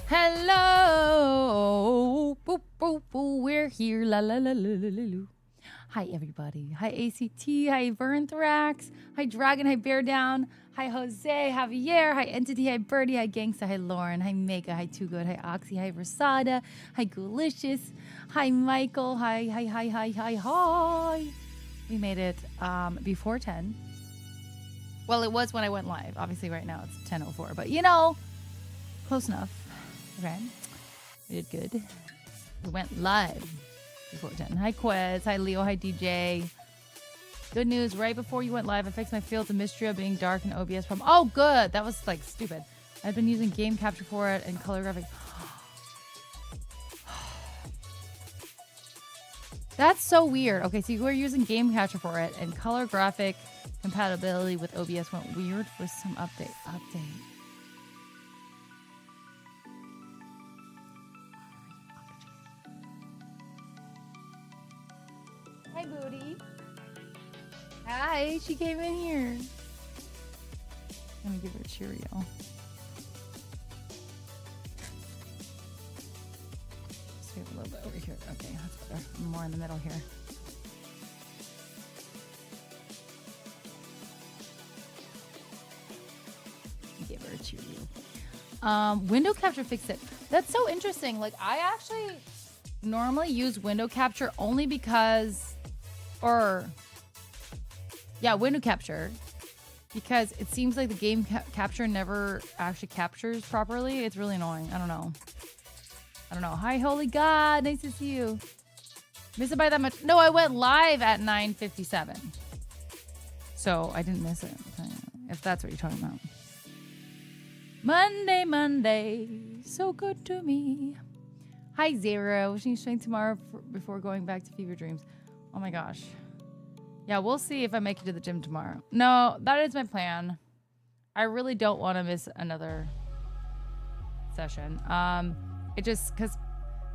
Hello. Boop, boop, boop. We're here. La la la la la la la. Hi, everybody. Hi, ACT. Hi, Vernthrax. Hi, Dragon. Hi, Bear Down. Hi, Jose. Javier. Hi, Entity. Hi, Birdie. Hi, Gangsta. Hi, Lauren. Hi, Mega. Hi, Too Good. Hi, Oxy. Hi, Rosada. Hi, Goolicious. Hi, Michael. Hi, hi, hi, hi, hi, hi. We made it before 10. Well, it was when I went live. Obviously, right now it's 10:04. But, you know, close enough. Okay. We did good. We went live before 10. Hi, Quez. Hi, Leo. Hi, DJ. Good news. Right before you went live, I fixed my Fields of Mystria being dark and OBS problem. Oh, good. That was, like, stupid. I've been using game capture for it and color graphic. That's so weird. Okay, so you were using game capture for it and color graphic compatibility with OBS went weird for some update. Hi, Booty. Hi, she came in here. I'm gonna give her a Cheerio. Just give a little bit over here. Okay, that's better. More in the middle here. Give her a Cheerio. Window capture fixed it. That's so interesting. Like, I actually normally use window capture only because, window capture, because it seems like the game capture never actually captures properly. It's really annoying. I don't know. Hi, Holy God. Nice to see you. Miss it by that much? No, I went live at 9:57. So I didn't miss it. If that's what you're talking about. Monday. So good to me. Hi, Zero. Wishing you strength tomorrow before going back to Fever Dreams. Oh my gosh. Yeah, we'll see if I make it to the gym tomorrow. No, that is my plan. I really don't want to miss another session. It just, because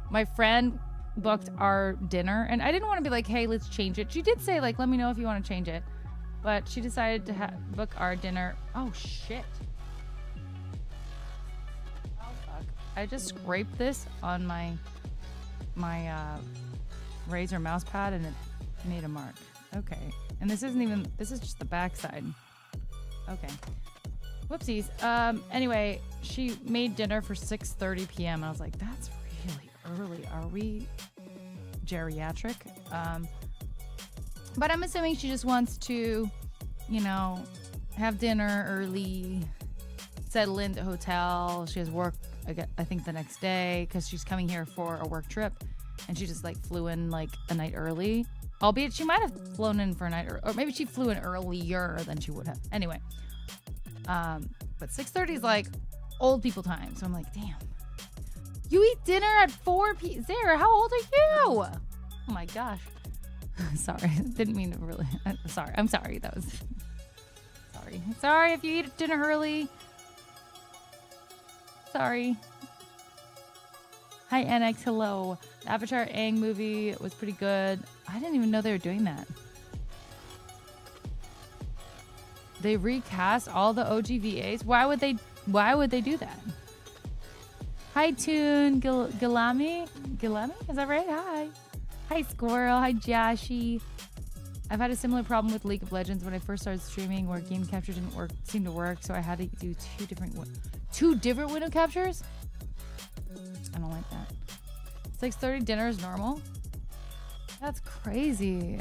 my friend booked our dinner, and I didn't want to be like, hey, let's change it. She did say, like, let me know if you want to change it. But she decided to book our dinner. Oh, shit. Oh, fuck. I just scraped this on my Razer mouse pad, and it made a mark. Okay. And this isn't even, this is just the backside. Okay. Whoopsies. Anyway, she made dinner for 6:30 p.m. and I was like, that's really early. Are we geriatric? But I'm assuming she just wants to, you know, have dinner early, settle into a hotel. She has work, I think, the next day because she's coming here for a work trip. And she just, like, flew in, like, a night early. Albeit she might have flown in for a night, or maybe she flew in earlier than she would have. Anyway. But 6:30 is, like, old people time. So I'm like, damn. You eat dinner at 4 p.m. Zara, how old are you? Oh, my gosh. Sorry. Didn't mean to really. Sorry. I'm sorry. That was... Sorry. Sorry if you eat dinner early. Sorry. Hi, NX. Hello. The Avatar Aang movie was pretty good. I didn't even know they were doing that. They recast all the OG VAs? Why would they do that? Hi, Toon Gilami? Gilami? Is that right? Hi. Hi, Squirrel. Hi, Jashi. I've had a similar problem with League of Legends when I first started streaming where game capture didn't seem to work, so I had to do two different window captures? I don't like that. 6:30 dinner is normal? That's crazy.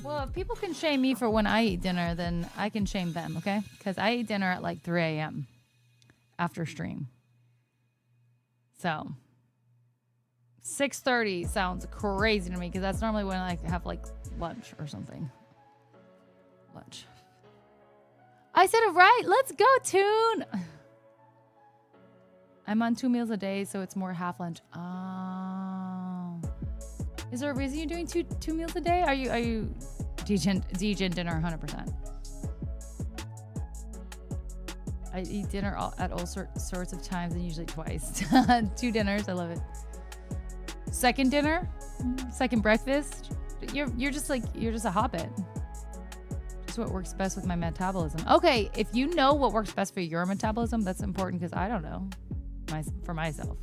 Well, if people can shame me for when I eat dinner, then I can shame them, okay? Because I eat dinner at like 3 a.m. after stream. So 6:30 sounds crazy to me because that's normally when I have like lunch or something. Lunch. I said it right. Let's go, Toon. I'm on 2 meals a day, so it's more half lunch. Oh. Is there a reason you're doing two meals a day? Are you DGen dinner 100%? I eat dinner at all sorts of times and usually twice. 2 dinners. I love it. Second dinner? Second breakfast. You're just a hobbit. Just what works best with my metabolism. Okay, if you know what works best for your metabolism, that's important because I don't know for myself.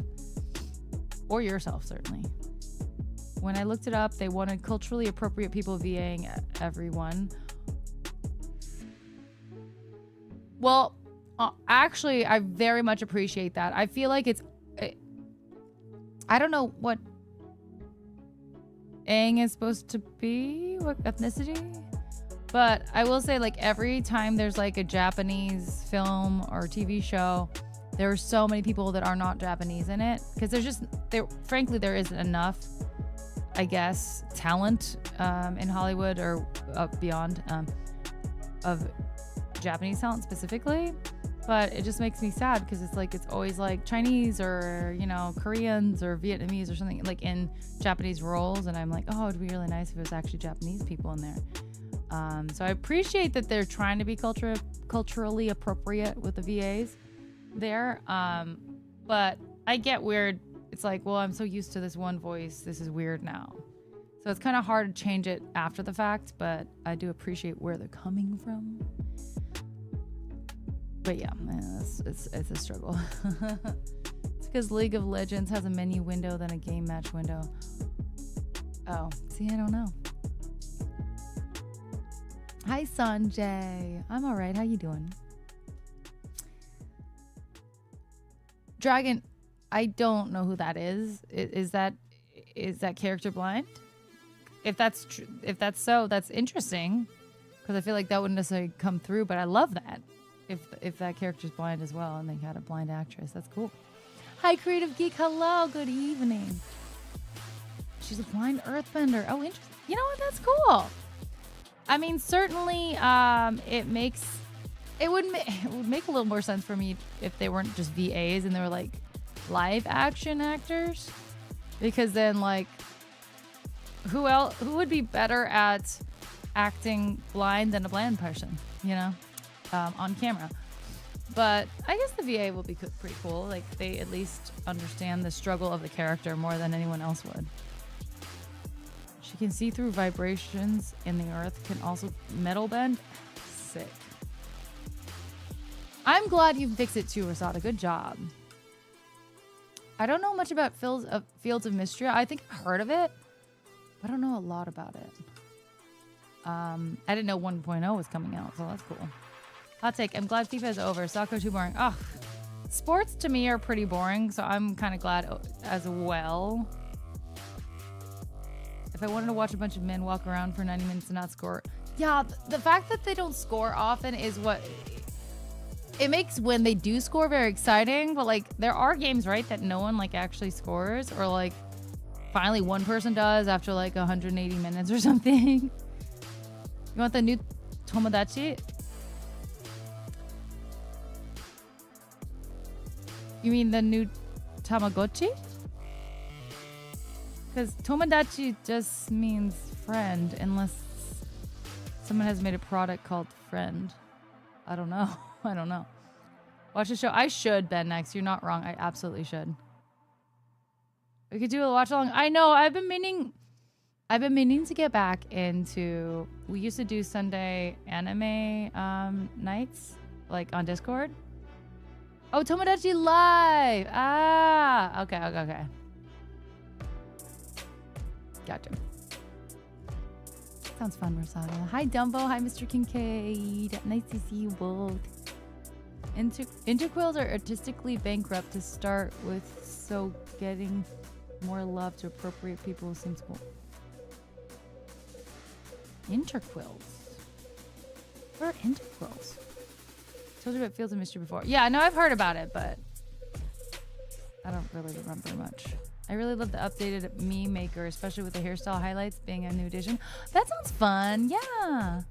Or yourself, certainly. When I looked it up, they wanted culturally appropriate people VAing everyone. Well, actually, I very much appreciate that. I feel like I don't know what Aang is supposed to be, what ethnicity, but I will say, like, every time there's like a Japanese film or TV show, there are so many people that are not Japanese in it because frankly, there isn't enough, I guess, talent in Hollywood or beyond of Japanese talent specifically. But it just makes me sad because it's always like Chinese or, you know, Koreans or Vietnamese or something like in Japanese roles. And I'm like, oh, it'd be really nice if it was actually Japanese people in there. So I appreciate that they're trying to be culturally appropriate with the VAs there. But I get weird. It's like, well, I'm so used to this one voice. This is weird now. So it's kind of hard to change it after the fact, but I do appreciate where they're coming from. But yeah, it's a struggle. It's because League of Legends has a menu window than a game match window. Oh, see, I don't know. Hi, Sanjay. I'm all right. How you doing? Dragon, I don't know who that is. Is that character blind? If that's true, if that's so, that's interesting. Because I feel like that wouldn't necessarily come through, but I love that. If that character's blind as well and they had a blind actress, that's cool. Hi, Creative Geek. Hello. Good evening. She's a blind earthbender. Oh, interesting. You know what? That's cool. I mean, certainly, it would make a little more sense for me if they weren't just VAs and they were like live action actors, because then like who would be better at acting blind than a blind person, you know? On camera. But I guess the VA will be pretty cool. Like, they at least understand the struggle of the character more than anyone else would. She can see through vibrations in the earth, can also metal bend. Sick. I'm glad you fixed it too, Rosada. Good job. I don't know much about Fields of Mystria. I think I've heard of it. I don't know a lot about it. I didn't know 1.0 was coming out, so that's cool. Hot take. I'm glad FIFA is over. Soccer too boring. Ugh. Sports to me are pretty boring, so I'm kind of glad as well. If I wanted to watch a bunch of men walk around for 90 minutes and not score. Yeah, the fact that they don't score often is what... It makes when they do score very exciting, but like there are games, right, that no one like actually scores, or like finally one person does after like 180 minutes or something. You want the new Tomodachi? You mean the new Tamagotchi? Because Tomodachi just means friend, unless someone has made a product called Friend. I don't know. I don't know. Watch the show. I should, Ben Next. You're not wrong. I absolutely should. We could do a watch along. I know. I've been meaning to get back into. We used to do Sunday anime nights, like on Discord. Oh, Tomodachi Live. Ah, okay. Gotcha. Sounds fun, Rosada. Hi, Dumbo. Hi, Mr. Kincaid. Nice to see you both. Interquills are artistically bankrupt to start with, so getting more love to appropriate people seems cool. Interquills? What are interquills? Told you about Fields of Mystery before. Yeah, I know I've heard about it, but I don't really remember much. I really love the updated meme maker, especially with the hairstyle highlights being a new addition. That sounds fun. Yeah.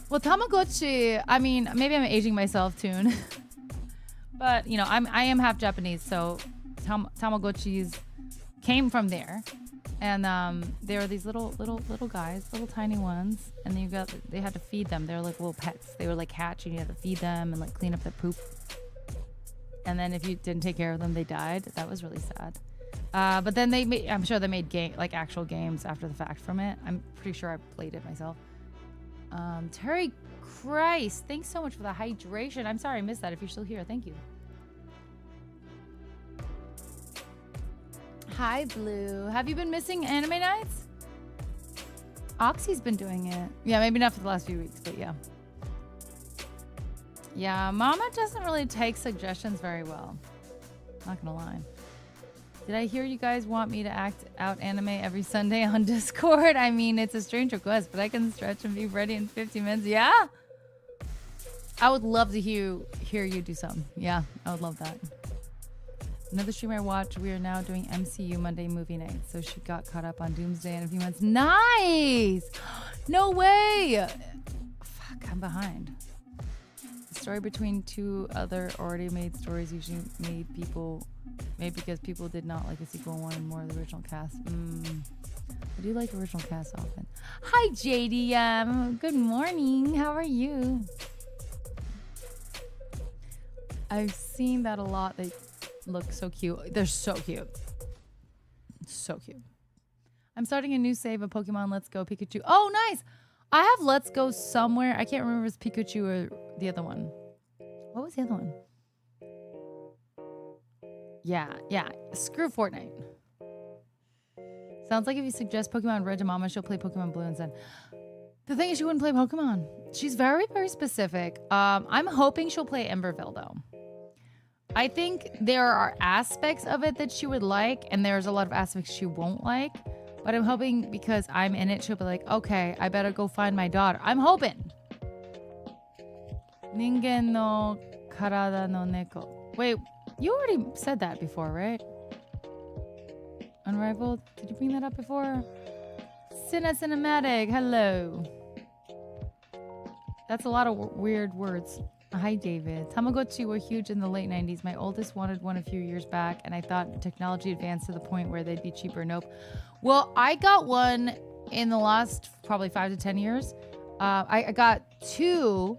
Well, Tamagotchi, I mean, maybe I'm aging myself, Toon. But, you know, I am half Japanese, so Tamagotchis came from there. And they were these little guys, little tiny ones. And then they had to feed them. They were like little pets. They were like hatch, and you had to feed them and like clean up their poop. And then if you didn't take care of them, they died. That was really sad. But then I'm sure they made actual games after the fact from it. I'm pretty sure I played it myself. Terry Christ, thanks so much for the hydration. I'm sorry I missed that. If you're still here, thank you. Hi, Blue. Have you been missing anime nights? Oxy's been doing it. Yeah, maybe not for the last few weeks, but yeah. Yeah, Mama doesn't really take suggestions very well. Not gonna lie. Did I hear you guys want me to act out anime every Sunday on Discord? I mean, it's a strange request, but I can stretch and be ready in 50 minutes. Yeah? I would love to hear you do something. Yeah, I would love that. Another streamer I watched, we are now doing MCU Monday movie night. So she got caught up on Doomsday in a few months. Nice! No way! Fuck, I'm behind. The story between two other already made stories usually made because people did not like the sequel and wanted more of the original cast. I do like original cast often. Hi, JDM. Good morning. How are you? I've seen that a lot. They look so cute. They're so cute. So cute. I'm starting a new save of Pokemon Let's Go Pikachu. Oh, nice. I have Let's Go somewhere. I can't remember if it's Pikachu or the other one. What was the other one? Yeah. Screw Fortnite. Sounds like if you suggest Pokemon Red to Mama, she'll play Pokemon Blue instead. The thing is, she wouldn't play Pokemon. She's very, very specific. I'm hoping she'll play Emberville, though. I think there are aspects of it that she would like, and there's a lot of aspects she won't like. But I'm hoping because I'm in it, she'll be like, okay, I better go find my daughter. I'm hoping. Ningen no karada no neko. Wait, you already said that before, right? Unrivaled? Did you bring that up before? Cinematic, hello. That's a lot of weird words. Hi, David. Tamagotchi were huge in the late 90s. My oldest wanted one a few years back, and I thought technology advanced to the point where they'd be cheaper. Nope. Well, I got one in the last probably 5 to 10 years. I got two.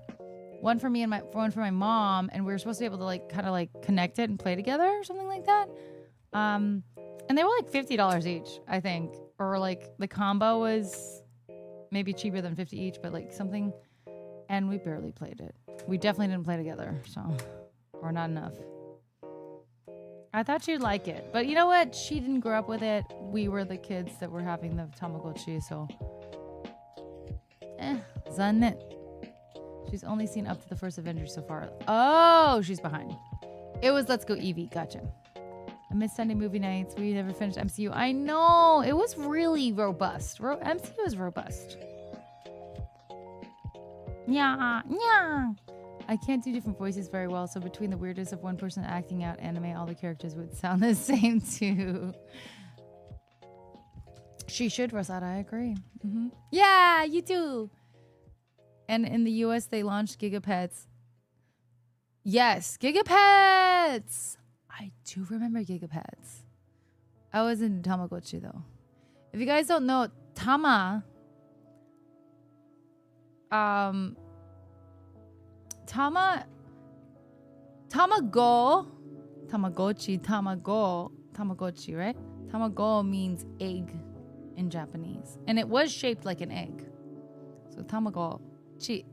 One for me and one for my mom, and we were supposed to be able to kind of connect it and play together or something like that. And they were like $50 each, I think, or the combo was maybe cheaper than 50 each, but something. And we barely played it. We definitely didn't play together, or not enough. I thought she'd like it, but you know what? She didn't grow up with it. We were the kids that were having the Tamagotchi, so. Zannen. She's only seen up to the first Avengers so far. Oh, she's behind. It was Let's Go Eevee. Gotcha. I missed Sunday movie nights. We never finished MCU. I know. It was really robust. MCU was robust. Yeah. I can't do different voices very well, so between the weirdness of one person acting out anime, all the characters would sound the same too. She should, Rosada. I agree. Mm-hmm. Yeah, you do. And in the US, they launched Gigapets. Yes, Gigapets! I do remember Gigapets. I was in Tamagotchi, though. If you guys don't know, Tamagotchi, right? Tamago means egg in Japanese. And it was shaped like an egg. So Tamagotchi.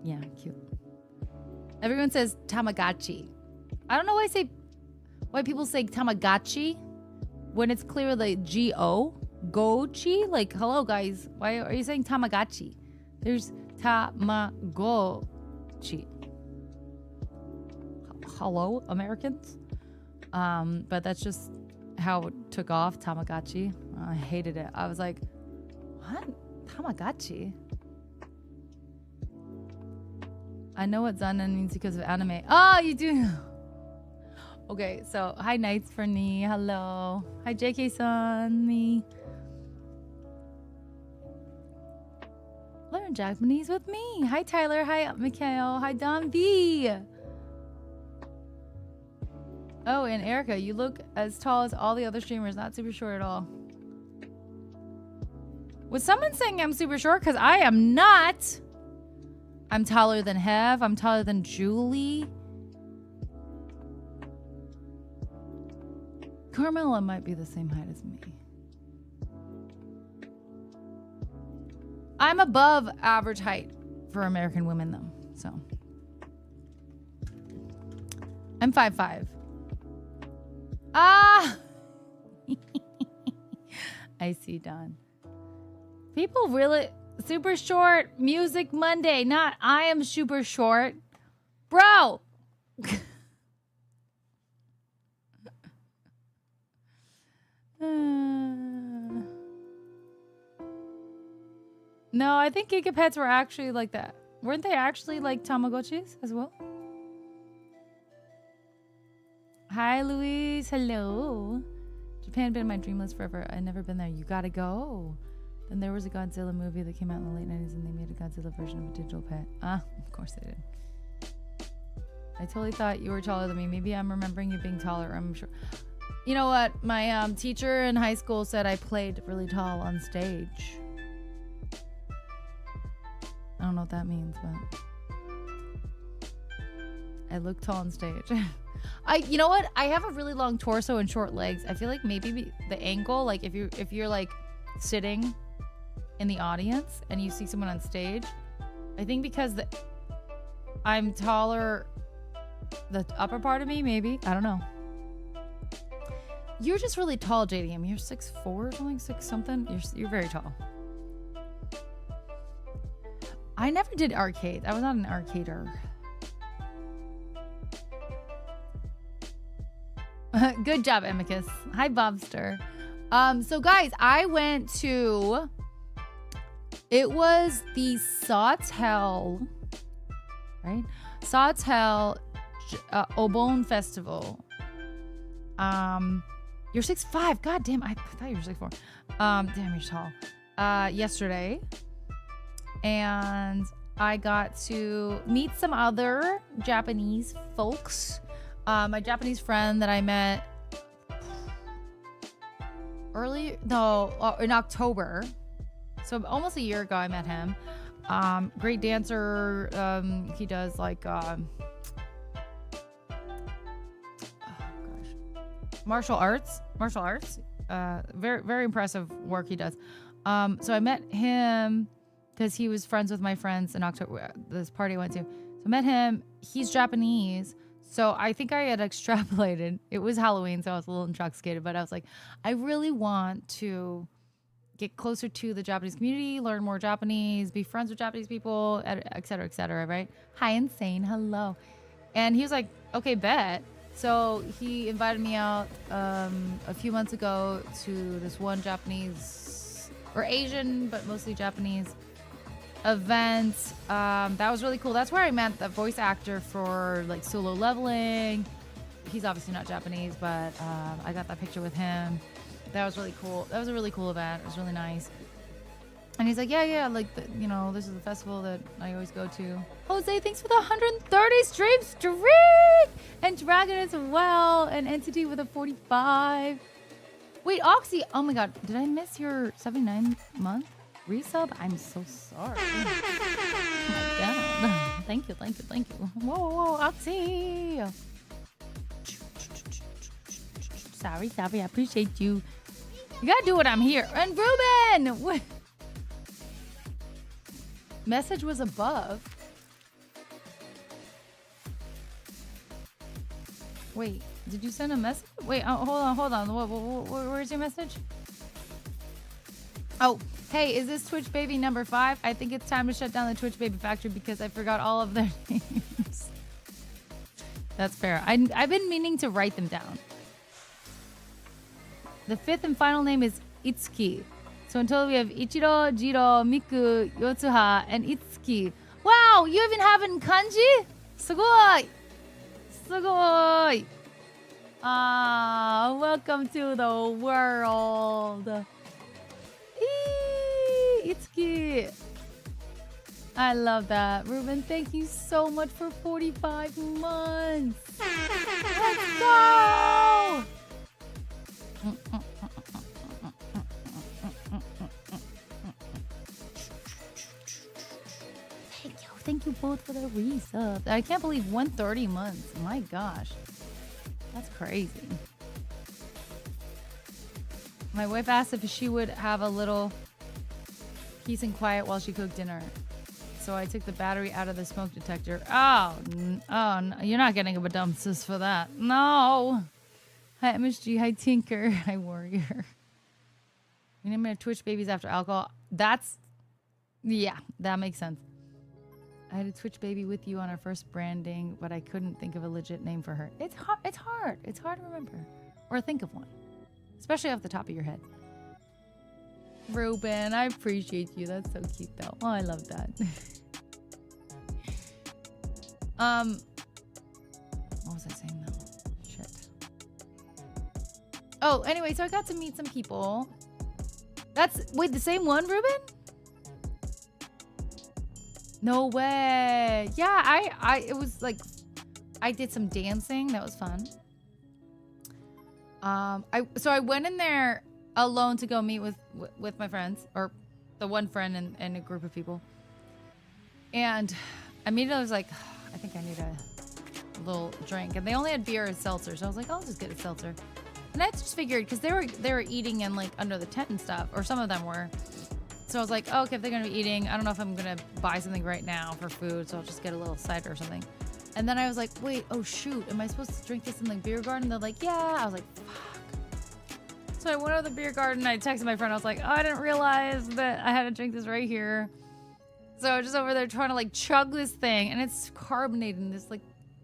Yeah, cute. Everyone says Tamagotchi. I don't know why people say Tamagotchi when it's clearly G-O. Gochi? Hello guys. Why are you saying Tamagotchi? There's Tamagotchi. Hello, Americans? But that's just how it took off, Tamagotchi. I hated it. I was like, what? Tamagotchi? I know what Zannen means because of anime. Oh, you do. Okay, so hi Nights for me. Hello. Hi JK-san. Me. Learn Japanese with me. Hi Tyler. Hi Mikhail. Hi Don B. Oh, and Erica, you look as tall as all the other streamers. Not super short at all. Was someone saying I'm super short? Because I am not. I'm taller than Hev. I'm taller than Julie. Carmela might be the same height as me. I'm above average height for American women, though. So I'm 5'5". Ah! I see, Don. People really... Super short. Music Monday. Not I am super short. Bro! No, I think Gigapets were actually like that. Weren't they actually like Tamagotchis as well? Hi, Louise. Hello. Japan had been on my dream list forever. I've never been there. You gotta go. Then there was a Godzilla movie that came out in the late 90s and they made a Godzilla version of a digital pet. Ah, of course they did. I totally thought you were taller than me. Maybe I'm remembering you being taller. I'm sure. You know what? My teacher in high school said I played really tall on stage. I don't know what that means, but I look tall on stage. You know what? I have a really long torso and short legs. I feel like maybe the angle, like if you're like sitting in the audience and you see someone on stage, I think because I'm taller, the upper part of me, maybe. I don't know. You're just really tall, JDM. You're 6'4" or something, 6 something. You're very tall. I never did arcade. I was not an arcader. Good job, Amicus. Hi, Bobster. So guys, I went to... It was the Sawtell, right? Sawtell Obon Festival. You're 6'5". God damn, I thought you were 6'4". Damn, you're tall. Yesterday. And I got to meet some other Japanese folks. My Japanese friend that I met in October. So almost a year ago I met him. Great dancer. He does like martial arts. Very, very impressive work he does. So I met him because he was friends with my friends in October, this party I went to. So I met him. He's Japanese. So I think I had extrapolated. It was Halloween, so I was a little intoxicated. But I was like, I really want to get closer to the Japanese community, learn more Japanese, be friends with Japanese people, et cetera, right? Hi, Insane. Hello. And he was like, okay, bet. So he invited me out a few months ago to this one Japanese, or Asian, but mostly Japanese event. That was really cool. That's where I met the voice actor for like Solo Leveling. He's obviously not Japanese, but I got that picture with him. That was really cool. That was a really cool event. It was really nice. And he's like, yeah, like, this is the festival that I always go to. Jose, thanks for the 130 stream streak! And Dragon as well. And Entity with a 45. Wait, Oxy. Oh my god. Did I miss your 79-month resub? I'm so sorry. Oh my god. Thank you. Whoa, Oxy. Sorry. I appreciate you. You gotta do what I'm here. And Ruben! What? Message was above. Wait, did you send a message? Wait, hold on. Where's your message? Oh, hey, is this Twitch Baby number 5? I think it's time to shut down the Twitch Baby factory because I forgot all of their names. That's fair. I've been meaning to write them down. The 5th and final name is Itsuki. So until we have Ichiro, Jiro, Miku, Yotsuha, and Itsuki. Wow, you even have it in kanji? Sugoi! Welcome to the world. Itsuki. I love that. Ruben, thank you so much for 45 months. Let's go! Thank you both for the resub. I can't believe 130 months. My gosh. That's crazy. My wife asked if she would have a little peace and quiet while she cooked dinner. So I took the battery out of the smoke detector. Oh, no, you're not getting a badumsus for that. No. Hi, MSG. Hi, Tinker. Hi, Warrior. You name it Twitch babies after alcohol. Yeah, that makes sense. I had a Twitch baby with you on our first branding, but I couldn't think of a legit name for her. It's hard. It's hard to remember or think of one, especially off the top of your head. Ruben, I appreciate you. That's so cute, though. Oh, I love that. What was I saying, though? Shit. Oh, anyway, so I got to meet some people. Wait, the same one, Ruben? No way. Yeah, it was like, I did some dancing. That was fun. So I went in there alone to go meet with my friends, or the one friend and a group of people. And immediately I was like, I think I need a little drink. And they only had beer and seltzer, so I was like, I'll just get a seltzer. And I just figured, because they were eating in like under the tent and stuff, or some of them were. So I was like, oh, okay, if they're gonna be eating, I don't know if I'm gonna buy something right now for food, so I'll just get a little cider or something. And then I was like, wait, oh shoot, am I supposed to drink this in the beer garden? They're like, yeah. I was like, fuck. So I went over to the beer garden. I texted my friend. I was like, oh, I didn't realize that I had to drink this right here. So I was just over there trying to like chug this thing, and it's carbonated, and it's like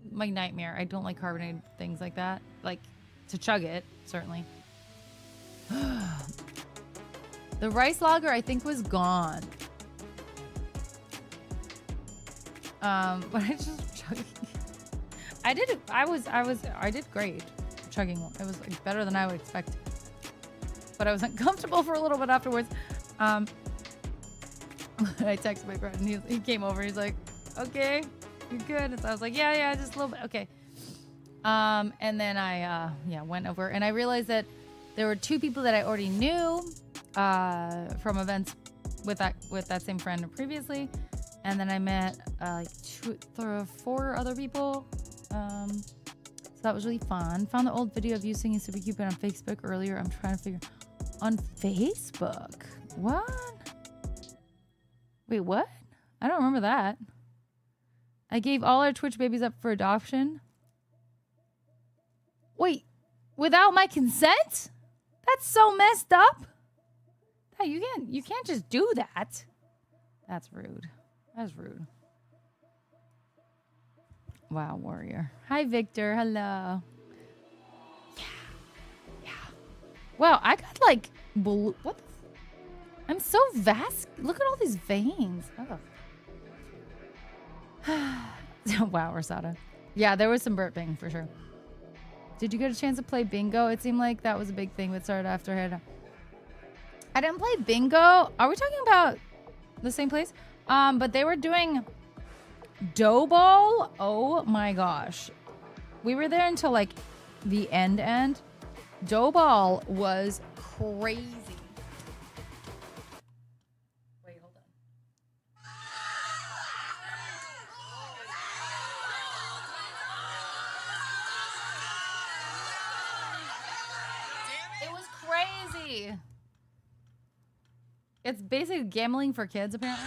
my nightmare. I don't like carbonated things like that. Like to chug it, certainly. The rice lager, I think, was gone. But I just chugging. I did great chugging one. It was like better than I would expect. But I was uncomfortable for a little bit afterwards. I texted my friend, and he came over. He's like, "Okay, you're good." And so I was like, "Yeah, just a little bit." Okay. And then I went over, and I realized that there were two people that I already knew from events with that same friend previously, and then I met like 4 other people. So that was really fun. Found the old video of you singing Super Cupid on Facebook earlier. I'm trying to figure on Facebook. What? Wait, what? I don't remember that. I gave all our Twitch babies up for adoption. Wait, without my consent? That's so messed up. Hey, you can't just do that. That's rude. That's rude. Wow, Warrior. Hi, Victor. Hello. Yeah. Wow, I got like blue. What? I'm so vast. Look at all these veins. Oh. Wow, Rosada. Yeah, there was some burping for sure. Did you get a chance to play bingo? It seemed like that was a big thing that started after I didn't play bingo. Are we talking about the same place? But they were doing dough ball. Oh my gosh. We were there until like the end. Dough ball was crazy. Wait, hold on. It was crazy. It's basically gambling for kids, apparently.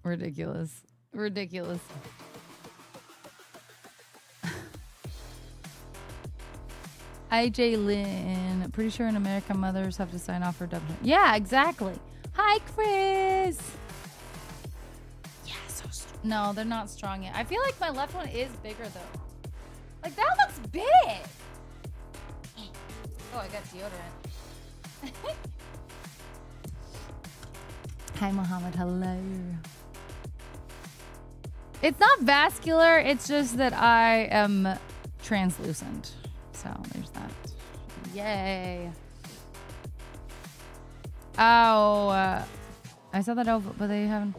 Ridiculous. Ridiculous. IJ Lynn. Pretty sure in America mothers have to sign off for adoption. Yeah, exactly. Hi, Chris. Yeah, so strong. No, they're not strong yet. I feel like my left one is bigger though. Like that looks big. Oh, I got deodorant. Hi, Mohammed. Hello. It's not vascular. It's just that I am translucent. So there's that. Yay. Oh, I saw that over, but they haven't.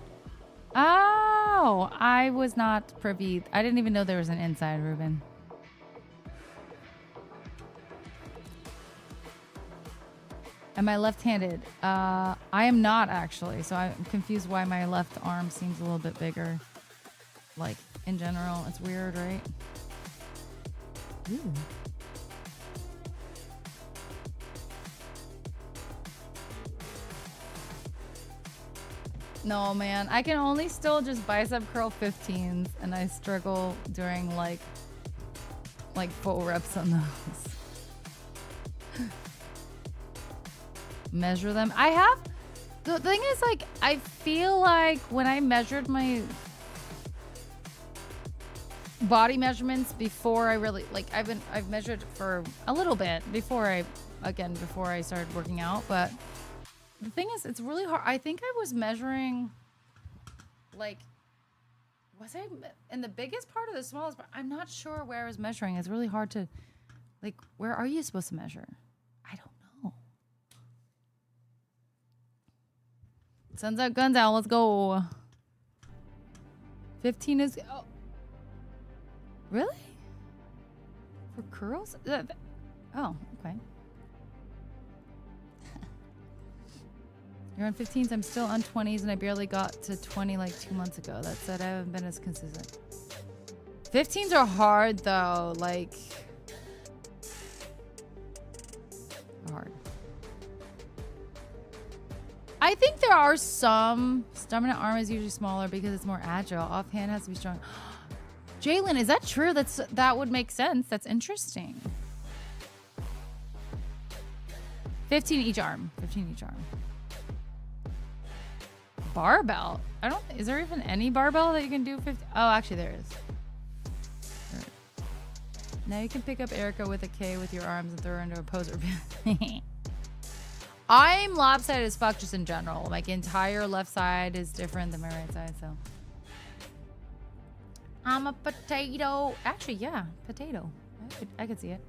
Oh, I was not privy. I didn't even know there was an inside, Ruben. Am I left-handed? I am not actually, so I'm confused why my left arm seems a little bit bigger. Like, in general, it's weird, right? Ooh. No, man. I can only still just bicep curl 15s, and I struggle doing, like full reps on those. Measure them. I have... The thing is, like, I feel like when I measured my body measurements before I really... Like, I've measured for a little bit before I started working out, but the thing is, it's really hard. I think I was measuring, like... Was I in the biggest part or the smallest part? I'm not sure where I was measuring. It's really hard to... Like, where are you supposed to measure? I don't know. Sun's out, guns out. Let's go. 15 is... Oh. Really? For curls? Oh, okay. You're on 15s. I'm still on 20s, and I barely got to 20 like 2 months ago. That said, I haven't been as consistent. 15s are hard, though. Like... hard. I think there are some... Dominant arm is usually smaller because it's more agile. Offhand has to be strong. Jalen, is that true? That would make sense. That's interesting. 15 each arm. 15 each arm. Barbell? Is there even any barbell that you can do 50? Oh, actually there is. Right. Now you can pick up Erica with a K with your arms and throw her into a poser. I'm lopsided as fuck just in general. My entire left side is different than my right side, so. I'm a potato. Actually, yeah, potato. I could see it.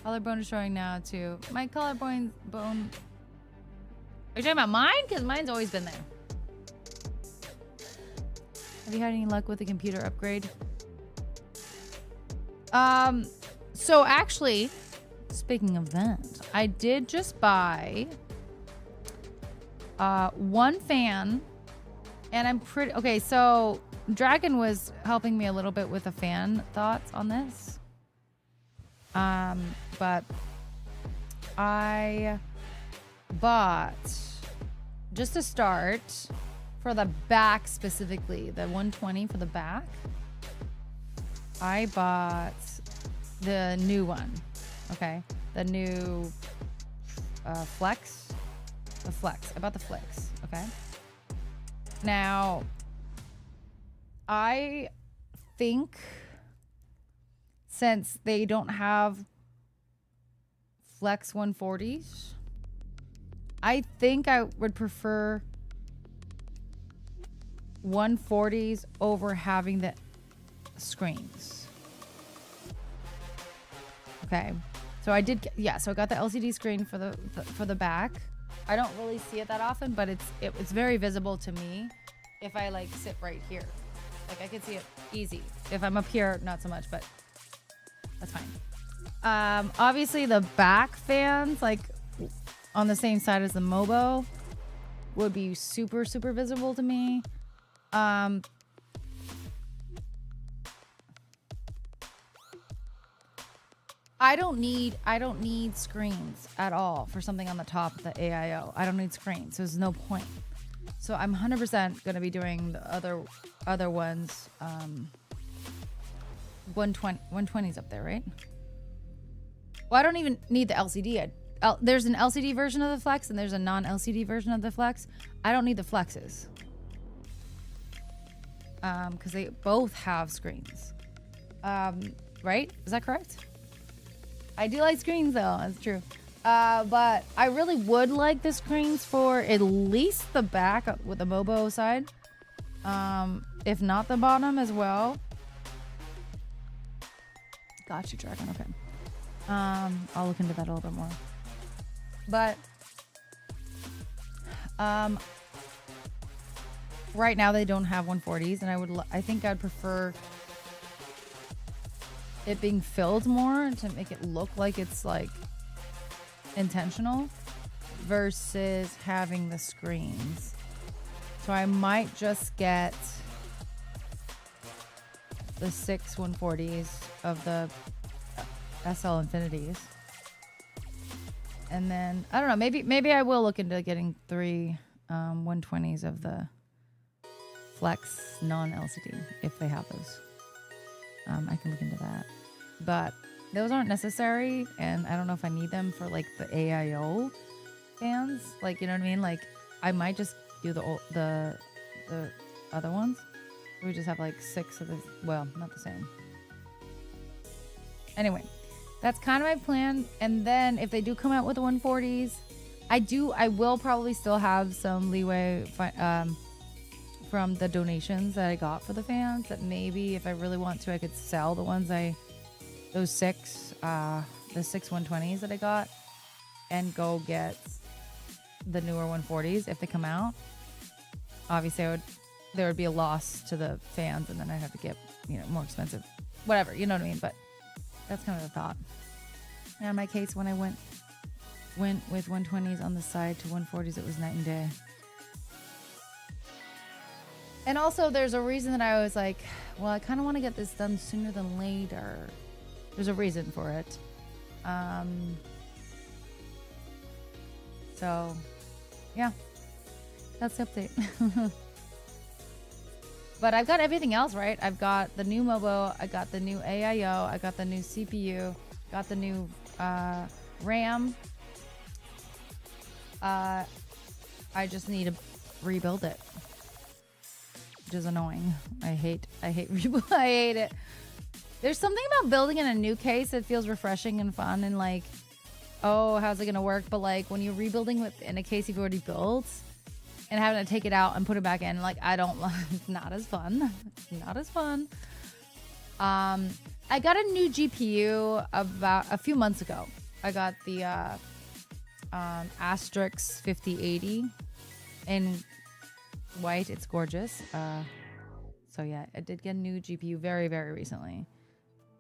Collarbone is showing now too. My collarbone bone. Are you talking about mine? Because mine's always been there. Have you had any luck with the computer upgrade? So actually, speaking of that, I did just buy one fan, and I'm pretty okay. So Dragon was helping me a little bit with the fan thoughts on this, but I bought, just to start, for the back specifically, the 120 for the back, I bought the new one. Okay, the new Flex. The Flex. I bought the Flex. Okay. Now, I think since they don't have Flex 140s, I think I would prefer 140s over having the screens. Okay. So I did, yeah. So I got the LCD screen for the back. I don't really see it that often, but it's very visible to me if I like sit right here. Like I can see it easy. If I'm up here, not so much, but that's fine. Obviously the back fans, like on the same side as the Mobo, would be super, super visible to me. I don't need screens at all for something on the top of the AIO. I don't need screens, so there's no point. So I'm 100% going to be doing the other ones. 120's up there, right? Well, I don't even need the LCD. There's an LCD version of the Flex and there's a non-LCD version of the Flex. I don't need the Flexes. Because they both have screens. Right? Is that correct? I do like screens though, that's true. But I really would like the screens for at least the back with the Mobo side. If not the bottom as well. Got you, Dragon, okay. I'll look into that a little bit more. But right now they don't have 140s, and I think I'd prefer it being filled more to make it look like it's like intentional. versus having the screens. So I might just get the 6 140s of the SL Infinities. And then, I don't know, maybe I will look into getting 3 120s of the Flex non-LCD if they have those. I can look into that. But those aren't necessary, and I don't know if I need them for like the AIO fans. Like, you know what I mean? Like, I might just do the other ones. We just have like 6 of the, well, not the same. Anyway, that's kind of my plan. And then if they do come out with the 140s, I will probably still have some leeway from the donations that I got for the fans, that maybe if I really want to, I could sell the ones those 6 120s that I got and go get the newer 140s if they come out. Obviously there would be a loss to the fans, and then I'd have to get, more expensive, whatever, you know what I mean? But that's kind of the thought. And in my case, when I went with 120s on the side to 140s, it was night and day. And also, there's a reason that I was like, well, I kind of want to get this done sooner than later. There's a reason for it. So, yeah, that's the update. But I've got everything else, right? I've got the new Mobo, I got the new AIO, I got the new CPU, got the new RAM. I just need to rebuild it, which is annoying. I hate rebuild. I hate it. There's something about building in a new case that feels refreshing and fun, and like, oh, how's it gonna work? But like when you're rebuilding in a case you've already built and having to take it out and put it back in, like, I don't like, it's not as fun. It's not as fun. I got a new GPU about a few months ago. I got the Astrix 5080 in white. It's gorgeous. So yeah, I did get a new GPU very, very recently.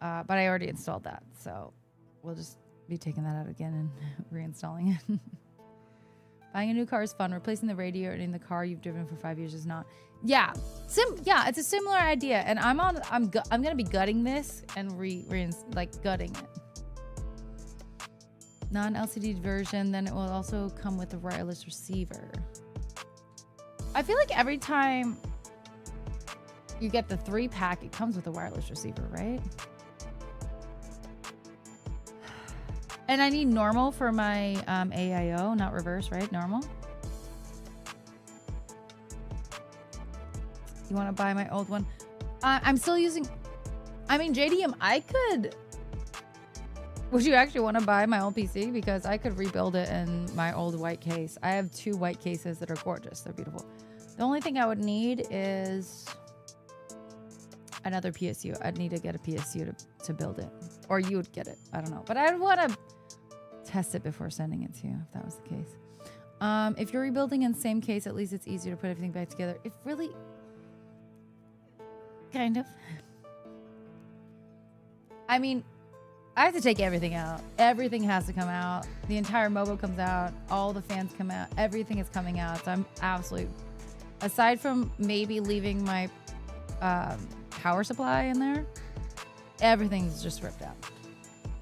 But I already installed that, so we'll just be taking that out again and reinstalling it. Buying a new car is fun. Replacing the radiator in the car you've driven for 5 years is not. Yeah, yeah, it's a similar idea, and I'm gonna be gutting this and gutting it. Non-LCD version, then it will also come with a wireless receiver. I feel like every time you get the 3-pack, it comes with a wireless receiver, right? And I need normal for my AIO, not reverse, right? Normal. You want to buy my old one? I'm still using... I mean, JDM, I could... Would you actually want to buy my old PC? Because I could rebuild it in my old white case. I have 2 white cases that are gorgeous. They're beautiful. The only thing I would need is another PSU. I'd need to get a PSU to build it. Or you would get it. I don't know. But I'd want to test it before sending it to you, if that was the case. If you're rebuilding in the same case, at least it's easier to put everything back together. It really... Kind of. I mean... I have to take everything out. Everything has to come out. The entire Mobo comes out. All the fans come out. Everything is coming out. So I'm absolutely... Aside from maybe leaving my power supply in there, everything's just ripped out.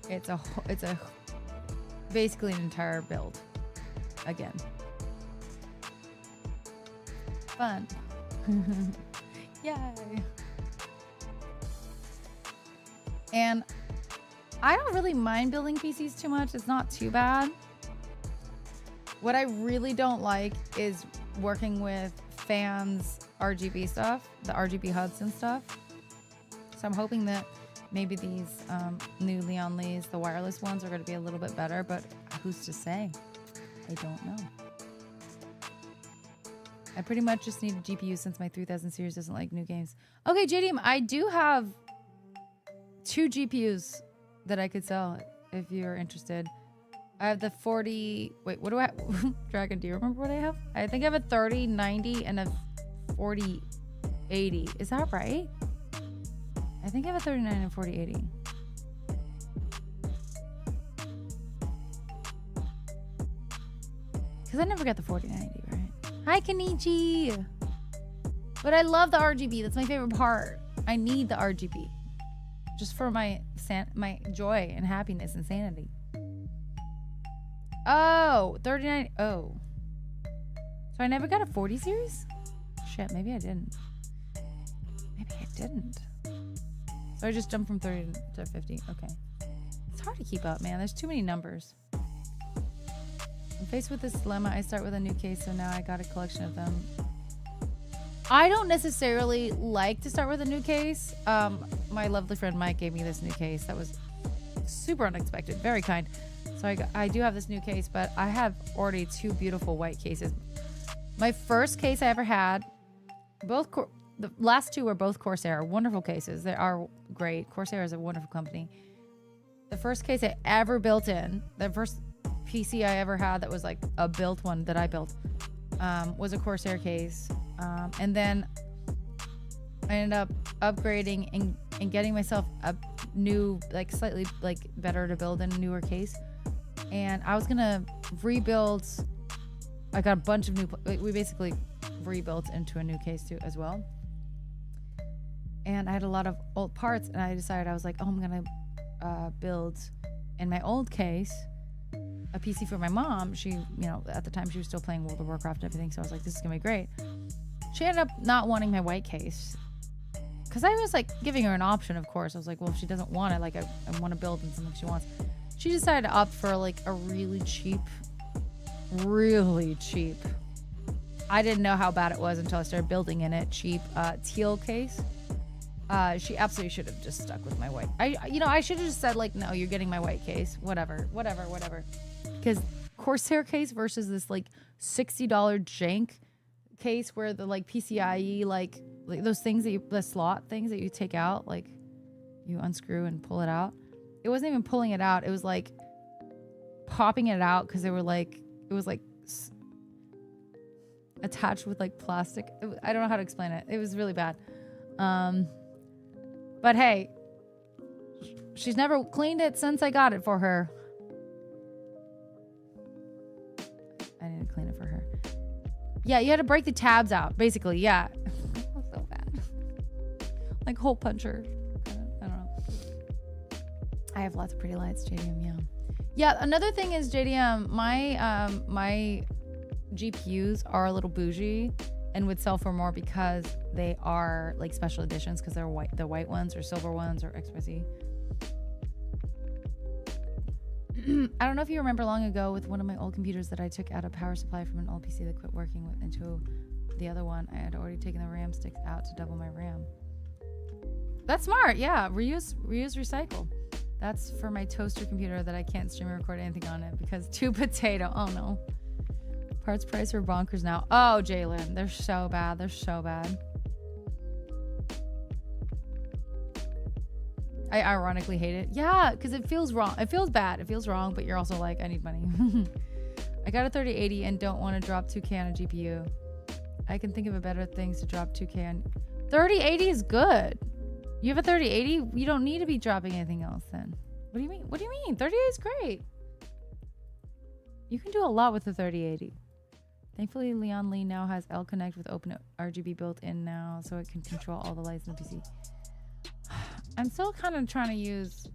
It's a basically an entire build. Again. Fun. Yay. And... I don't really mind building PCs too much. It's not too bad. What I really don't like is working with fans RGB stuff, the RGB HUDs and stuff. So I'm hoping that maybe these new Leon Lees, the wireless ones, are going to be a little bit better, but who's to say? I don't know. I pretty much just need a GPU since my 3000 series doesn't like new games. Okay, JDM, I do have 2 GPUs that I could sell if you're interested. I have the 40... Wait, what do I have? Dragon, do you remember what I have? I think I have a 3090 and a 4080. Is that right? I think I have a 39 and 4080. Because I never got the 4090, right? Hi, Kenichi. But I love the RGB. That's my favorite part. I need the RGB. Just for my joy and happiness and sanity. Oh, 39. Oh. So I never got a 40 series? Shit, maybe I didn't. Maybe I didn't. So I just jumped from 30 to 50. Okay. It's hard to keep up, man. There's too many numbers. I'm faced with this dilemma. I start with a new case, so now I got a collection of them. I don't necessarily like to start with a new case. My lovely friend Mike gave me this new case that was super unexpected, very kind. So I do have this new case, but I have already 2 beautiful white cases. My first case I ever had, the last 2 were both Corsair, wonderful cases. They are great. Corsair is a wonderful company. The first case I ever built in, the first PC I ever had that was like a built one that I built, was a Corsair case. And then I ended up upgrading and getting myself a new, like slightly like better to build in a newer case. And I was gonna rebuild. I got a bunch of new. We basically rebuilt into a new case too as well. And I had a lot of old parts, and I decided I was like, oh, I'm gonna build in my old case a PC for my mom. She, at the time she was still playing World of Warcraft and everything. So I was like, this is gonna be great. She ended up not wanting my white case because I was like giving her an option. Of course, I was like, well, if she doesn't want it, like I want to build in something she wants. She decided to opt for like a really cheap. I didn't know how bad it was until I started building in it. Cheap teal case. She absolutely should have just stuck with my white. I should have just said like, no, you're getting my white case. Whatever. Because Corsair case versus this like $60 jank case where the like PCIe like those things the slot things that you take out, like you unscrew and pull it out. It wasn't even pulling it out. It was like popping it out because it was like attached with like plastic. I don't know how to explain it. It was really bad. But hey, she's never cleaned it since I got it for her. I need to clean it for her. Yeah, you had to break the tabs out, basically. Yeah. So bad. Like hole puncher. I don't know. I have lots of pretty lights, JDM, yeah. Yeah, another thing is JDM, my GPUs are a little bougie and would sell for more because they are like special editions because they're white ones or silver ones or XYZ. I don't know if you remember long ago with one of my old computers that I took out a power supply from an old PC that quit working into the other one. I had already taken the RAM sticks out to double my RAM. That's smart, yeah. Reuse, recycle. That's for my toaster computer that I can't stream or record anything on it because 2 potato. Oh no. Parts price are bonkers now. Oh, Jalen, they're so bad. I ironically hate it. Yeah, because it feels wrong. It feels bad. It feels wrong, but you're also like, I need money. I got a 3080 and don't want to drop 2K on a GPU. I can think of a better things to drop 2K on. 3080 is good. You have a 3080? You don't need to be dropping anything else then. What do you mean? 3080 is great. You can do a lot with the 3080. Thankfully, Leon Lee now has L-Connect with Open RGB built in now, so it can control all the lights in the PC. I'm still kind of trying to use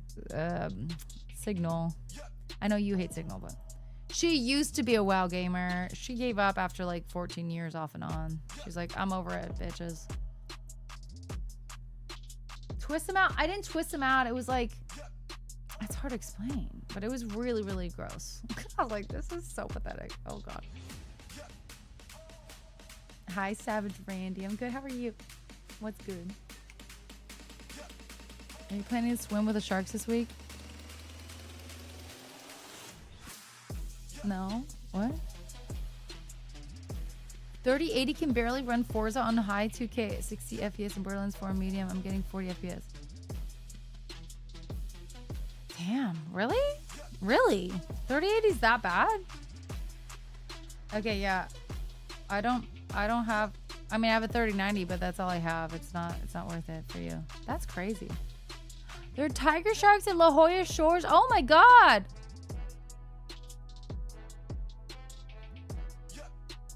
Signal. I know you hate Signal, but she used to be a WoW gamer. She gave up after like 14 years off and on. She's like, I'm over it, bitches. Twist them out? I didn't twist them out. It was like, it's hard to explain, but it was really, really gross. I was like, this is so pathetic. Oh, God. Hi, Savage Randy. I'm good. How are you? What's good? Are you planning to swim with the sharks this week? No? What? 3080 can barely run Forza on high 2K at 60 FPS and Borderlands 4 medium. I'm getting 40 FPS. Damn, really? Really? 3080 is that bad? Okay, yeah. I don't have, I mean, I have a 3090, but that's all I have. It's not worth it for you. That's crazy. There are tiger sharks in La Jolla Shores. Oh my God.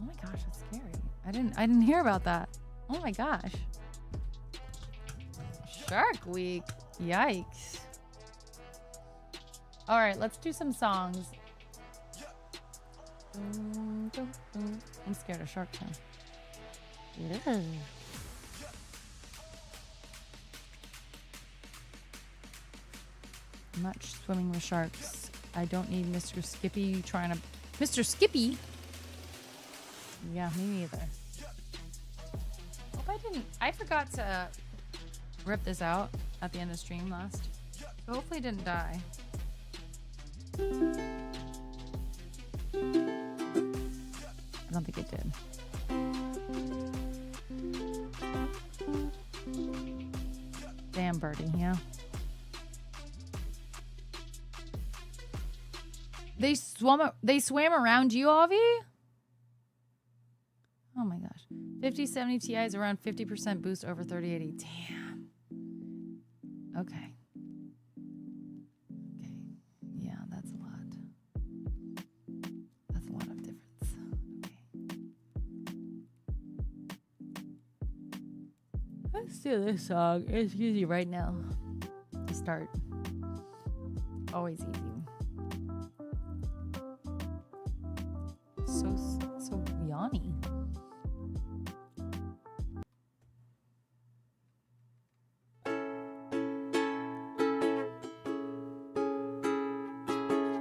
Oh my gosh, that's scary. I didn't hear about that. Oh my gosh. Shark Week. Yikes. All right, let's do some songs. I'm scared of sharks now. Yeah. I'm not swimming with sharks. I don't need Mr. Skippy trying to... Mr. Skippy? Yeah, me neither. Hope I didn't... I forgot to rip this out at the end of stream last. So hopefully it didn't die. I don't think it did. Damn, Birdie, yeah. They swam around you, Avi? Oh my gosh. 5070 Ti is around 50% boost over 3080. Damn. Okay. Okay. Yeah, that's a lot. That's a lot of difference. Okay. Let's do this song. It's easy right now to start. Always easy. So yawny.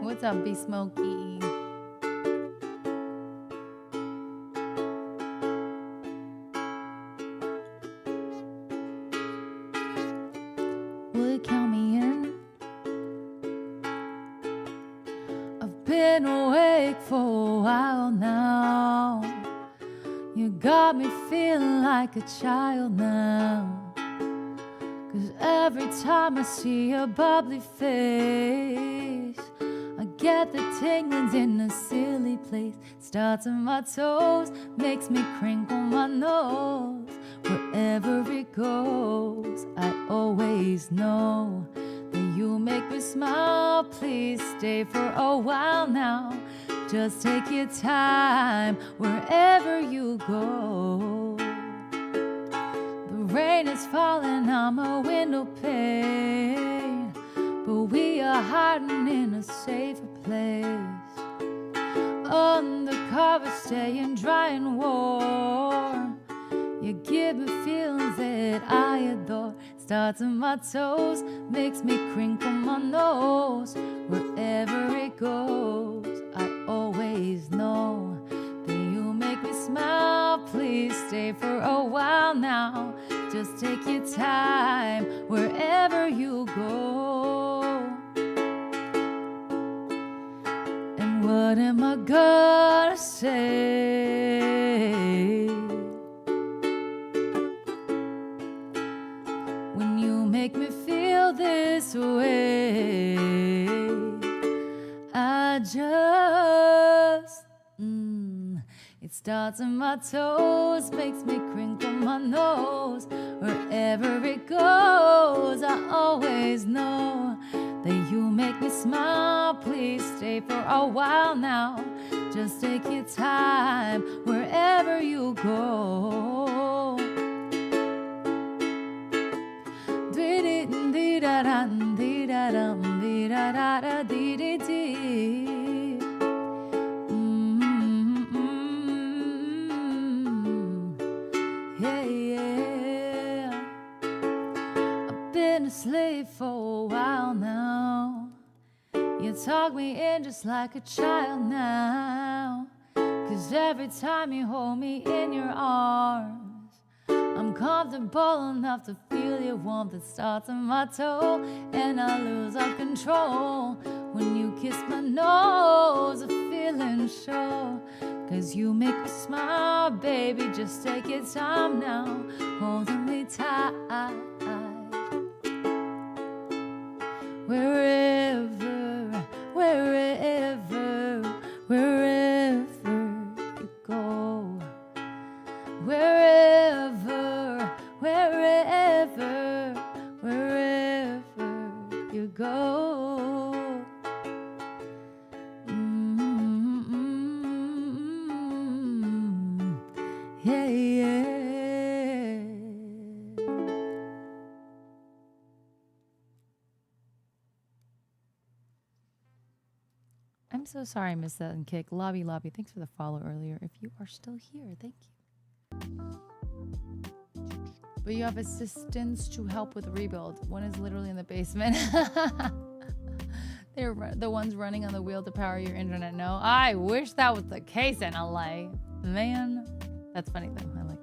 What's up, B Smokey? Will you count me in? I've been awake for a while now. You got me feeling like a child now. 'Cause every time I see your bubbly face, I get the tinglings in a silly place. Starts on my toes, makes me crinkle my nose. Wherever it goes, I always know that you make me smile. Please stay for a while now. Just take your time wherever you go. The rain is falling on my window pane, but we are hiding in a safer place. Undercover, staying dry and warm. You give me feelings that I adore. Starts on my toes, makes me crinkle my nose. Wherever it goes, I always know that you make me smile. Please stay for a while now. Just take your time wherever you go. And what am I gonna say when you make me feel this way? I just it starts on my toes, makes me crinkle my nose. Wherever it goes, I always know that you make me smile. Please stay for a while now. Just take your time wherever you go. Dee-dee-dee-da-dum, dee-da-dum, dee-da-da-da, dee-dee-dee. Been a slave for a while now. You talk me in just like a child now. 'Cause every time you hold me in your arms, I'm comfortable enough to feel your warmth that starts on my toe. And I lose all control when you kiss my nose. A feeling sure, 'cause you make me smile, baby. Just take your time now, holding me tight. Wherever, wherever, wherever you go. Wherever, wherever, wherever you go. Yeah. I'm so sorry I missed that in kick. Lobby. Thanks for the follow earlier. If you are still here, thank you. But you have assistants to help with rebuild. One is literally in the basement. They're the ones running on the wheel to power your internet. No, I wish that was the case in LA. Man, that's funny though. I like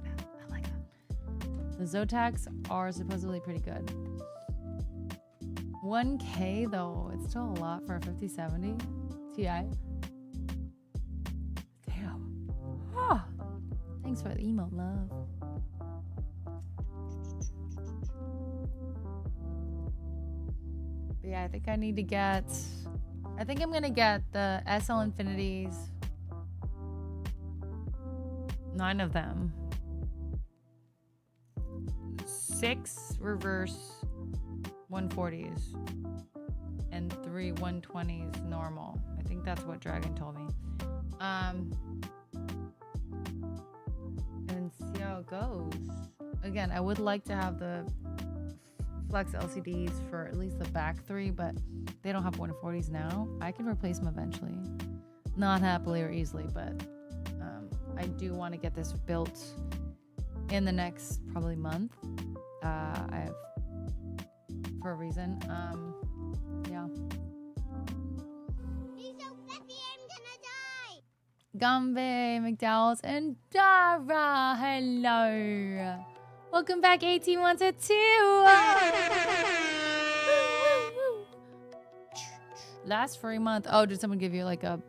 that. The Zotacs are supposedly pretty good. 1K though, it's still a lot for a 5070 Ti. Damn. Oh, thanks for the emote, love. But yeah, I think I'm gonna get the SL Infinities. 9 of them. 6 reverse 140s and 3 120s normal. I think that's what Dragon told me. And see how it goes. Again, I would like to have the Flex LCDs for at least the back 3, but they don't have 140s now. I can replace them eventually. Not happily or easily, but I do want to get this built in the next probably month. I have for a reason. Yeah. He's so fluffy, I'm gonna die. Gambe, McDowell's, and Dara. Hello. Welcome back, 1812. Last free month. Oh, did someone give you like a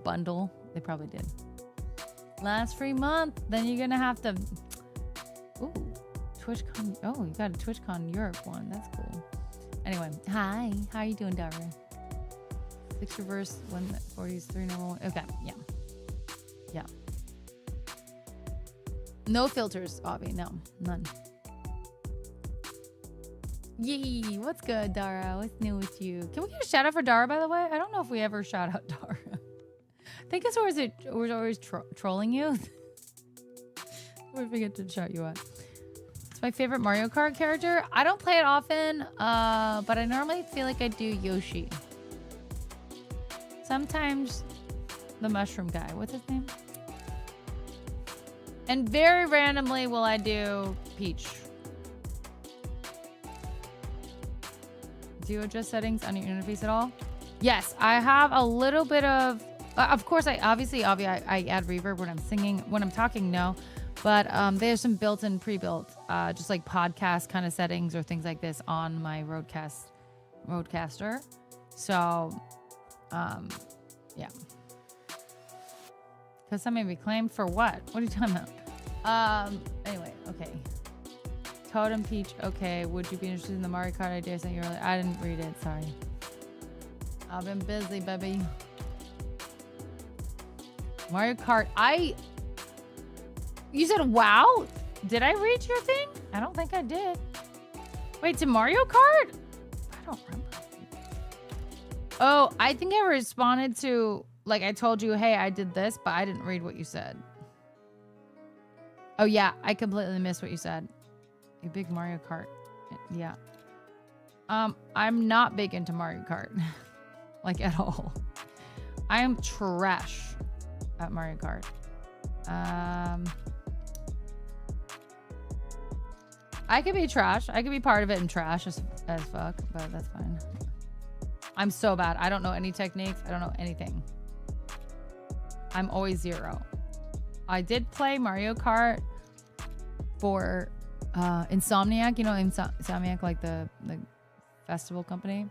bundle? They probably did. Last free month. Then you're gonna have to. Ooh, TwitchCon. Oh, you got a TwitchCon Europe one. That's cool. Anyway, hi. How are you doing, Dara? 6 reverse, 140s, 3 normal. Okay, yeah. No filters, Avi. No, none. Yee, what's good, Dara? What's new with you? Can we get a shout out for Dara, by the way? I don't know if we ever shout out Dara. I think it's always trolling you. We forget to shout you out. It's my favorite Mario Kart character. I don't play it often, but I normally feel like I do Yoshi. Sometimes the mushroom guy. What's his name? And very randomly will I do Peach. Do you adjust settings on your interface at all? Yes, I have a little bit of course, I add reverb when I'm singing. When I'm talking, no. But there's some built-in, pre-built, just like podcast kind of settings or things like this on my Rodecaster. So, yeah. Because some may be claimed for what? What are you talking about? Anyway, okay. Totem Peach, okay. Would you be interested in the Mario Kart idea I sent you earlier? I didn't read it, sorry. I've been busy, baby. Mario Kart, you said wow? Did I read your thing? I don't think I did. Wait, to Mario Kart? I don't remember. Oh, I think I responded to, like, I told you, hey, I did this, but I didn't read what you said. Oh, yeah, I completely missed what you said. A big Mario Kart. Yeah. I'm not big into Mario Kart. Like, at all. I am trash at Mario Kart. I could be trash. I could be part of it and trash as fuck, but that's fine. I'm so bad. I don't know any techniques. I don't know anything. I'm always 0. I did play Mario Kart for Insomniac. You know Insomniac, like the festival company.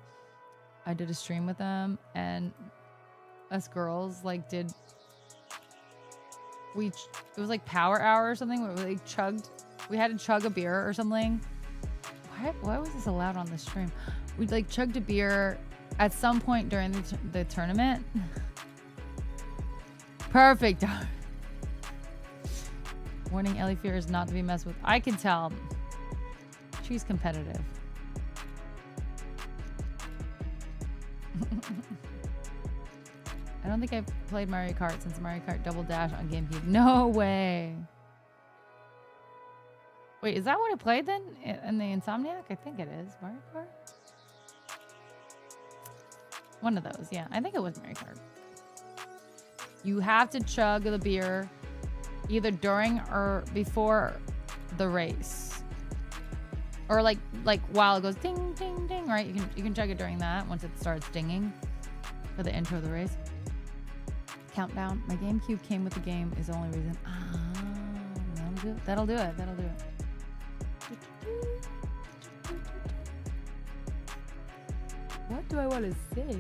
I did a stream with them, and us girls like it was like Power Hour or something where we had to chug a beer or something. Why was this allowed on the stream? We like chugged a beer at some point during the tournament. Perfect. Warning, Ellie Fear is not to be messed with. I can tell. She's competitive. I don't think I've played Mario Kart since Mario Kart Double Dash on GameCube. No way. Wait, is that what I played then in the Insomniac? I think it is. Mario Kart? One of those, yeah. I think it was Mario Kart. You have to chug the beer either during or before the race. Or like while it goes ding, ding, ding, right? You can chug it during that once it starts dinging for the intro of the race. Countdown. My GameCube came with the game is the only reason. That'll do it. What do I want to say?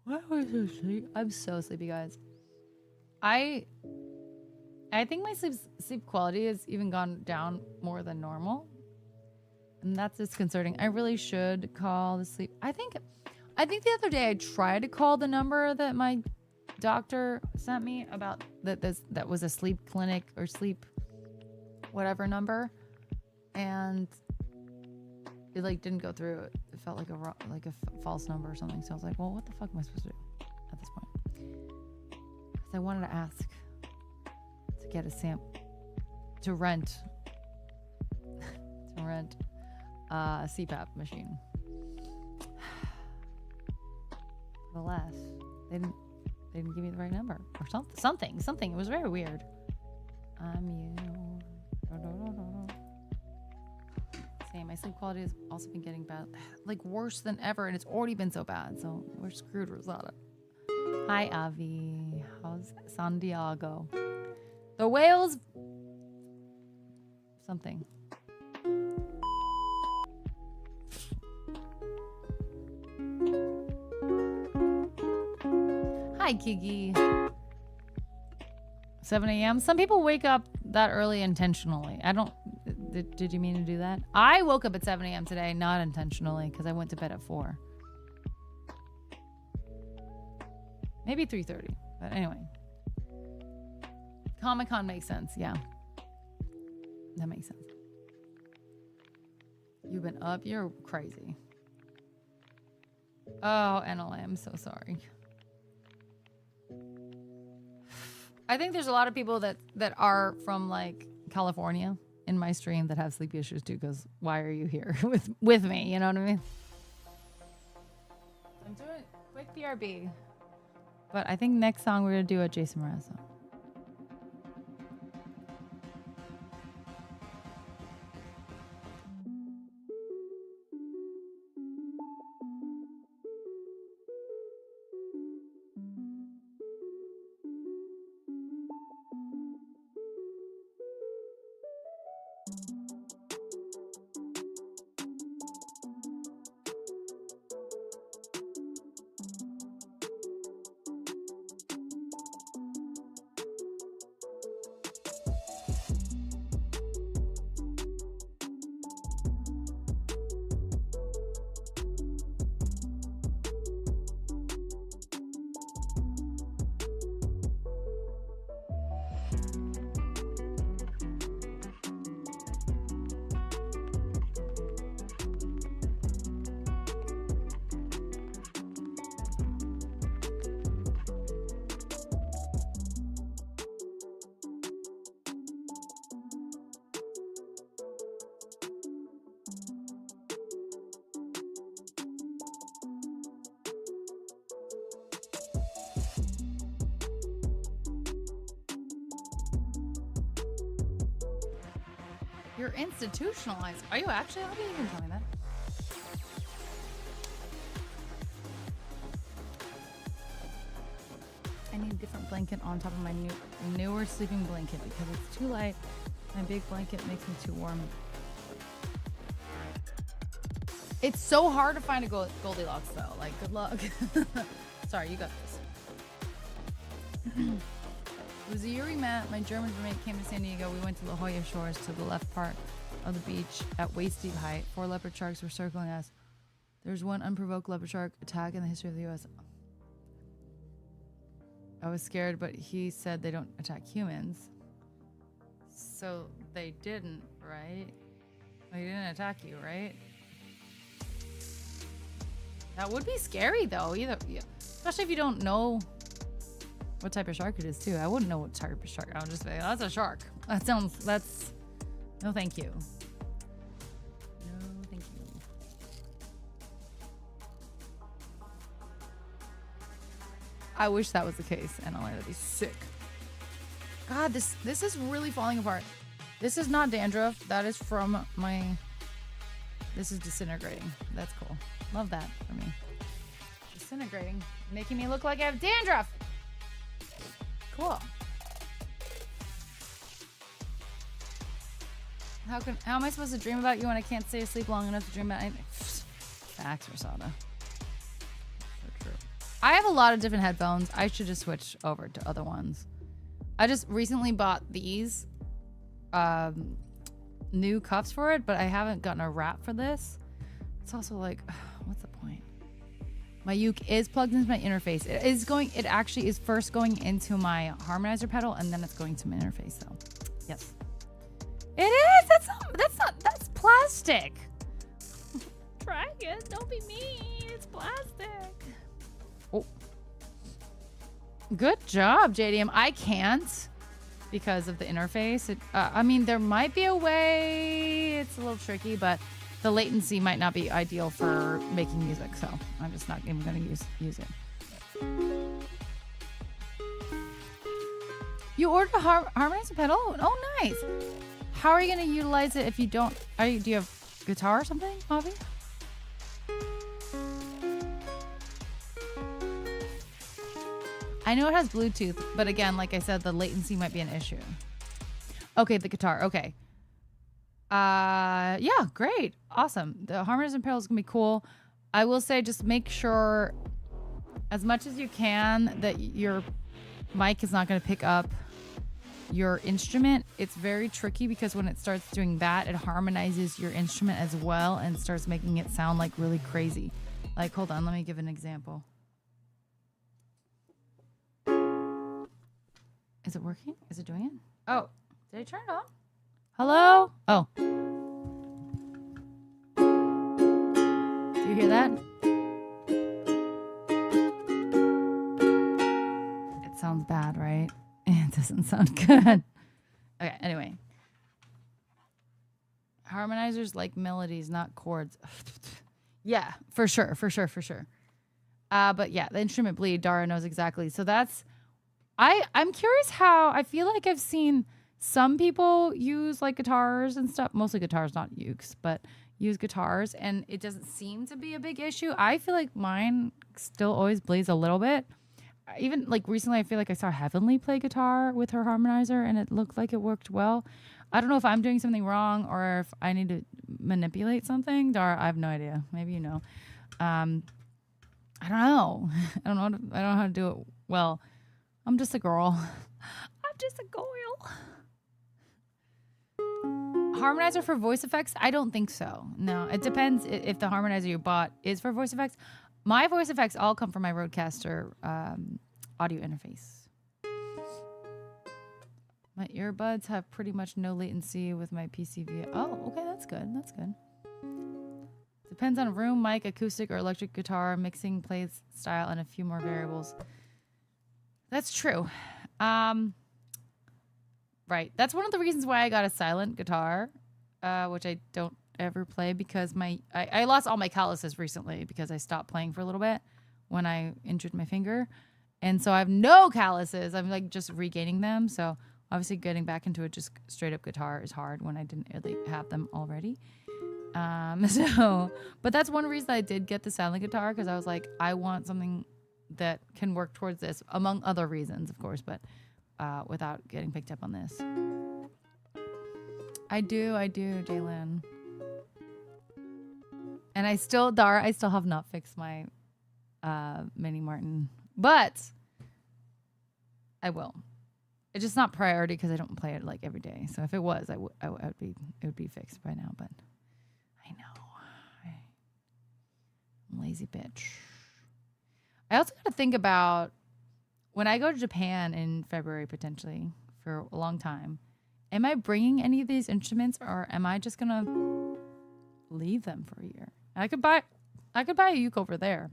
Why am I so sleepy? I'm so sleepy, guys. I think my sleep quality has even gone down more than normal, and that's disconcerting. I really should call the sleep. I think the other day I tried to call the number that my doctor sent me about that was a sleep clinic or sleep whatever number, and it like didn't go through. It felt like a false number or something. So I was like, well, what the fuck am I supposed to do at this point? Because I wanted to ask to get to rent a CPAP machine. But alas, they didn't give me the right number or something. It was very weird. I'm you. My sleep quality has also been getting bad, like worse than ever, and it's already been so bad. So we're screwed, Rosada. Hi, Avi. How's San Diego? The whales. Something. Hi, Kiki. 7 a.m. Some people wake up that early intentionally. I don't. Did you mean to do that? I woke up at 7 a.m. today, not intentionally, because I went to bed at 4. Maybe 3:30. But anyway. Comic-Con makes sense. Yeah. That makes sense. You've been up? You're crazy. Oh, NLA, I'm so sorry. I think there's a lot of people that are from like California in my stream that have sleep issues too, because why are you here with me? You know what I mean? I'm doing quick BRB. But I think next song we're going to do a Jason Mraz song. You're institutionalized. Are you actually? How did you even tell me that? I need a different blanket on top of my newer sleeping blanket because it's too light. My big blanket makes me too warm. It's so hard to find a Goldilocks though. Like, good luck. Sorry, you got this. It was a Yuri mat. My German roommate came to San Diego. We went to La Jolla Shores to the left part of the beach at waist deep height. 4 leopard sharks were circling us. There's one unprovoked leopard shark attack in the history of the U.S. I was scared, but he said they don't attack humans. So they didn't, right? They didn't attack you, right? That would be scary though, especially if you don't know what type of shark it is too. I wouldn't know what type of shark. I would just say, that's a shark. That's, no thank you. No thank you. I wish that was the case, and that'd be sick. God, this is really falling apart. This is not dandruff. That is from my... This is disintegrating. That's cool. Love that for me. Disintegrating. Making me look like I have dandruff. Cool. How am I supposed to dream about you when I can't stay asleep long enough to dream about anything? Facts, Rosada. So true. I have a lot of different headphones. I should just switch over to other ones. I just recently bought these new cuffs for it, but I haven't gotten a wrap for this. It's also like, what's the point? My uke is plugged into my interface. It actually is first going into my harmonizer pedal, and then it's going to my interface. So, yes, it is. That's plastic. Dragon, don't be mean. It's plastic. Oh, good job, JDM. I can't because of the interface. I mean, there might be a way. It's a little tricky, but the latency might not be ideal for making music, so I'm just not even going to use it. You ordered a harmonizer pedal? Oh, nice. How are you going to utilize it if you don't? Do you have guitar or something, Avi? I know it has Bluetooth, but again, like I said, the latency might be an issue. Okay, the guitar. Okay. Yeah, great. Awesome. The harmonizer pedal is going to be cool. I will say just make sure as much as you can that your mic is not going to pick up your instrument. It's very tricky because when it starts doing that, it harmonizes your instrument as well and starts making it sound like really crazy. Like, hold on, let me give an example. Is it working? Is it doing it? Oh, did I turn it on? Hello? Oh. Do you hear that? It sounds bad, right? It doesn't sound good. Okay, anyway. Harmonizers like melodies, not chords. Yeah, for sure. But yeah, the instrument bleed, Dara knows exactly. So that's... I'm curious how... I feel like I've seen some people use like guitars and stuff. Mostly guitars, not ukes, but use guitars. And it doesn't seem to be a big issue. I feel like mine still always bleeds a little bit. Even like recently, I feel like I saw Heavenly play guitar with her harmonizer and it looked like it worked well. I don't know if I'm doing something wrong or if I need to manipulate something. Dara, I have no idea. Maybe you know. I don't know. I don't know how to do it well. I'm just a girl. Harmonizer for voice effects? I don't think so. No, it depends if the harmonizer you bought is for voice effects. My voice effects all come from my Rodecaster audio interface. My earbuds have pretty much no latency with my PCV. Oh, okay, that's good. That's good. Depends on room, mic, acoustic, or electric guitar, mixing, play style, and a few more variables. That's true. Right. That's one of the reasons why I got a silent guitar, which I don't ever play because I lost all my calluses recently because I stopped playing for a little bit when I injured my finger. And so I have no calluses. I'm like just regaining them. So obviously getting back into it just straight up guitar is hard when I didn't really have them already. But that's one reason I did get the silent guitar because I was like, I want something that can work towards this, among other reasons, of course, but without getting picked up on this. I do, Jalen. And I still have not fixed my Mini Martin, but I will. It's just not priority because I don't play it like every day. So if it was, it would be fixed by now. But I know, I'm a lazy bitch. I also got to think about when I go to Japan in February, potentially for a long time, am I bringing any of these instruments or am I just going to leave them for a year? I could buy I could buy a uke over there.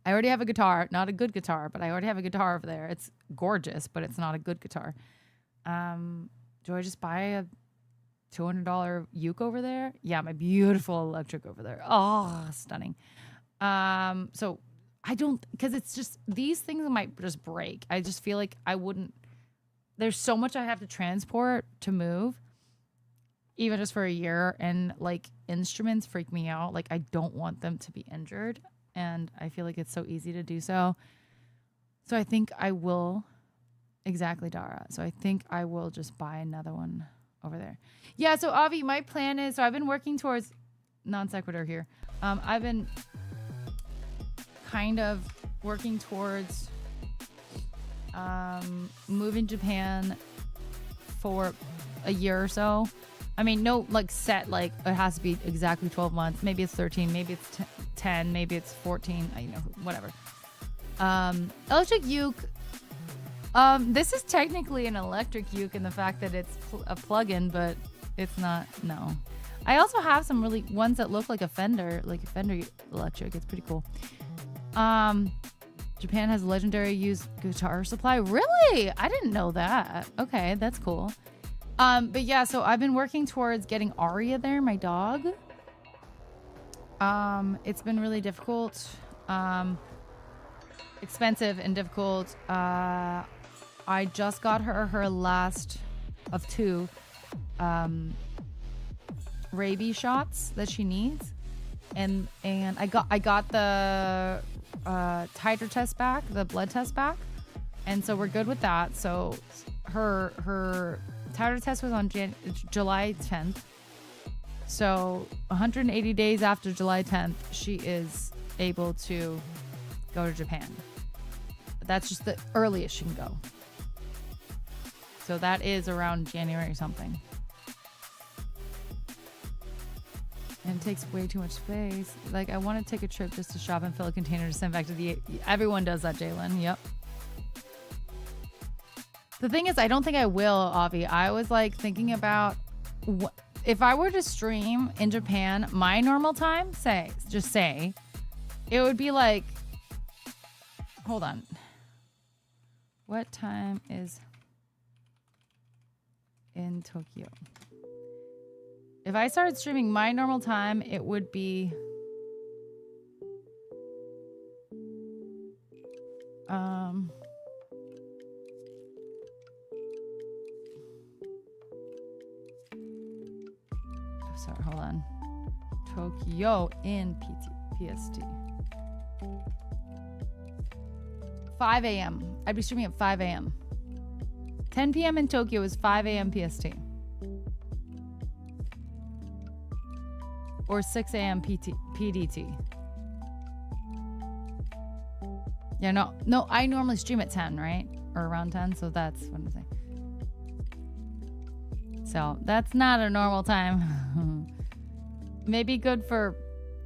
I already have a guitar, not a good guitar, but I already have a guitar over there. It's gorgeous, but it's not a good guitar. Do I just buy a $200 uke over there? Yeah, my beautiful electric over there. Oh, stunning. So I don't, because it's just, these things might just break. I just feel like I wouldn't, there's so much I have to transport to move, even just for a year. And like instruments freak me out. Like I don't want them to be injured. And I feel like it's so easy to do so. So I think I will, exactly, Dara. So I think I will just buy another one over there. Yeah, so Avi, my plan is, so I've been working towards, non sequitur here. I've been kind of working towards moving to Japan for a year or so. I mean, no, like set, like it has to be exactly 12 months. Maybe it's 13, maybe it's 10, maybe it's 14, you know, whatever. Electric uke. This is technically an electric uke in the fact that it's a plug-in, but it's not, no. I also have some really ones that look like a Fender electric. It's pretty cool. Japan has a legendary used guitar supply. Really? I didn't know that. Okay, that's cool. But yeah, so I've been working towards getting Aria there, my dog. It's been really difficult. Expensive and difficult. I just got her last of 2 rabies shots that she needs. And I got the titer test back, the blood test back. And so we're good with that. So her titer test was on July 10th. So 180 days after July 10th, she is able to go to Japan. That's just the earliest she can go. So that is around January something. And it takes way too much space. Like, I want to take a trip just to shop and fill a container to send back to the... Everyone does that, Jalen. Yep. The thing is, I don't think I will, Avi. I was like thinking about if I were to stream in Japan, my normal time, just say, it would be like, hold on. What time is in Tokyo? If I started streaming my normal time, it would be sorry, hold on. Tokyo in PST. 5 a.m. I'd be streaming at 5 a.m. 10 p.m. in Tokyo is 5 a.m. PST. Or 6 a.m. PDT. Yeah, no, I normally stream at 10, right? Or around 10, so that's what I'm saying. So that's not a normal time. Maybe good for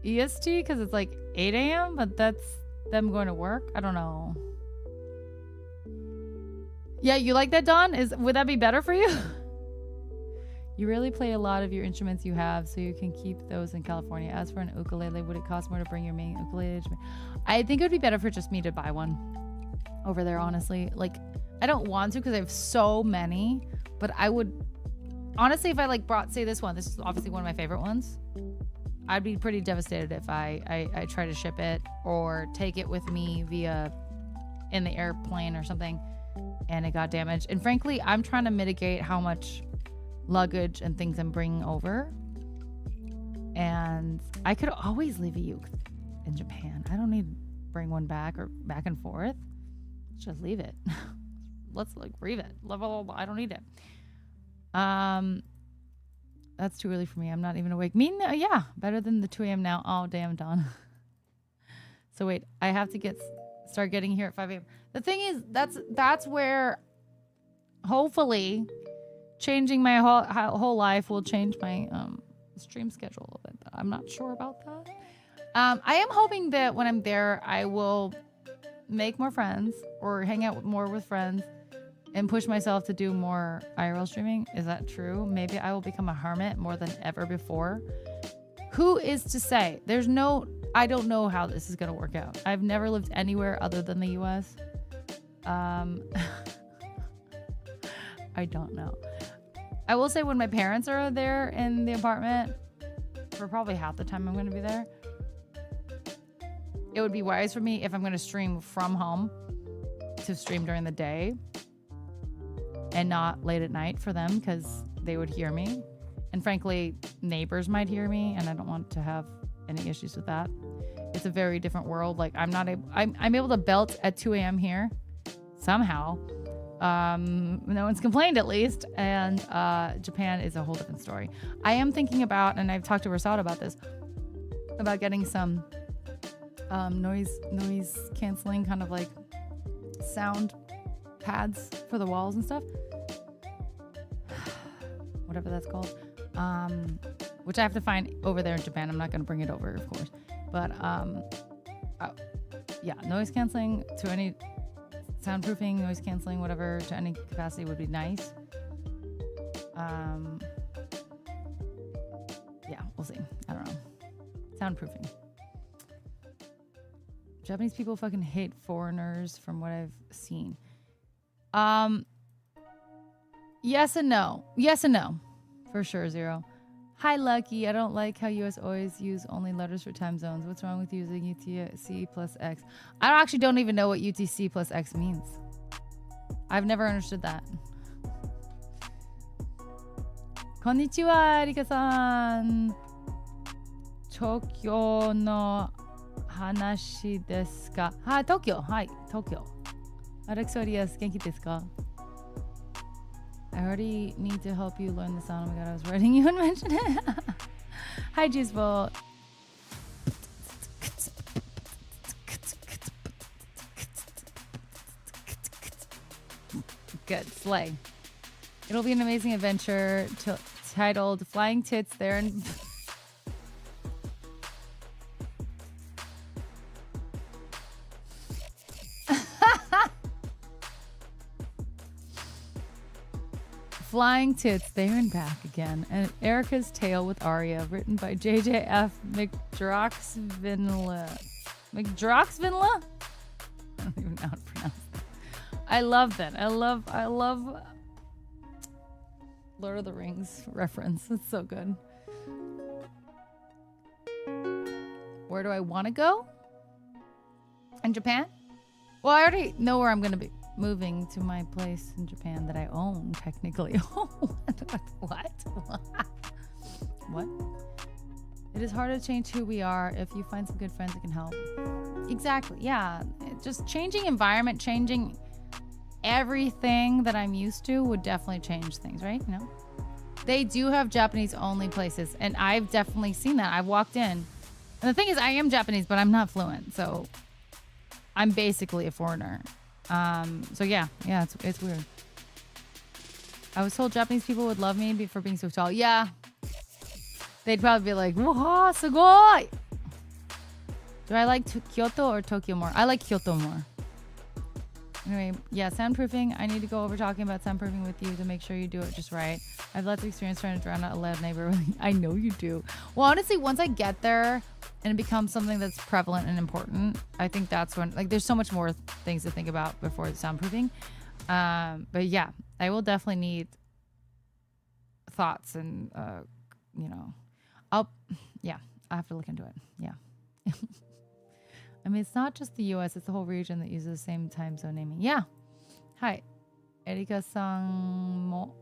EST because it's like 8 a.m., but that's them going to work. I don't know. Yeah, you like that, Dawn? Would that be better for you? You really play a lot of your instruments you have, so you can keep those in California. As for an ukulele, would it cost more to bring your main ukulele to Japan? I think it would be better for just me to buy one over there, honestly. Like, I don't want to because I have so many, but I would... Honestly, if I like brought, say this is obviously one of my favorite ones. I'd be pretty devastated if I try to ship it or take it with me via in the airplane or something and it got damaged. And frankly, I'm trying to mitigate how much luggage and things I'm bringing over. And I could always leave a uke in Japan. I don't need to bring one back or back and forth. Let's just leave it. Let's like leave it. Blah, blah, blah. I don't need it. That's too early for me. I'm not even awake. Yeah, better than the 2 a.m. now. Oh, damn, Dawn. So wait, I have to start getting here at 5 a.m. The thing is, that's where hopefully changing my whole life will change my stream schedule a little bit. But I'm not sure about that. I am hoping that when I'm there, I will make more friends or hang out more with friends. And push myself to do more IRL streaming. Is that true? Maybe I will become a hermit more than ever before. Who is to say? I don't know how this is going to work out. I've never lived anywhere other than the US. I don't know. I will say when my parents are there in the apartment, for probably half the time I'm going to be there, it would be wise for me if I'm going to stream from home to stream during the day and not late at night for them, because they would hear me. And frankly, neighbors might hear me, and I don't want to have any issues with that. It's a very different world. Like I'm able to belt at 2 a.m. here somehow. No one's complained, at least. And Japan is a whole different story. I am thinking about, and I've talked to Rasada about this, about getting some noise canceling kind of like sound pads for the walls and stuff. Whatever that's called. Which I have to find over there in Japan. I'm not going to bring it over, of course. But yeah, noise canceling to any soundproofing, noise canceling, whatever, to any capacity would be nice. Yeah, we'll see. I don't know. Soundproofing. Japanese people fucking hate foreigners from what I've seen. Yes and no. Yes and no. For sure, Zero. Hi, Lucky. I don't like how US always use only letters for time zones. What's wrong with using UTC plus X? I actually don't even know what UTC plus X means. I've never understood that. Konnichiwa, Erika-san. Tokyo no hanashi desu ka? Hi, Tokyo. Hi, Tokyo. Alex Arias, genki desu ka? I already need to help you learn the sound. Oh my god, I was writing you and mentioned it. Hi, Juicebowl. Good, slay. It'll be an amazing adventure titled Flying Tits There and... Flying Tits There and Back Again, and Erica's Tale with Aria, written by JJF McDroxvinla. McDroxvinla? I don't even know how to pronounce that. I love that. I love Lord of the Rings reference. It's so good. Where do I want to go? In Japan? Well, I already know where I'm going to be moving, to my place in Japan that I own, technically. What? What? It is hard to change who we are. If you find some good friends that can help. Exactly. Yeah. Just changing environment, changing everything that I'm used to would definitely change things, right? You know? They do have Japanese only places, and I've definitely seen that. I've walked in. And the thing is, I am Japanese, but I'm not fluent, so I'm basically a foreigner. So yeah, it's weird. I was told Japanese people would love me for being so tall. Yeah. They'd probably be like, "Wow, sugoi!" Do I like Kyoto or Tokyo more? I like Kyoto more. Anyway, yeah, soundproofing. I need to go over talking about soundproofing with you to make sure you do it just right. I have lots of experience trying to drown out a loud neighbor. I know you do. Well, honestly, once I get there and it becomes something that's prevalent and important, I think that's when, like, there's so much more things to think about before the soundproofing. But yeah, I will definitely need thoughts and, you know, I have to look into it. Yeah. I mean, it's not just the U.S., it's the whole region that uses the same time zone naming. Yeah. Hi. Erika-san mo?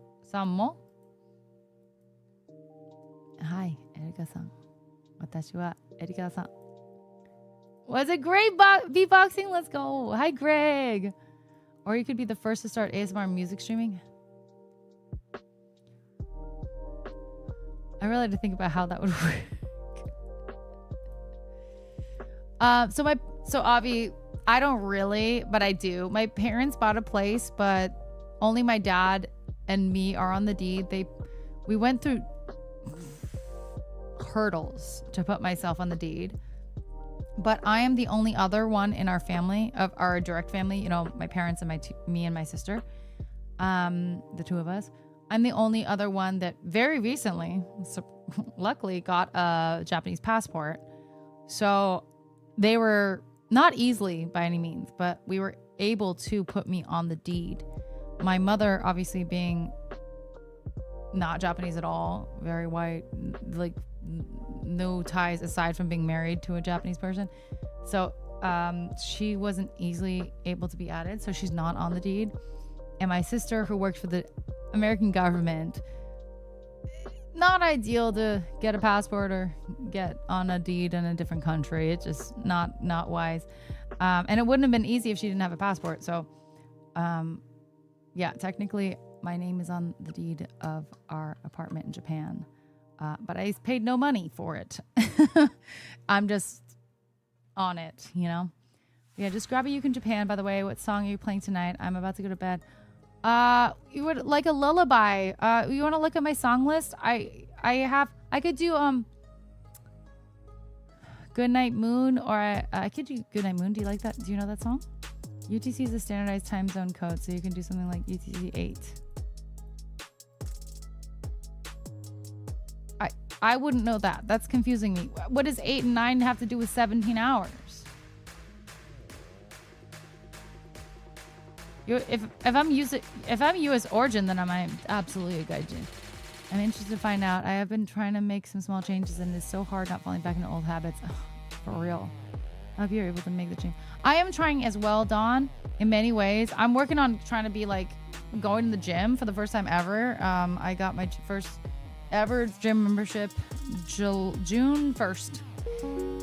Hi, Erika-san. Watashi wa Erika-san. Was it great beatboxing? Let's go. Hi, Greg. Or you could be the first to start ASMR music streaming. I really had to think about how that would work. So Avi, I don't really, but I do. My parents bought a place, but only my dad and me are on the deed. We went through hurdles to put myself on the deed, but I am the only other one in our family, of our direct family, you know, my parents and me and my sister, the two of us. I'm the only other one that very recently, luckily, got a Japanese passport. So they were not easily by any means, but we were able to put me on the deed. My mother, obviously being not Japanese at all, very white, like no ties aside from being married to a Japanese person. So she wasn't easily able to be added, so she's not on the deed. And my sister, who worked for the American government, not ideal to get a passport or get on a deed in a different country. It's just not wise. And it wouldn't have been easy if she didn't have a passport. So, yeah, technically my name is on the deed of our apartment in Japan. But I paid no money for it. I'm just on it, you know? Yeah, just grab a uke in Japan. By the way, what song are you playing tonight? I'm about to go to bed. You would like a lullaby. You want to look at my song list? I could do Goodnight Moon, or I could do Goodnight Moon. Do you like that? Do you know that song? UTC is a standardized time zone code, so you can do something like UTC 8. I wouldn't know that. That's confusing me. What does 8 and 9 have to do with 17 hours? If I'm U.S. origin, then I'm absolutely a gaijin. I'm interested to find out. I have been trying to make some small changes, and it's so hard not falling back into old habits. Ugh, for real. I hope you're able to make the change. I am trying as well, Dawn, in many ways. I'm working on trying to be like going to the gym for the first time ever. I got my first ever gym membership June 1st,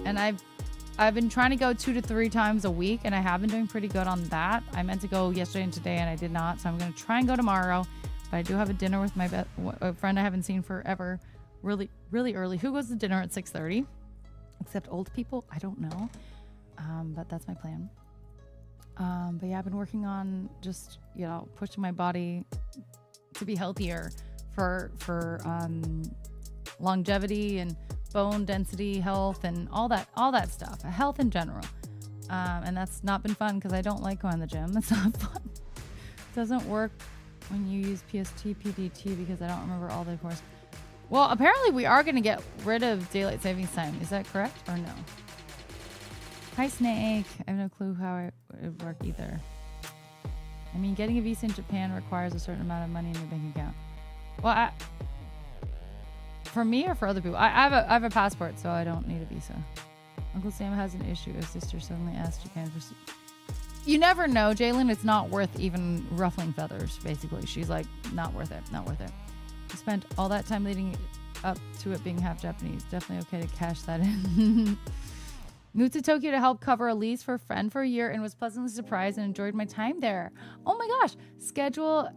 and I've been trying to go 2 to 3 times a week, and I have been doing pretty good on that. I meant to go yesterday and today, and I did not, so I'm going to try and go tomorrow. But I do have a dinner with a friend I haven't seen forever, really, really early. Who goes to dinner at 6:30? Except old people? I don't know. But that's my plan. But yeah, I've been working on just, pushing my body to be healthier for longevity and bone density, health, and all that stuff. Health in general. And that's not been fun because I don't like going to the gym. It's not fun. It doesn't work when you use PST, PDT, because I don't remember all the course. Well, apparently we are going to get rid of daylight savings time. Is that correct or no? Hi, Snake. I have no clue how it would work either. I mean, getting a visa in Japan requires a certain amount of money in your bank account. Well, for me or for other people? I have a passport, so I don't need a visa. Uncle Sam has an issue. His sister suddenly asked Japan for... You never know, Jalen. It's not worth even ruffling feathers, basically. She's like, not worth it. Not worth it. He spent all that time leading up to it being half Japanese. Definitely okay to cash that in. Moved to Tokyo to help cover a lease for a friend for a year and was pleasantly surprised and enjoyed my time there. Oh my gosh. Schedule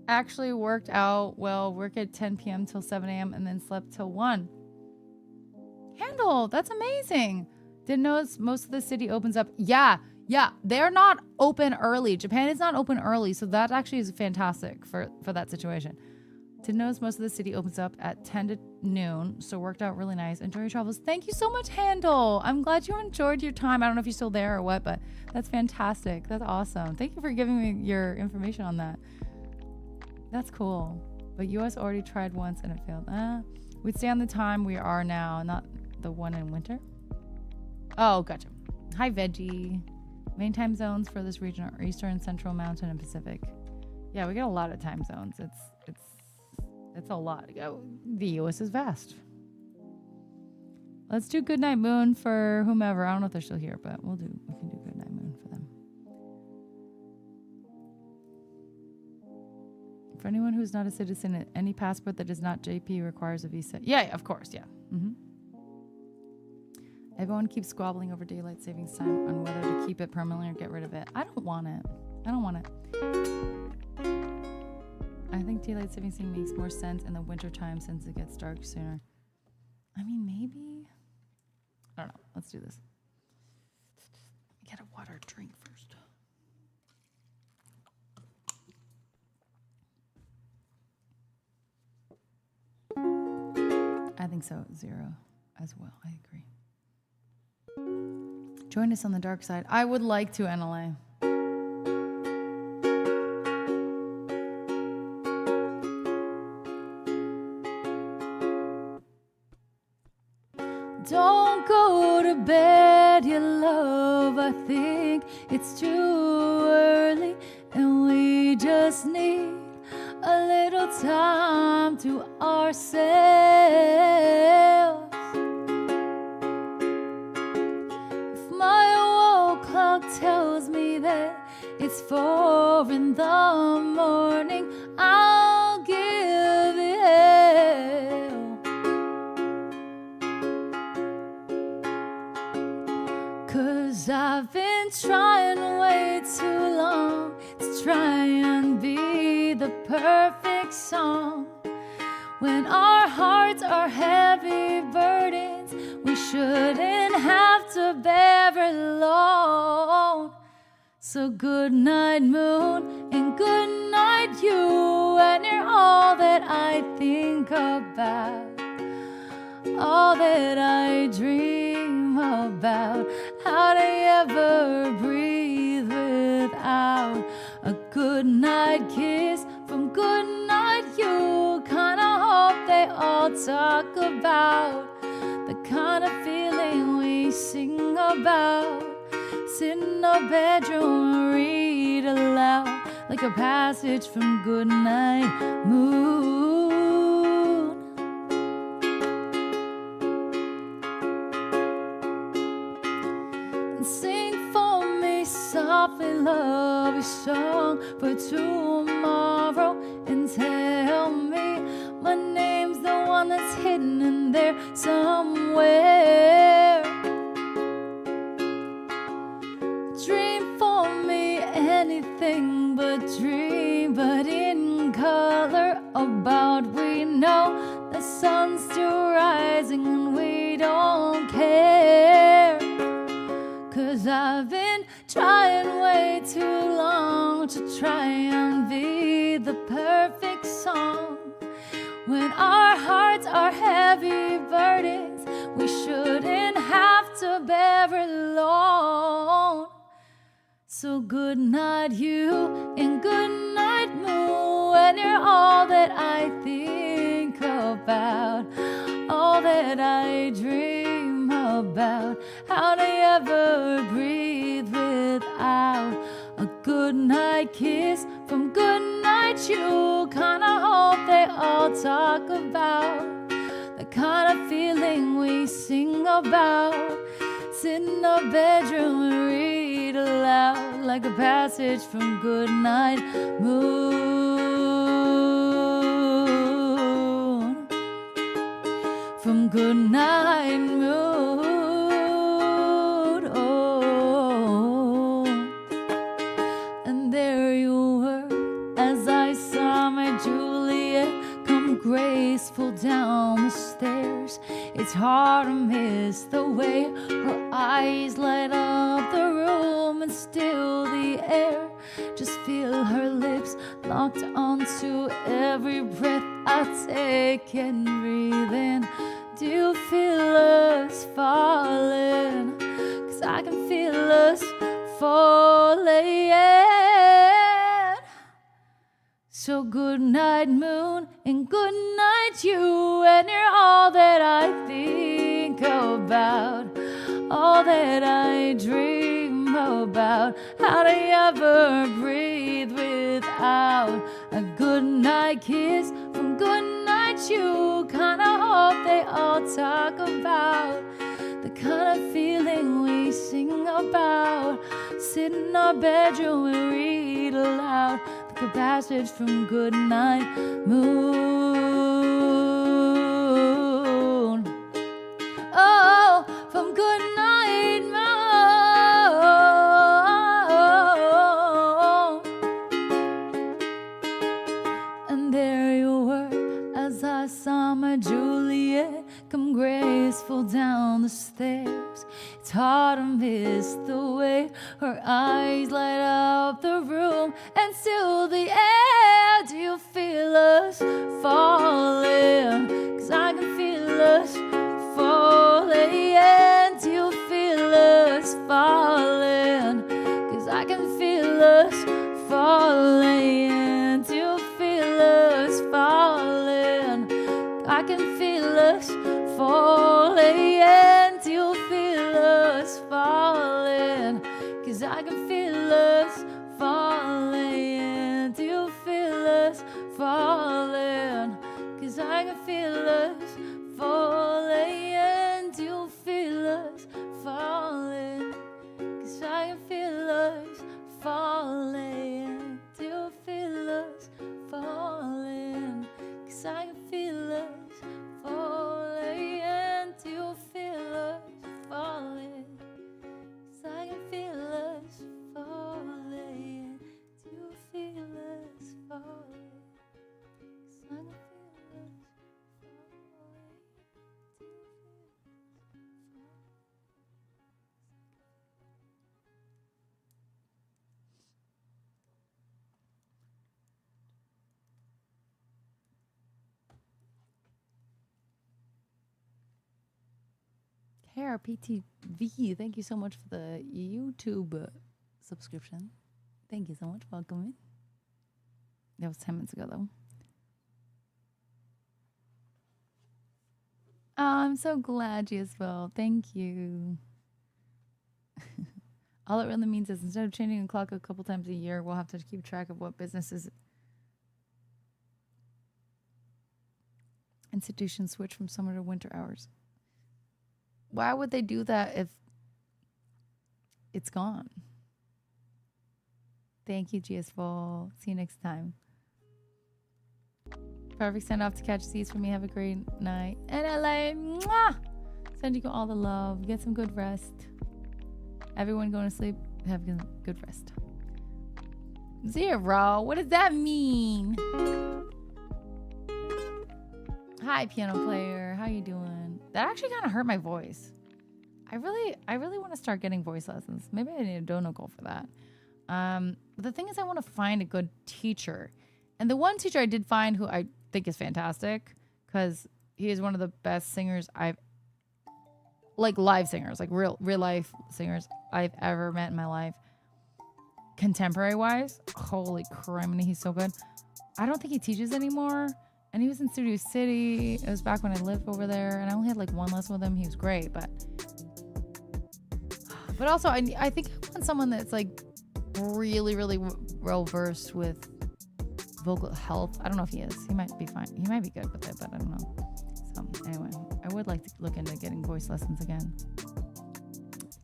actually worked out well. Work at 10 p.m. till 7 a.m. and then slept till 1. Handle. That's amazing. Didn't know most of the city opens up. Yeah. They're not open early. Japan is not open early. So that actually is fantastic for that situation. Didn't notice most of the city opens up at 10 to noon, so worked out really nice. Enjoy your travels. Thank you so much, Handel. I'm glad you enjoyed your time. I don't know if you're still there or what, but that's fantastic. That's awesome. Thank you for giving me your information on that. That's cool. But US already tried once and it failed. We'd stay on the time we are now, not the one in winter. Oh, gotcha. Hi, Veggie. Main time zones for this region are Eastern, Central, Mountain, and Pacific. Yeah, we get a lot of time zones. It's a lot. The U.S. is vast. Let's do Goodnight Moon for whomever. I don't know if they're still here, but we can do Goodnight Moon for them. For anyone who's not a citizen, any passport that is not JP requires a visa. Yeah, of course, yeah. Mm-hmm. Everyone keeps squabbling over daylight savings time on whether to keep it permanently or get rid of it. I don't want it. I think daylight savings time makes more sense in the winter time since it gets dark sooner. I mean, maybe. I don't know. Let's do this. Get a water drink first. I think so. 0 as well. I agree. Join us on the dark side. I would like to, NLA. Don't go to to bed, your love. I think it's too early, and we just need a little time to ourselves. If my wall clock tells me that it's 4 in the morning, I'll give it hell. 'Cause I've been trying way too long to try and be the perfect song. When our hearts are heavy burdens we shouldn't have to bear alone. So good night, moon, and good night, you. And you're all that I think about, all that I dream about. How'd I ever breathe without a good night kiss from good night, you? Kinda hope they all talk about the kind of feeling we sing about. Sit in our bedroom and read aloud like a passage from Goodnight Moon. And sing for me softly, love, a song for tomorrow, and tell me my name's the one that's hidden in there somewhere. Dream for me anything but dream, but in color, about we know the sun's still rising and we don't care. 'Cause I've been trying way too long to try and be the perfect song. When our hearts are heavy burdens we shouldn't have to bear alone. So good night, you, and good night, moon. And you're all that I think about, all that I dream about. How'd I ever breathe without a good night kiss from good night, you? Kinda hope they all talk about the kind of feeling we sing about. Sit in our bedroom and read aloud like a passage from Goodnight Moon. From Goodnight Moon. Oh. And there you were as I saw my Juliet come graceful down the stairs. It's hard to miss the way her eyes light up the room and still the air. Just feel her lips locked onto every breath I take and breathe in. Do you feel us falling? 'Cause I can feel us falling. So good night, moon, and good night, you. And you're all that I think about, all that I dream about. How'd I ever breathe without a good night kiss from good night, you? Kinda hope they all talk about the kind of feeling we sing about. Sit in our bedroom and read aloud like a passage from Goodnight Moon. Oh, from Goodnight Moon. And there you were as I saw my Juliet come graceful down the stairs. It's hard to miss the way her eyes light up the room and still the air. Do you feel us falling? 'Cause I can feel us falling. Do you feel us falling? 'Cause I can feel us falling. Do you feel us falling? I can feel us falling. Do you feel us Hair PTV. Thank you so much for the YouTube subscription. Thank you so much. Welcome in. That was 10 minutes ago, though. Oh, I'm so glad, Giselle. Thank you. All it really means is instead of changing the clock a couple times a year, we'll have to keep track of what businesses institutions switch from summer to winter hours. Why would they do that if it's gone? Thank you, GS4. See you next time. Perfect send off to catch seas for me. Have a great night. And LA, mwah! Send you all the love. Get some good rest. Everyone going to sleep. Have a good rest. 0. What does that mean? Hi, piano player. How you doing? That actually kind of hurt my voice. I really want to start getting voice lessons. Maybe I need a dono goal for that. But the thing is, I want to find a good teacher. And the one teacher I did find who I think is fantastic, because he is one of the best singers live singers, like real life singers I've ever met in my life. Contemporary wise, holy criminy, he's so good. I don't think he teaches anymore. And he was in Studio City. It was back when I lived over there, and I only had like one lesson with him. He was great, but also I think I want someone that's like really well versed with vocal health. I don't know if he is. He might be fine. He might be good with it, but I don't know. So anyway, I would like to look into getting voice lessons again.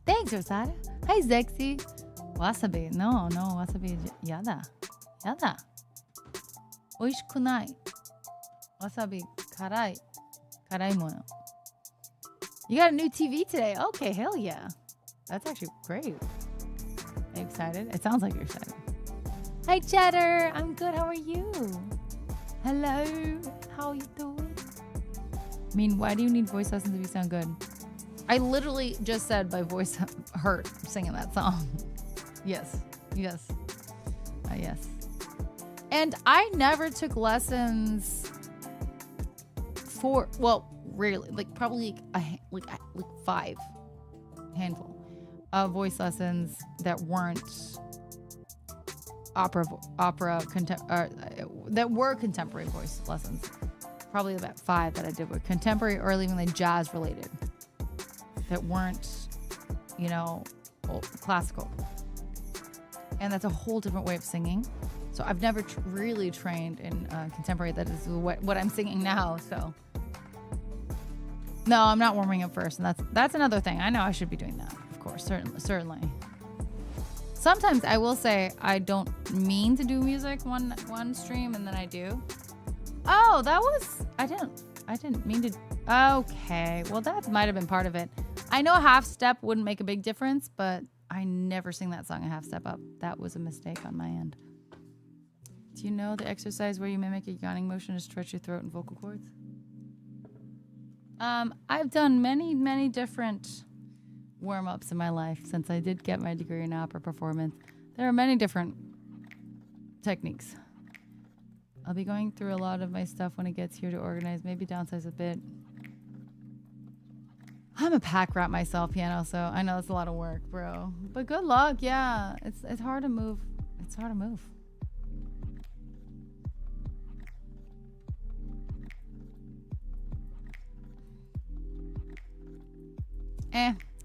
Thanks, Rosada. Hi, Zexy. Wasabi. No, wasabi is yada. Oishikunai. Wasabi karai. Karai mono. You got a new TV today. Okay, hell yeah. That's actually great. Are you excited? It sounds like you're excited. Hi, Cheddar. I'm good. How are you? Hello. How are you doing? I mean, why do you need voice lessons if you sound good? I literally just said my voice hurt singing that song. Yes. And I never took lessons for, well, rarely, like probably like 5 handful of voice lessons that weren't that were contemporary voice lessons. Probably about 5 that I did were contemporary or even like jazz related, that weren't, classical. And that's a whole different way of singing. So I've never really trained in contemporary. That is what I'm singing now. So no, I'm not warming up first, and that's another thing. I know I should be doing that, of course, certainly. Sometimes I will say I don't mean to do music one stream, and then I do. Oh, I didn't mean to. Okay, well that might have been part of it. I know a half step wouldn't make a big difference, but I never sing that song a half step up. That was a mistake on my end. Do you know the exercise where you mimic a yawning motion to stretch your throat and vocal cords? I've done many different warm-ups in my life since I did get my degree in opera performance. There are many different techniques. I'll be going through a lot of my stuff when it gets here to organize, maybe downsize a bit. I'm a pack rat myself, piano, so I know it's a lot of work, bro. But good luck, yeah. It's hard to move. It's hard to move.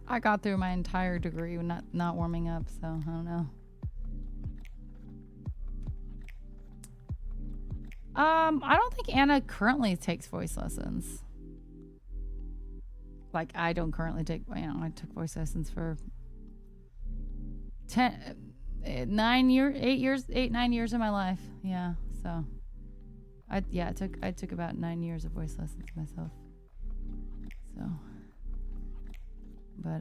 I got through my entire degree not warming up, so I don't know. I don't think Anna currently takes voice lessons. Like, I don't currently take, I took voice lessons for 9 years of my life. Yeah, so I took about 9 years of voice lessons myself. So, but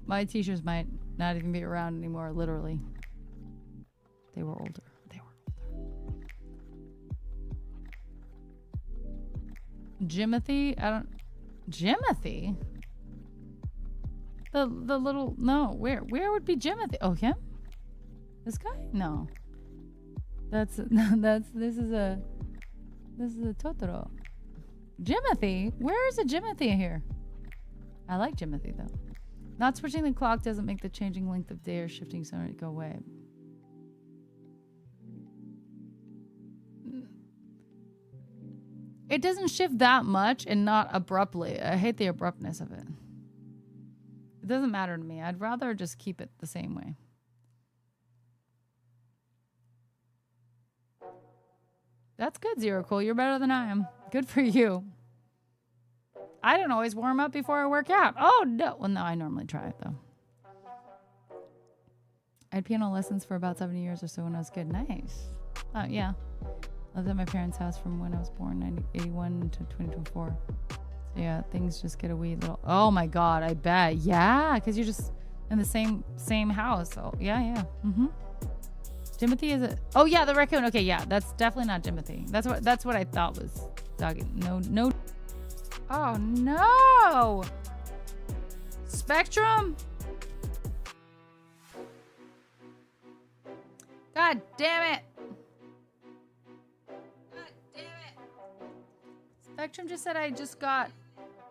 my teachers might not even be around anymore, literally. They were older. Jimothy? Jimothy? The little, no, where would be Jimothy? Oh, him? This guy? No. This is a Totoro. Jimothy? Where is a Jimothy here? I like Jimothy though. Not switching the clock doesn't make the changing length of day or shifting summer go away. It doesn't shift that much and not abruptly. I hate the abruptness of it. It doesn't matter to me. I'd rather just keep it the same way. That's good, Zero Cool. You're better than I am. Good for you. I don't always warm up before I work out. Oh, no. Well, no, I normally try it, though. I had piano lessons for about 7 years or so when I was good. Nice. Oh, yeah. I lived at my parents' house from when I was born, 1981 to 2024. So, yeah, things just get a wee little... Oh, my God, I bet. Yeah, because you're just in the same house. So, yeah. Mm-hmm. Jimothy is a... Oh, yeah, the raccoon. Okay, yeah, that's definitely not Jimothy. That's what I thought was doggy. No. Oh, no. Spectrum? God damn it. Spectrum just said I just got...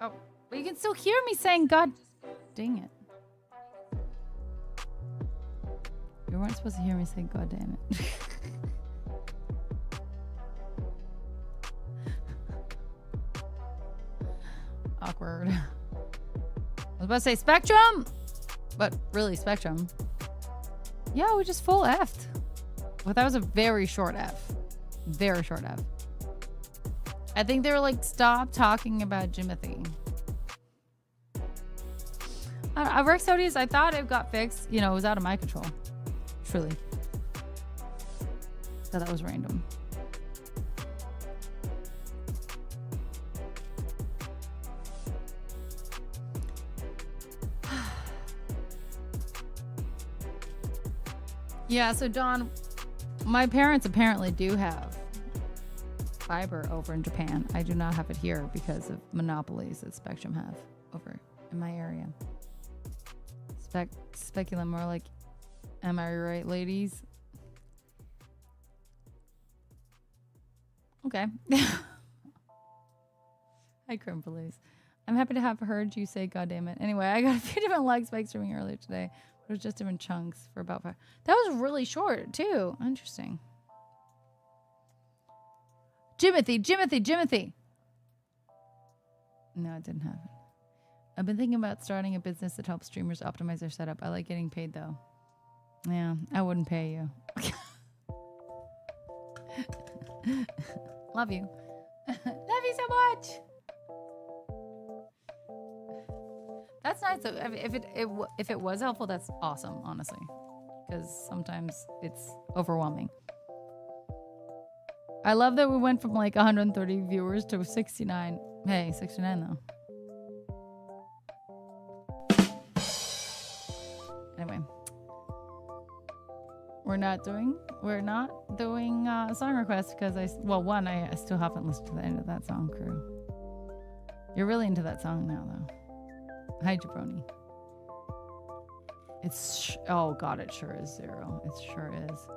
Oh, but you can still hear me saying God dang it. You weren't supposed to hear me say God damn it. Awkward. I was about to say Spectrum, but really Spectrum. Yeah, we just full F'd. Well, that was a very short F. Very short F. I think they were like, stop talking about Jimothy. Rexodius, I thought it got fixed. You know, it was out of my control. Truly. So that was random. Yeah, so Dawn, my parents apparently do have fiber over in Japan. I do not have it here because of monopolies that Spectrum have over in my area. Speculum, more like, am I right, ladies? Okay. Hi, Crimpleys. I'm happy to have heard you say God damn it. Anyway, I got a few different leg spikes streaming earlier today. It was just different chunks for about 5. That was really short, too. Interesting. Jimothy. No, it didn't happen. I've been thinking about starting a business that helps streamers optimize their setup. I like getting paid, though. Yeah, I wouldn't pay you. Love you. Love you so much. That's nice. So if it was helpful, that's awesome, honestly. Because sometimes it's overwhelming. I love that we went from like 130 viewers to 69. Hey, 69 though. Anyway, we're not doing song requests because I still haven't listened to the end of that song, crew. You're really into that song now, though. Hi, Jabroni. Oh god, it sure is Zero. It sure is.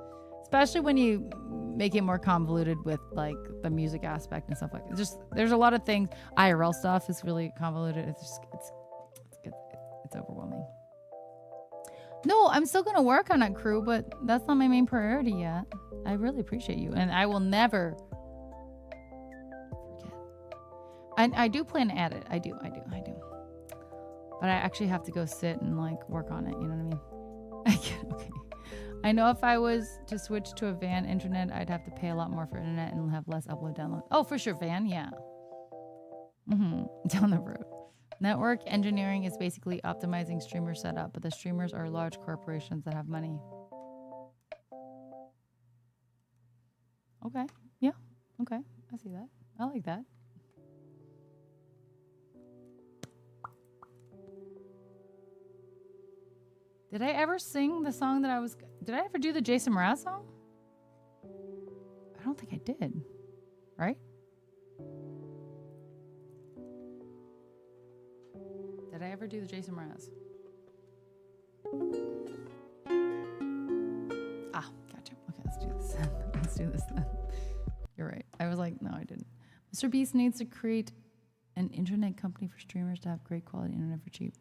Especially when you make it more convoluted with like the music aspect and stuff like that. Just there's a lot of things. IRL stuff is really convoluted. It's overwhelming. No, I'm still gonna work on it, crew, but that's not my main priority yet. I really appreciate you, and I will never forget. I do plan to add it. I do. But I actually have to go sit and like work on it. You know what I mean? Okay. I know if I was to switch to a VAN internet, I'd have to pay a lot more for internet and have less upload download. Oh, for sure, VAN, yeah. Down the road. Network engineering is basically optimizing streamer setup, but the streamers are large corporations that have money. Okay. Yeah. Okay. I see that. I like that. Did I ever sing the song that did I ever do the Jason Mraz song? I don't think I did. Right? Did I ever do the Jason Mraz? Ah, gotcha. Okay, let's do this. Let's do this then. You're right. I was like, no, I didn't. Mr. Beast needs to create an internet company for streamers to have great quality internet for cheap.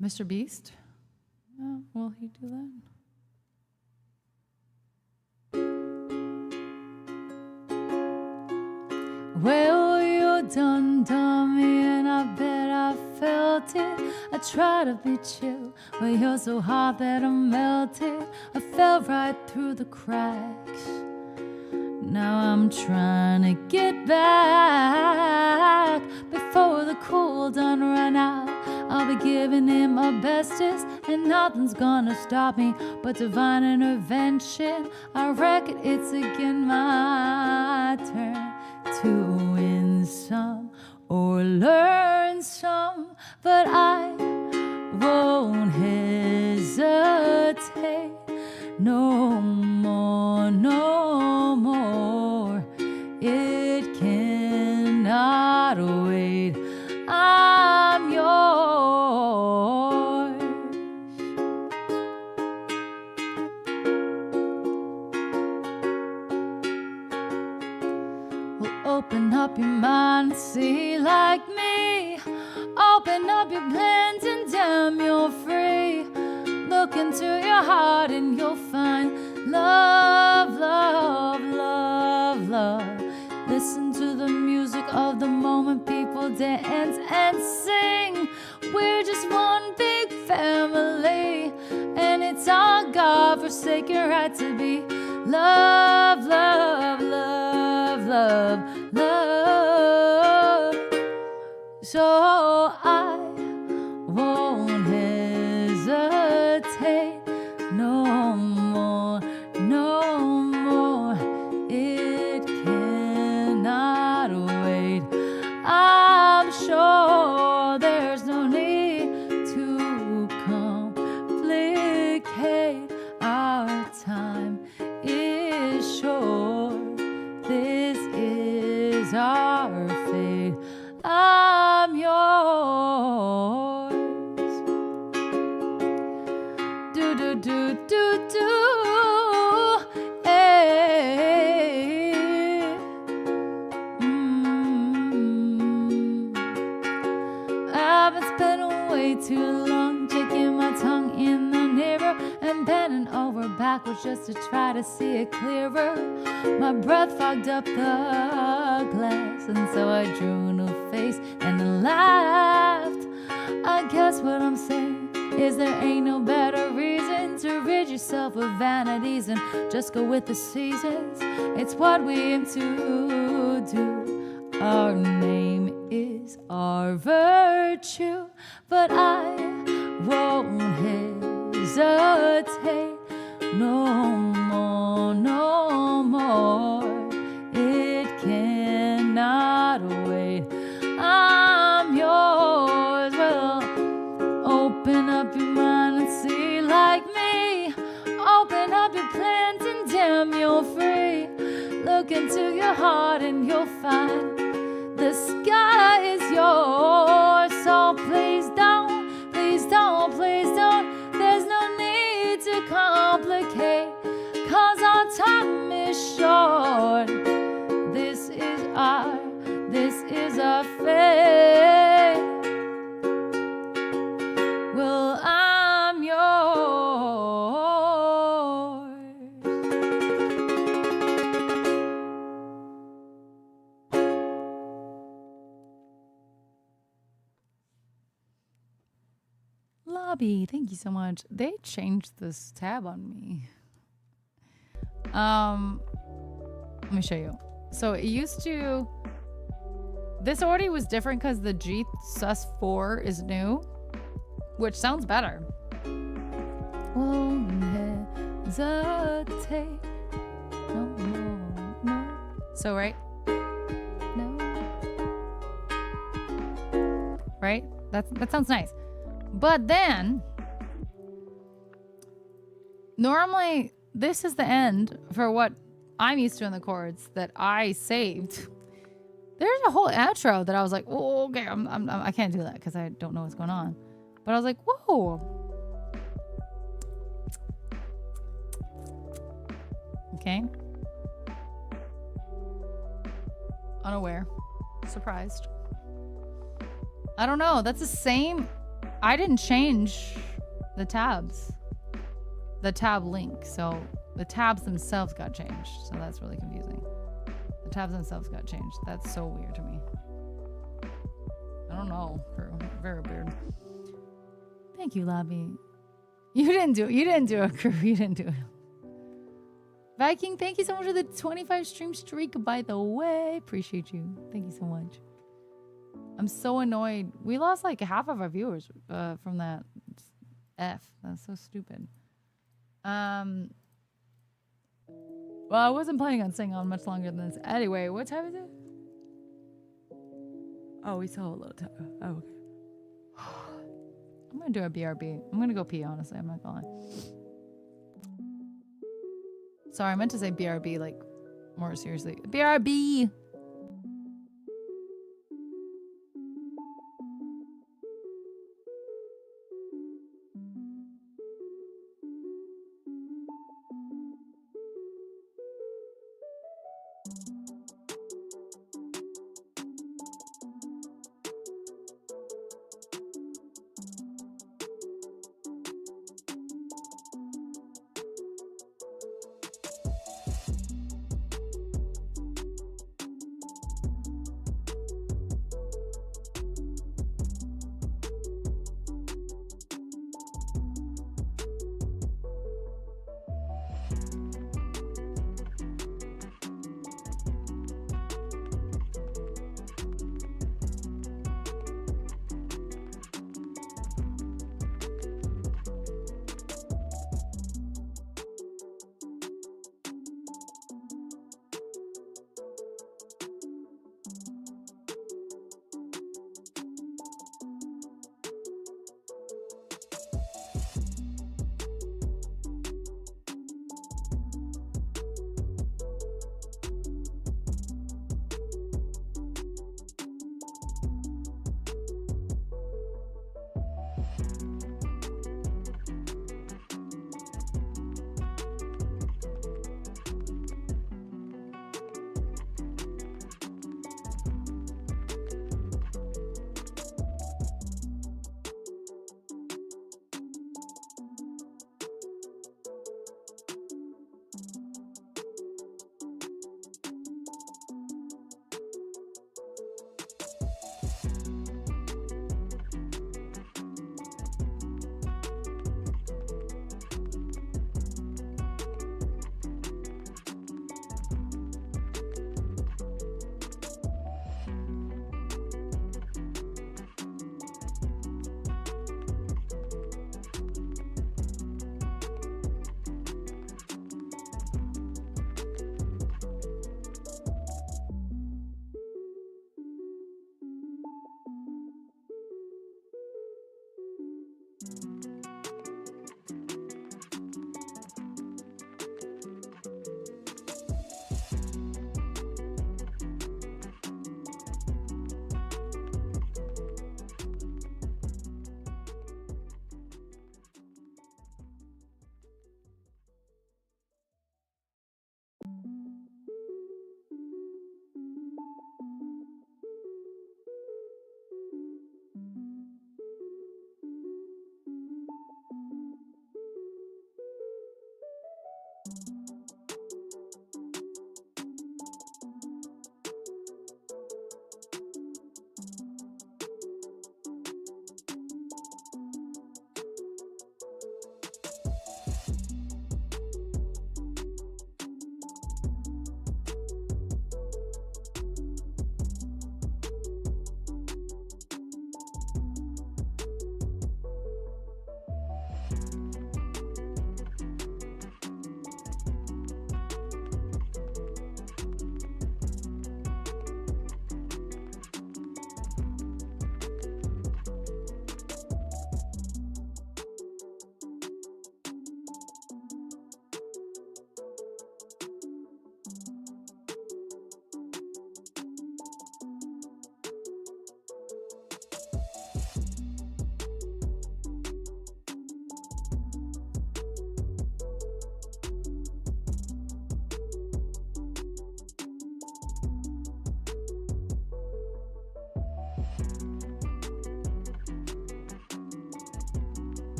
Mr. Beast? Oh, will he do that? Well, you done me, and I bet I felt it. I try to be chill, but you're so hot that I'm melted. I fell right through the cracks. Now I'm trying to get back before the cool done run out. I'll be giving it my bestest, and nothing's gonna stop me but divine intervention. I reckon it's again my turn to win some or learn some, but I won't hesitate no more, no more. It cannot wait. I'm yours. Well, open up your mind and see like me. Open up your plans and damn, you're free. Look into your heart and you'll find love, love, love, love. Listen to the music of the moment, people dance and sing. We're just one big family, and it's our God-forsaken right to be. Love, love, love, love, love. So I won't hesitate no more, no more. It cannot wait. I'm sure there's no need to complicate. Our time is short. This is our fate. I'm yours. Do do do do do. Hey. I've been spending way too long checking my tongue in the mirror and bending over backwards just to try to see it clearer. My breath fogged up the glass, and so I drew no face and then laughed. I guess what I'm saying is there ain't no better reason to rid yourself of vanities and just go with the seasons. It's what we aim to do. Our name is our virtue, but I won't hesitate no more, no more. It cannot wait. I'm yours. Well, open up your mind and see like me. Open up your plans and damn, you're free. Look into your heart and you'll find the sky is yours. So please don't, please don't, please don't. There's no need to complicate, 'cause our time is short. This is our fate. Well, I'm yours. Lobby, thank you so much. They changed this tab on me. Let me show you. So it used to, this already was different because the G-Sus4 is new, which sounds better. Won't hesitate no more, no. So right? No. Right? That sounds nice. But then, normally this is the end for what I'm used to in the chords that I saved. There's a whole outro that I was like, oh, okay, I can't do that because I don't know what's going on. But I was like, whoa. Okay. Unaware. surprised. I don't know. That's the same. I didn't change the tabs. The tab link. So the tabs themselves got changed. So that's really confusing. The tabs themselves got changed. That's so weird to me. I don't know. Very weird. Thank you, Lobby. You didn't do it. You didn't do it, crew. You didn't do it. Viking, thank you so much for the 25 stream streak, by the way. Appreciate you. Thank you so much. I'm so annoyed. We lost like half of our viewers from that F. That's so stupid. Well, I wasn't planning on staying on much longer than this. Anyway, what time is it? Oh, we still have a little time. Oh, okay. I'm gonna do a BRB. I'm gonna go pee, honestly. I'm not gonna lie. Sorry, I meant to say BRB, like, more seriously. BRB!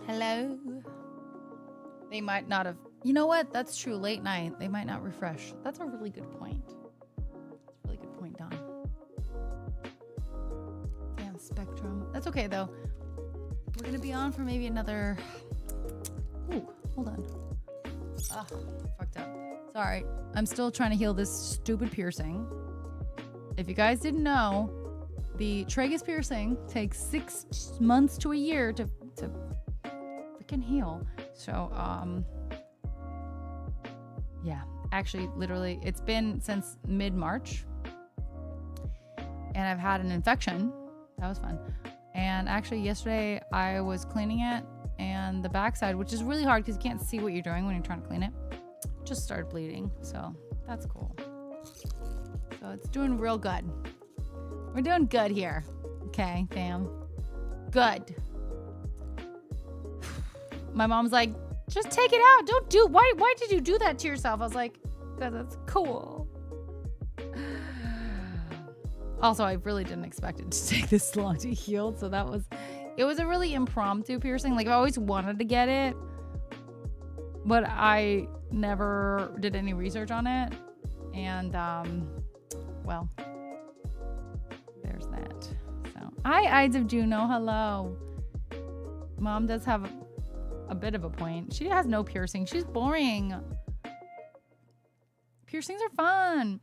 Hello. They might not have. You know what? That's true. Late night. They might not refresh. That's a really good point. That's a really good point, Don. Damn, Spectrum. That's okay, though. We're going to be on for maybe another... Ooh, hold on. Ah, fucked up. Sorry. I'm still trying to heal this stupid piercing. If you guys didn't know, the tragus piercing takes 6 months to a year to freaking heal. So, yeah. Actually, literally, it's been since mid-March. And I've had an infection. That was fun. And actually, yesterday, I was cleaning it. And the backside, which is really hard because you can't see what you're doing when you're trying to clean it, just started bleeding. So, that's cool. So, it's doing real good. We're doing good here. Okay, fam. Good. My mom's like, just take it out. Don't do... Why did you do that to yourself? I was like, because it's cool. Also, I really didn't expect it to take this long to heal. So that was... It was a really impromptu piercing. Like, I always wanted to get it. But I never did any research on it. And, well... There's that. So, hi, Ides of Juno. Hello. Mom does have a bit of a point. She has no piercing. She's boring. Piercings are fun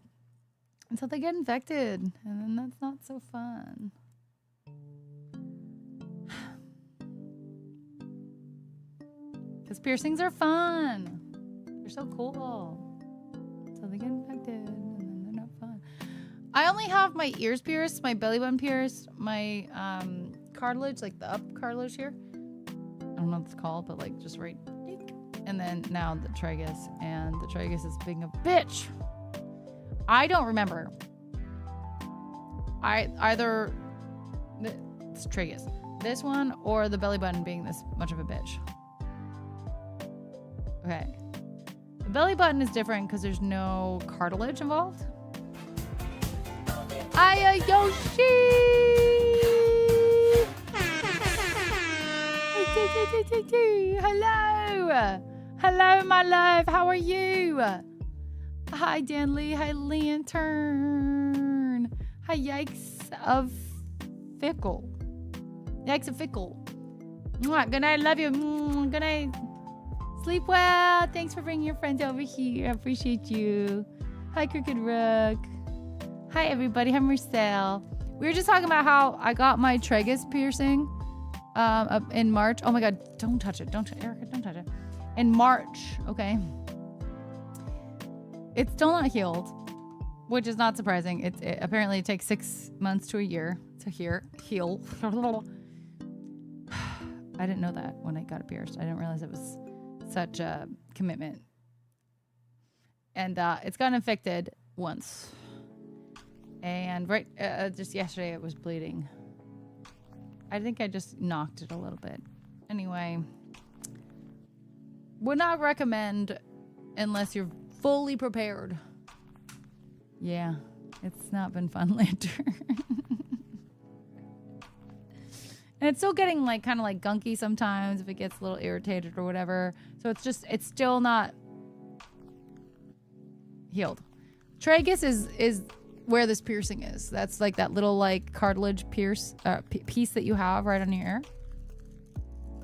until they get infected, and then that's not so fun. Because piercings are fun. They're so cool. Until they get infected, and then they're not fun. I only have my ears pierced, my belly button pierced, my cartilage, like the up cartilage here. I don't know what it's called, but like just right. And then now the tragus, and the tragus is being a bitch. I don't remember. Either it's tragus, this one, or the belly button being this much of a bitch. Okay. The belly button is different because there's no cartilage involved. Ayayoshi! Hello! Hello, my love. How are you? Hi, Dan Lee. Hi, Lantern. Hi, Yikes of Fickle. Yikes of Fickle. Mwah, good night. Love you. Good night. Sleep well. Thanks for bringing your friends over here. I appreciate you. Hi, Crooked Rook. Hi, everybody. Hi, Marcel. We were just talking about how I got my tragus piercing in March. Oh, my God. Don't touch it. Erica, don't touch it. In March. Okay. It's still not healed, which is not surprising. It apparently takes 6 months to a year to heal. I didn't know that when I got it pierced. I didn't realize it was such a commitment. And it's gotten infected once. And just yesterday it was bleeding. I think I just knocked it a little bit. Anyway, would not recommend unless you're fully prepared. Yeah, it's not been fun, Lantern. And it's still getting like kind of like gunky sometimes if it gets a little irritated or whatever. So it's still not healed. Tragus is where this piercing is. That's like that little like cartilage piece that you have right on your ear.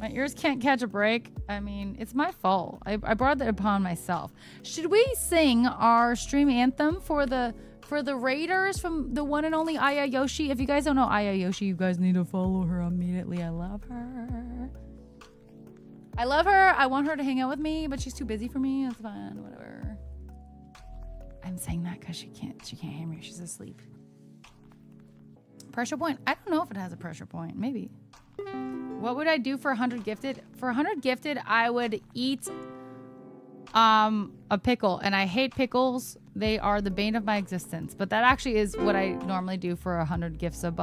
My ears can't catch a break. I mean, it's my fault. I brought that upon myself. Should we sing our stream anthem for the raiders from the one and only Ayayoshi? If you guys don't know Ayayoshi, you guys need to follow her immediately. I love her. I want her to hang out with me, but she's too busy for me. It's fine, whatever. I'm saying that because she can't hear me. She's asleep. Pressure point. I don't know if it has a pressure point. Maybe. What would I do for 100 gifted? For 100 gifted, I would eat a pickle. And I hate pickles. They are the bane of my existence. But that actually is what I normally do for 100 gifts of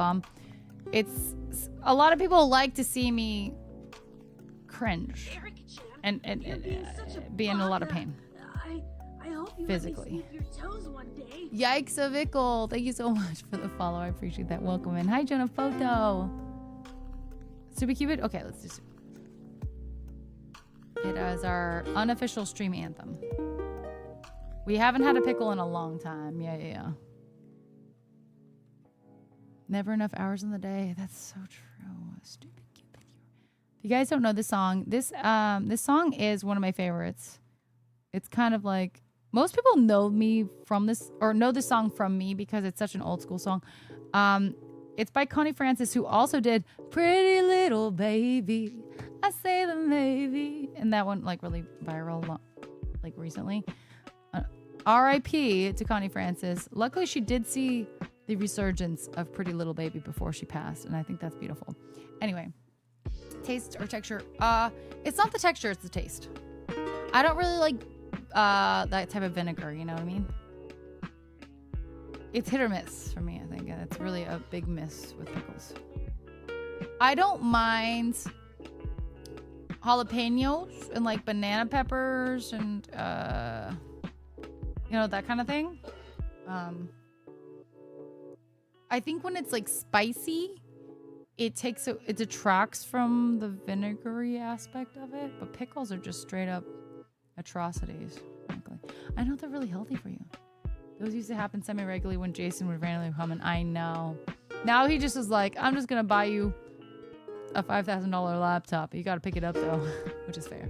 It's a lot of people like to see me cringe and be in a lot of pain. I hope you physically. Your toes one day. Yikes of Ickle. Thank you so much for the follow. I appreciate that. Welcome in. Hi, Jonah Photo. Super Cupid? Okay, let's do super. It is our unofficial stream anthem. We haven't had a pickle in a long time. Yeah. Never enough hours in the day. That's so true. Stupid Cupid. If you guys don't know this song, this song is one of my favorites. It's kind of like, most people know me from this, or know this song from me because it's such an old school song. It's by Connie Francis, who also did Pretty Little Baby. I say the maybe. And that went like really viral like recently. R.I.P. to Connie Francis. Luckily, she did see the resurgence of Pretty Little Baby before she passed, and I think that's beautiful. Anyway, taste or texture. It's not the texture, it's the taste. I don't really like that type of vinegar, you know what I mean? It's hit or miss for me, I think, and it's really a big miss with pickles. I don't mind jalapenos and like banana peppers and you know, that kind of thing. I think when it's like spicy, it detracts from the vinegary aspect of it. But pickles are just straight up atrocities, frankly. I know they're really healthy for you. Those used to happen semi-regularly when Jason would randomly come in. I know. Now he just is like, I'm just gonna buy you a $5,000 laptop. You gotta pick it up though, which is fair.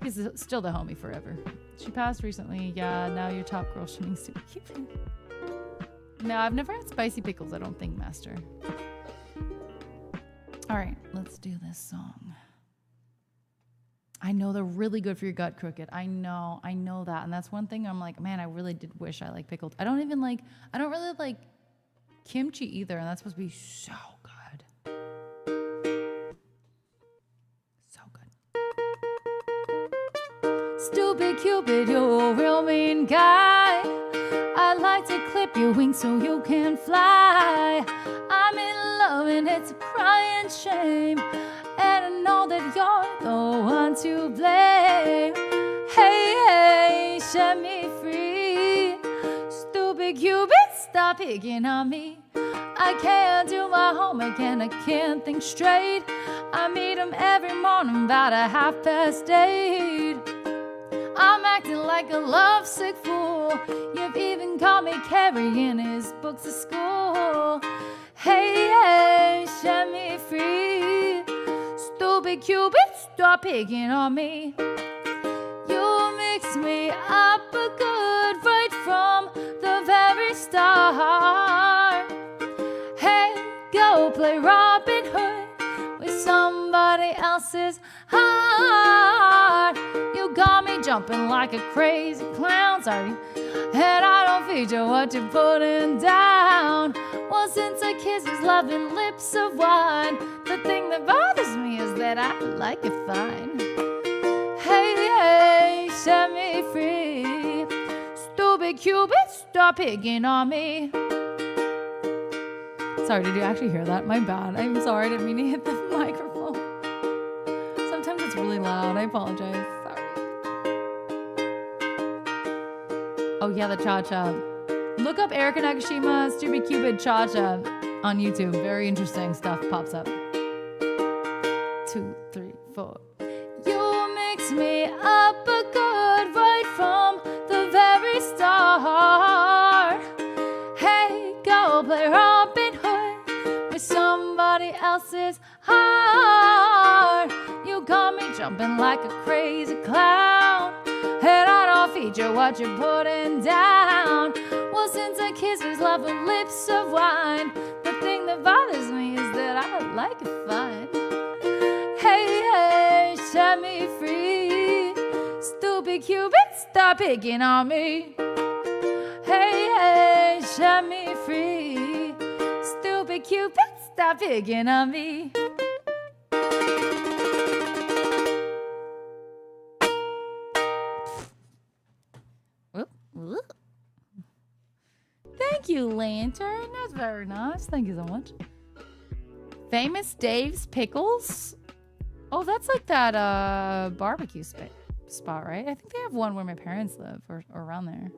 He's still the homie forever. She passed recently. Yeah, now you're top girl swimming super cute. No, I've never had spicy pickles, I don't think, Master. All right, let's do this song. I know they're really good for your gut, Crooked. I know that. And that's one thing I'm like, man, I really did wish I like pickled. I don't really like kimchi either, and that's supposed to be so good. So good. Stupid Cupid, you're a real mean guy. I'd like to clip your wings so you can fly. I'm in love and it's a crying shame, and I know that you're the one to blame. Hey, set me free. Stupid Cupid, stop picking on me. I can't do my homework and I can't think straight. I meet him every morning about 8:30. I'm acting like a lovesick fool. You've even caught me carrying his books to school. Hey, set me free. Stupid Cupid, stop picking on me. You mix me up a good right from the very start. Hey, go play Robin Hood with somebody else's heart. You got me jumping like a crazy clown, sorry, and I don't feature what you're putting down. Well, since I kiss his loving lips of wine, the thing that bothers me is that I like it fine. Hey, set me free. Stupid Cupid, stop picking on me. Sorry, did you actually hear that? My bad. I'm sorry, I didn't mean to hit the microphone. Sometimes it's really loud. I apologize. Sorry. Oh yeah, the cha-cha. Look up Erika Nagashima, Stupid Cupid cha-cha on YouTube. Very interesting stuff pops up. 2, 3, 4. You mix me up a good right from the very start. Hey, go play Robin Hood with somebody else's heart. You got me jumping like a crazy clown, and I don't feature what you're putting down. Well, since I kiss his loving lips of wine, the thing that bothers me is that I like it fine. Hey, set me free. Stupid Cupid, stop picking on me. Hey, set me free. Stupid Cupid, stop picking on me. Thank you, Lantern. That's very nice. Thank you so much. Famous Dave's Pickles? Oh, that's like that barbecue spot, right? I think they have one where my parents live or around there.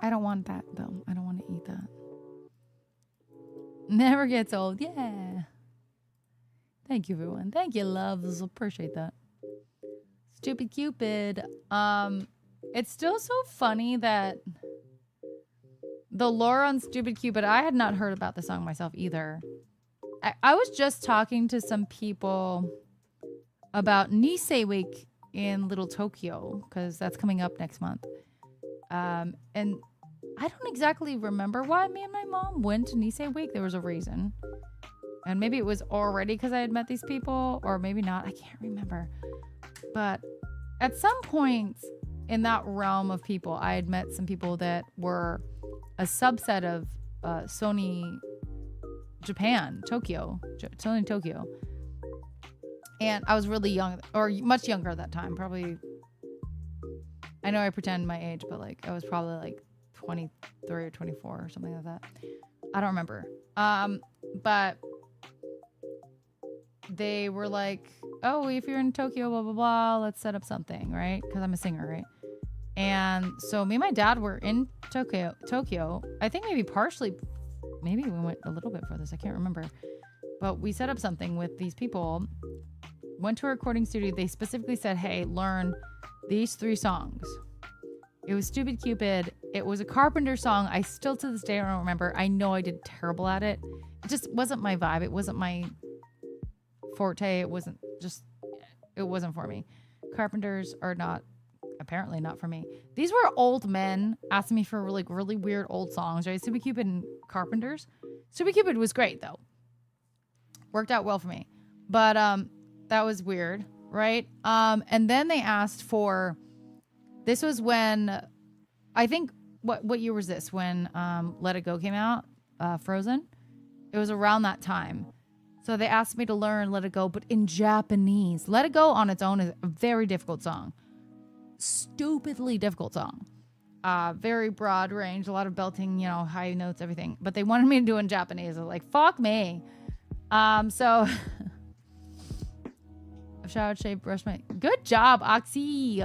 I don't want that, though. I don't want to eat that. Never gets old. Yeah. Thank you, everyone. Thank you, loves. Appreciate that. Stupid Cupid. It's still so funny that the lore on Stupid Cupid, I had not heard about the song myself either. I was just talking to some people about Nisei Week in Little Tokyo, because that's coming up next month. And I don't exactly remember why me and my mom went to Nisei Week. There was a reason. And maybe it was already because I had met these people, or maybe not. I can't remember. But at some point in that realm of people, I had met some people that were a subset of Sony Japan, Sony Tokyo. And I was really young, or much younger at that time. Probably, I know I pretend my age, but like I was probably like 23 or 24 or something like that. I don't remember. But they were like, oh, if you're in Tokyo, blah, blah, blah, let's set up something, right? Because I'm a singer, right? And so me and my dad were in Tokyo. I think maybe we went a little bit for this. I can't remember. But we set up something with these people, went to a recording studio. They specifically said, hey, learn these 3 songs. It was Stupid Cupid. It was a Carpenter song. I still to this day don't remember. I know I did terrible at it. It just wasn't my vibe. It wasn't my forte. It wasn't for me. Carpenters are apparently not for me. These were old men asking me for like really weird old songs, right? Stupid Cupid and Carpenters. Stupid Cupid was great though. Worked out well for me. But that was weird, right? And then they asked for, this was when, I think, what year was this? When Let It Go came out, Frozen? It was around that time. So they asked me to learn Let It Go, but in Japanese. Let It Go on its own is a very difficult song. Stupidly difficult song. Very broad range, a lot of belting, high notes, everything. But they wanted me to do it in Japanese. I was like, fuck me. So I've showered, shaved, brushed my... Good job, Oxy.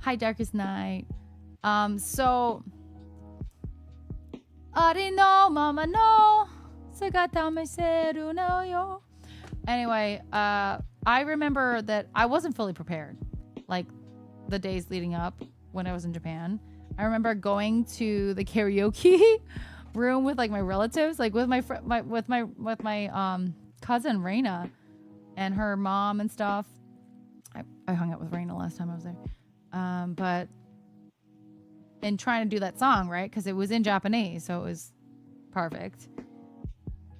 Hi, Darkest Night. So... Ari no mama no sagata meseru no yo. Anyway, I remember that I wasn't fully prepared. Like, the days leading up when I was in Japan. I remember going to the karaoke room with like my relatives, like with my cousin Raina and her mom and stuff. I hung out with Raina last time I was there. And trying to do that song, right? Because it was in Japanese, so it was perfect.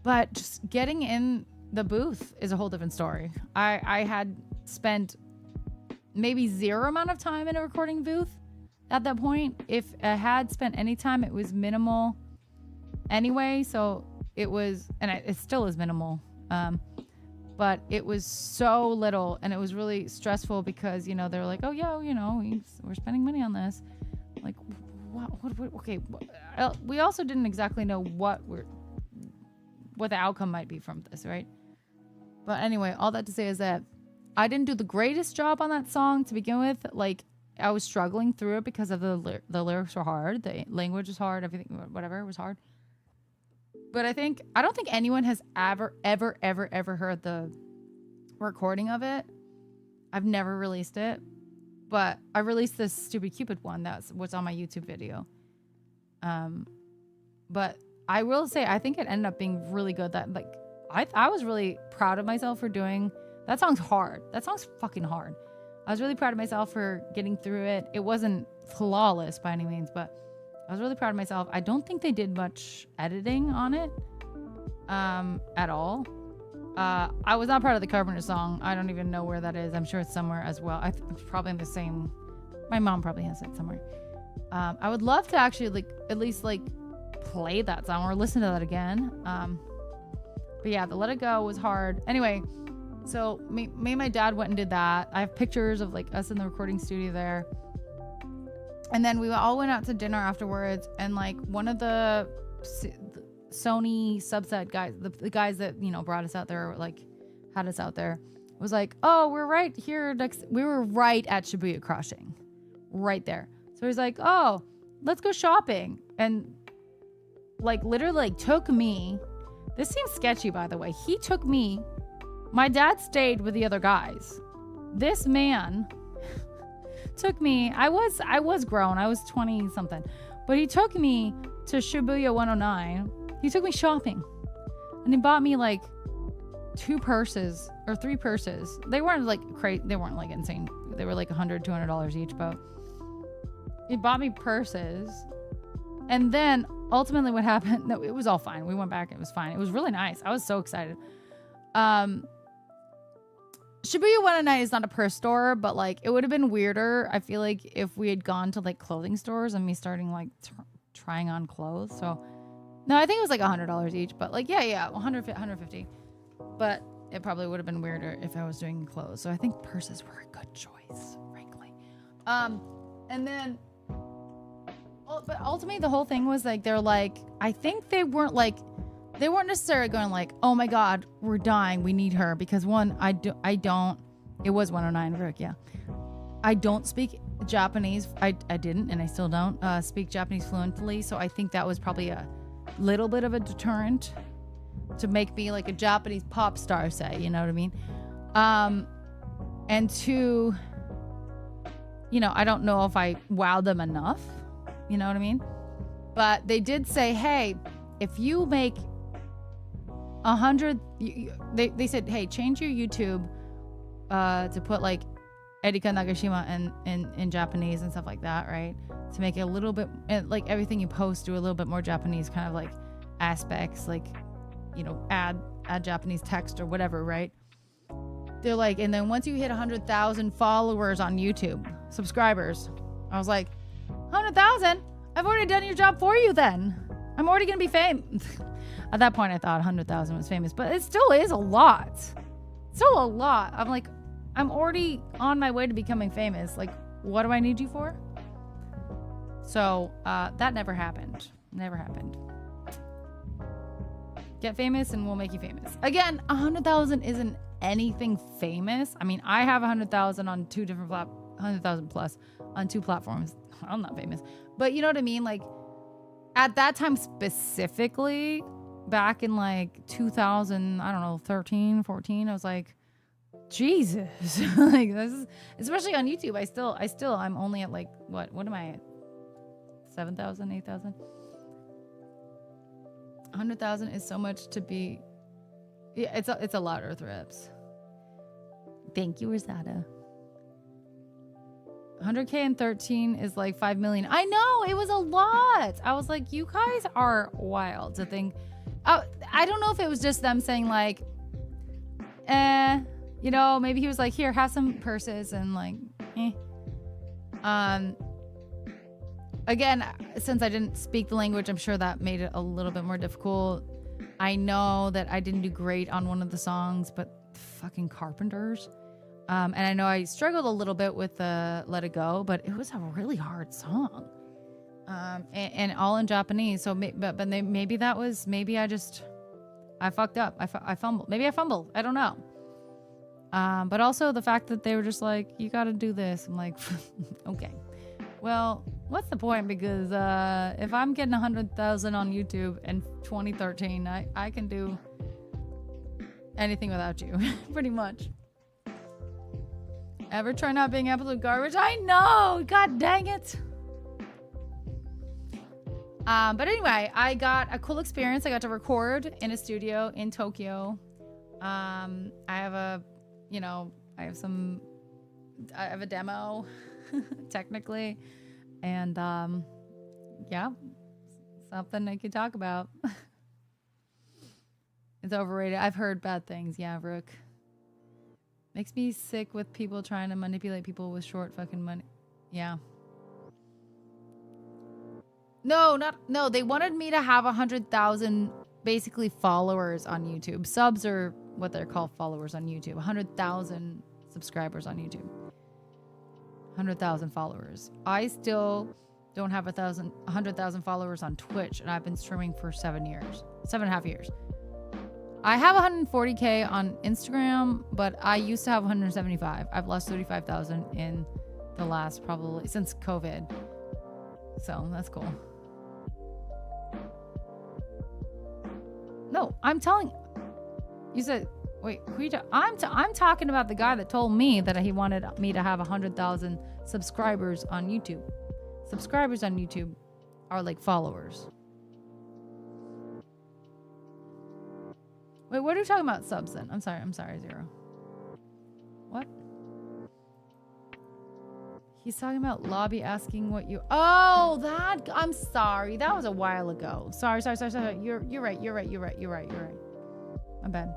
But just getting in the booth is a whole different story. I had spent maybe 0 amount of time in a recording booth at that point. If I had spent any time, it was minimal anyway. So it was, and it still is minimal. But it was so little, and it was really stressful because, they're like, oh, yeah, we're spending money on this. Like, what okay. We also didn't exactly know what the outcome might be from this, right? But anyway, all that to say is that I didn't do the greatest job on that song to begin with. Like, I was struggling through it because of the lyrics were hard, the language was hard, everything, whatever, was hard. But I don't think anyone has ever heard the recording of it. I've never released it. But I released this Stupid Cupid one. That's what's on my YouTube video. But I will say, I think it ended up being really good. That like, I was really proud of myself for doing. That song's hard. That song's fucking hard. I was really proud of myself for getting through it. It wasn't flawless by any means, but I was really proud of myself. I don't think they did much editing on it, at all. I was not proud of the Carpenter song. I don't even know where that is. I'm sure it's somewhere as well. It's probably in the same. My mom probably has it somewhere. I would love to actually at least play that song or listen to that again. But yeah, the Let It Go was hard. Anyway, so me and my dad went and did that. I have pictures of us in the recording studio there. And then we all went out to dinner afterwards, and one of the Sony subset guys, the guys that brought us out there, had us out there, was like, oh, we're right here next. We were right at Shibuya Crossing, right there. So he's like, oh, let's go shopping, and literally took me. This seems sketchy, by the way. He took me My dad stayed with the other guys. This man took me, I was grown, I was 20 something, but he took me to Shibuya 109. He took me shopping and he bought me like 2 purses or 3 purses. They weren't like they weren't like insane. They were like $100, $200 each, but he bought me purses. And then ultimately what happened, no, it was all fine. We went back, it was fine. It was really nice. I was so excited. Shibuya 109 is not a purse store, but like it would have been weirder, I feel like, if we had gone to like clothing stores and me starting like trying on clothes. So no, I think it was like $100 each, but like yeah, 150. But it probably would have been weirder if I was doing clothes. So I think purses were a good choice, frankly. And then, but ultimately the whole thing was like, they're like, I think they weren't necessarily going like, oh my God, we're dying, we need her. Because one, I don't, it was 109 Rook, yeah. I don't speak Japanese. I didn't, and I still don't speak Japanese fluently. So I think that was probably a little bit of a deterrent to make me like a Japanese pop star, say, you know what I mean? And 2, you know, I don't know if I wowed them enough, you know what I mean? But they did say, hey, if you make 100, they said, hey, change your YouTube to put like Erika Nagashima in Japanese and stuff like that, right? To make it a little bit, like everything you post, do a little bit more Japanese kind of like aspects, like, you know, add Japanese text or whatever, right? They're like, and then once you hit 100,000 followers on YouTube, subscribers, I was like, 100,000? I've already done your job for you then. I'm already going to be famous. At that point, I thought 100,000 was famous, but it still is a lot. Still a lot. I'm like, I'm already on my way to becoming famous. Like, what do I need you for? So that never happened. Never happened. Get famous and we'll make you famous. Again, 100,000 isn't anything famous. I mean, I have 100,000 on 2 different 100,000 plus on 2 platforms. I'm not famous, but you know what I mean? Like at that time specifically, back in like 2000, I don't know, 13, 14, I was like, Jesus, like this is, especially on YouTube. I'm only at like, what am I at? 7,000, 8,000? 100,000 is so much to be. Yeah, it's a lot, Earth Reps. Thank you, Rosada. 100K and 13 is like 5 million. I know, it was a lot. I was like, you guys are wild to think. I don't know if it was just them saying like, you know, maybe he was like, here, have some purses and like, Again, since I didn't speak the language, I'm sure that made it a little bit more difficult. I know that I didn't do great on one of the songs, but fucking Carpenters. And I know I struggled a little bit with Let It Go, but it was a really hard song. And all in Japanese. So, but maybe that was, maybe I fucked up. I fumbled. Maybe I fumbled. I don't know. But also the fact that they were just like, you got to do this. I'm like, okay. Well, what's the point? Because if I'm getting 100,000 on YouTube in 2013, I can do anything without you, pretty much. Ever try not being absolute garbage? I know! God dang it! But anyway, I got a cool experience. I got to record in a studio in Tokyo. I have a demo, technically. And, yeah, something I could talk about. It's overrated. I've heard bad things. Yeah, Rook. Makes me sick with people trying to manipulate people with short fucking money. Yeah. No, they wanted me to have 100,000 basically followers on YouTube. Subs are what they're called, followers on YouTube. 100,000 subscribers on YouTube. 100,000 followers. I still don't have 100,000 followers on Twitch, and I've been streaming for 7.5 years. I have 140K on Instagram, but I used to have 175. I've lost 35,000 in the last, probably since COVID. So that's cool. No, I'm telling you said, Wait, I'm talking about the guy that told me that he wanted me to have 100,000 subscribers on YouTube. Subscribers on YouTube are like followers. Wait, what are you talking about subs then? I'm sorry, Zero. What? He's talking about lobby asking what you... Oh, that... I'm sorry. That was a while ago. Sorry. You're right. My bad.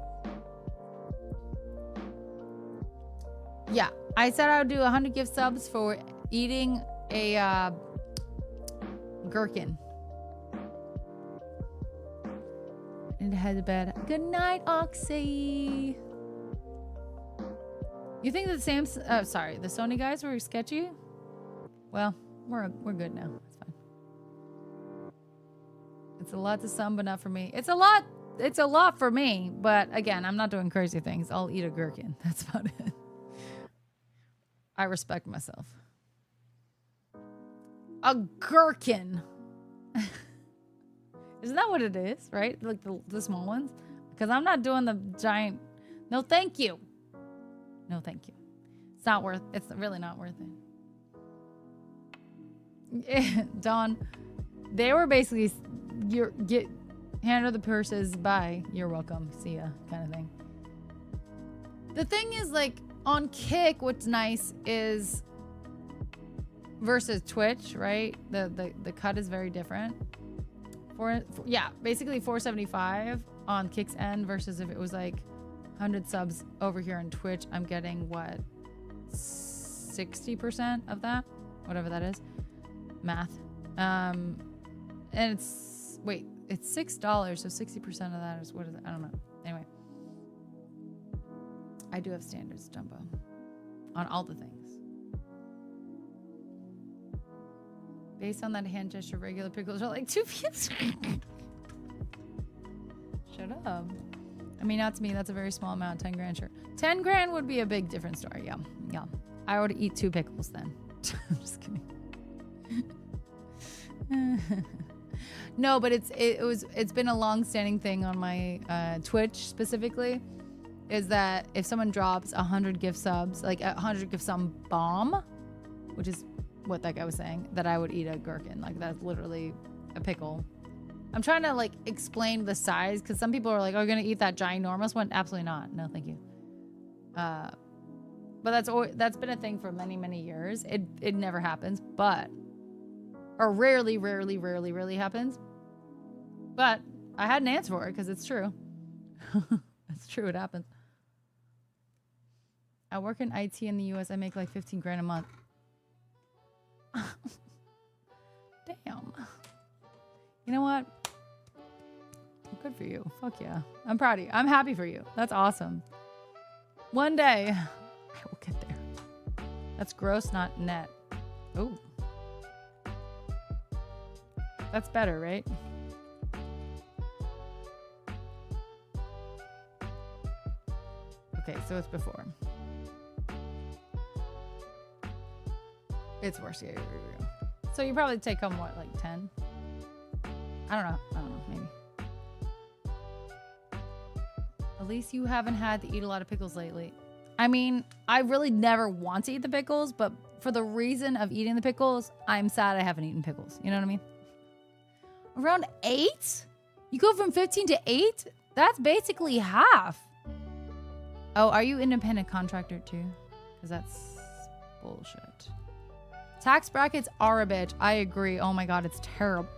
Yeah, I said I would do 100 gift subs for eating a gherkin. And head to bed. Good night, Oxy. You think that the Sony guys were sketchy? Well, we're good now. It's fine. It's a lot to some, but not for me. It's a lot for me, but again, I'm not doing crazy things. I'll eat a gherkin. That's about it. I respect myself. A gherkin. Isn't that what it is, right? Like the small ones? Because I'm not doing the giant. No, thank you. No, thank you. It's really not worth it. Dawn, they were basically, hand her the purses, bye, you're welcome, see ya, kind of thing. The thing is, like, on Kick, what's nice is versus Twitch, right? The cut is very different. Basically 475 on Kick's end versus if it was like 100 subs over here on Twitch, I'm getting what, 60% of that, whatever that is, math. And it's $6, so 60% of that is, what is it? I don't know. Anyway, I do have standards, Jumbo, on all the things. Based on that hand gesture, regular pickles are like 2 pieces. Shut up. I mean, not to me. That's a very small amount. 10 grand, sure. 10 grand would be a big different story. Yeah. I would eat 2 pickles then. I'm just kidding. No, but it's been a long-standing thing on my Twitch specifically, is that if someone drops 100 gift subs, like 100 gift sub bomb, which is what that guy was saying, that I would eat a gherkin. Like, that's literally a pickle. I'm trying to like explain the size, because some people are like, "Oh, you're gonna eat that ginormous one?" Absolutely not. No, thank you. But that's been a thing for many years. It never happens, or rarely happens. But I had an answer for it because it's true. It's true. It happens. I work in IT in the U.S. I make like 15 grand a month. Damn. You know what? Good for you. Fuck yeah. I'm proud of you. I'm happy for you. That's awesome. One day, I will get there. That's gross, not net. Ooh. That's better, right? Okay, so it's before. It's worse. Yeah. So you probably take home what, like 10? I don't know, maybe. At least you haven't had to eat a lot of pickles lately. I mean, I really never want to eat the pickles, but for the reason of eating the pickles, I'm sad I haven't eaten pickles. You know what I mean? Around 8? You go from 15 to 8? That's basically half. Oh, are you independent contractor too? Because that's bullshit. Tax brackets are a bitch. I agree. Oh my god, it's terrible.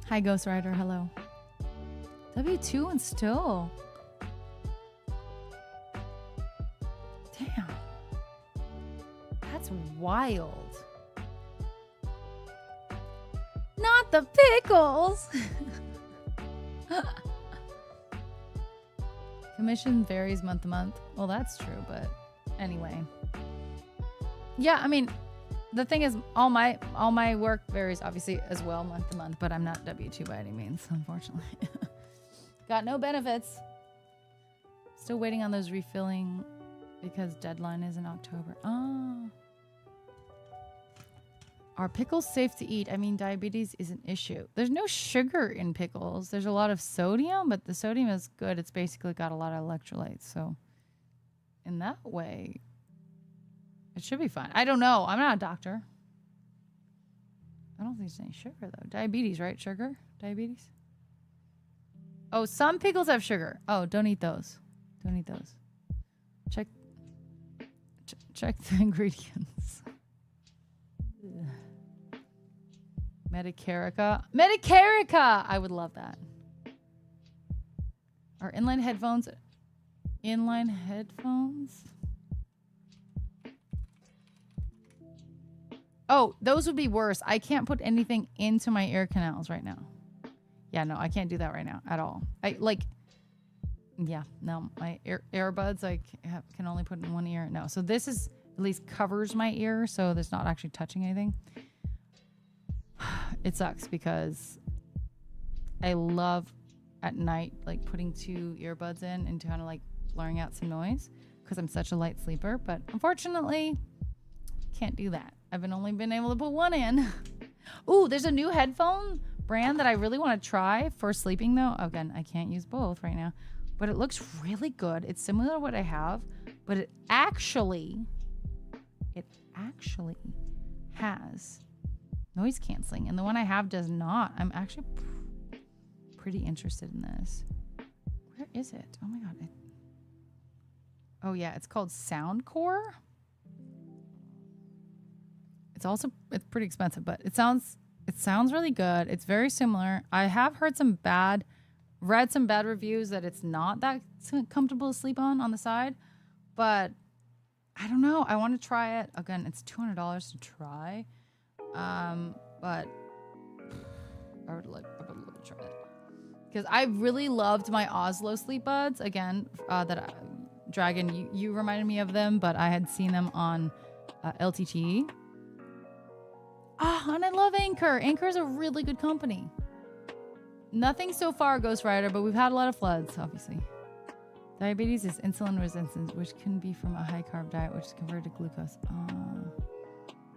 Hi, Ghost Rider. Hello. W2 and still. Damn. That's wild. Not the pickles. Commission varies month to month. Well, that's true, but anyway. Yeah, I mean, the thing is, all my work varies obviously as well month to month, but I'm not W2 by any means, unfortunately. Got no benefits. Still waiting on those refilling because deadline is in October. Oh. Are pickles safe to eat? I mean, diabetes is an issue. There's no sugar in pickles. There's a lot of sodium, but the sodium is good. It's basically got a lot of electrolytes. So in that way, it should be fine. I don't know. I'm not a doctor. I don't think there's any sugar, though. Diabetes, right? Sugar? Diabetes? Oh, some pickles have sugar. Oh, don't eat those. Don't eat those. Check the ingredients. Medicarica. Medicarica! I would love that. Are inline headphones? Inline headphones? Oh, those would be worse. I can't put anything into my ear canals right now. Yeah, no, I can't do that right now at all. My earbuds can only put in one ear. No, so this is at least covers my ear, so there's not actually touching anything. It sucks because I love at night like putting 2 earbuds in and kind of like blurring out some noise because I'm such a light sleeper. But unfortunately, can't do that. I've only been able to put one in. Ooh, there's a new headphone brand that I really want to try for sleeping though. Again, I can't use both right now, but it looks really good. It's similar to what I have, but it actually has noise canceling, and the one I have does not. I'm actually pretty interested in this. Where is it? Oh my god. Oh yeah, it's called Soundcore. It's pretty expensive, but it sounds really good. It's very similar. I have read some bad reviews that it's not that comfortable to sleep on the side, but I don't know. I want to try it. Again, it's $200 to try. But I would love to try it because I really loved my Oslo sleep buds. Again, Dragon, you reminded me of them, but I had seen them on LTT. And I love Anchor. Anchor is a really good company. Nothing so far, Ghost Rider, but we've had a lot of floods, obviously. Diabetes is insulin resistance, which can be from a high carb diet, which is converted to glucose.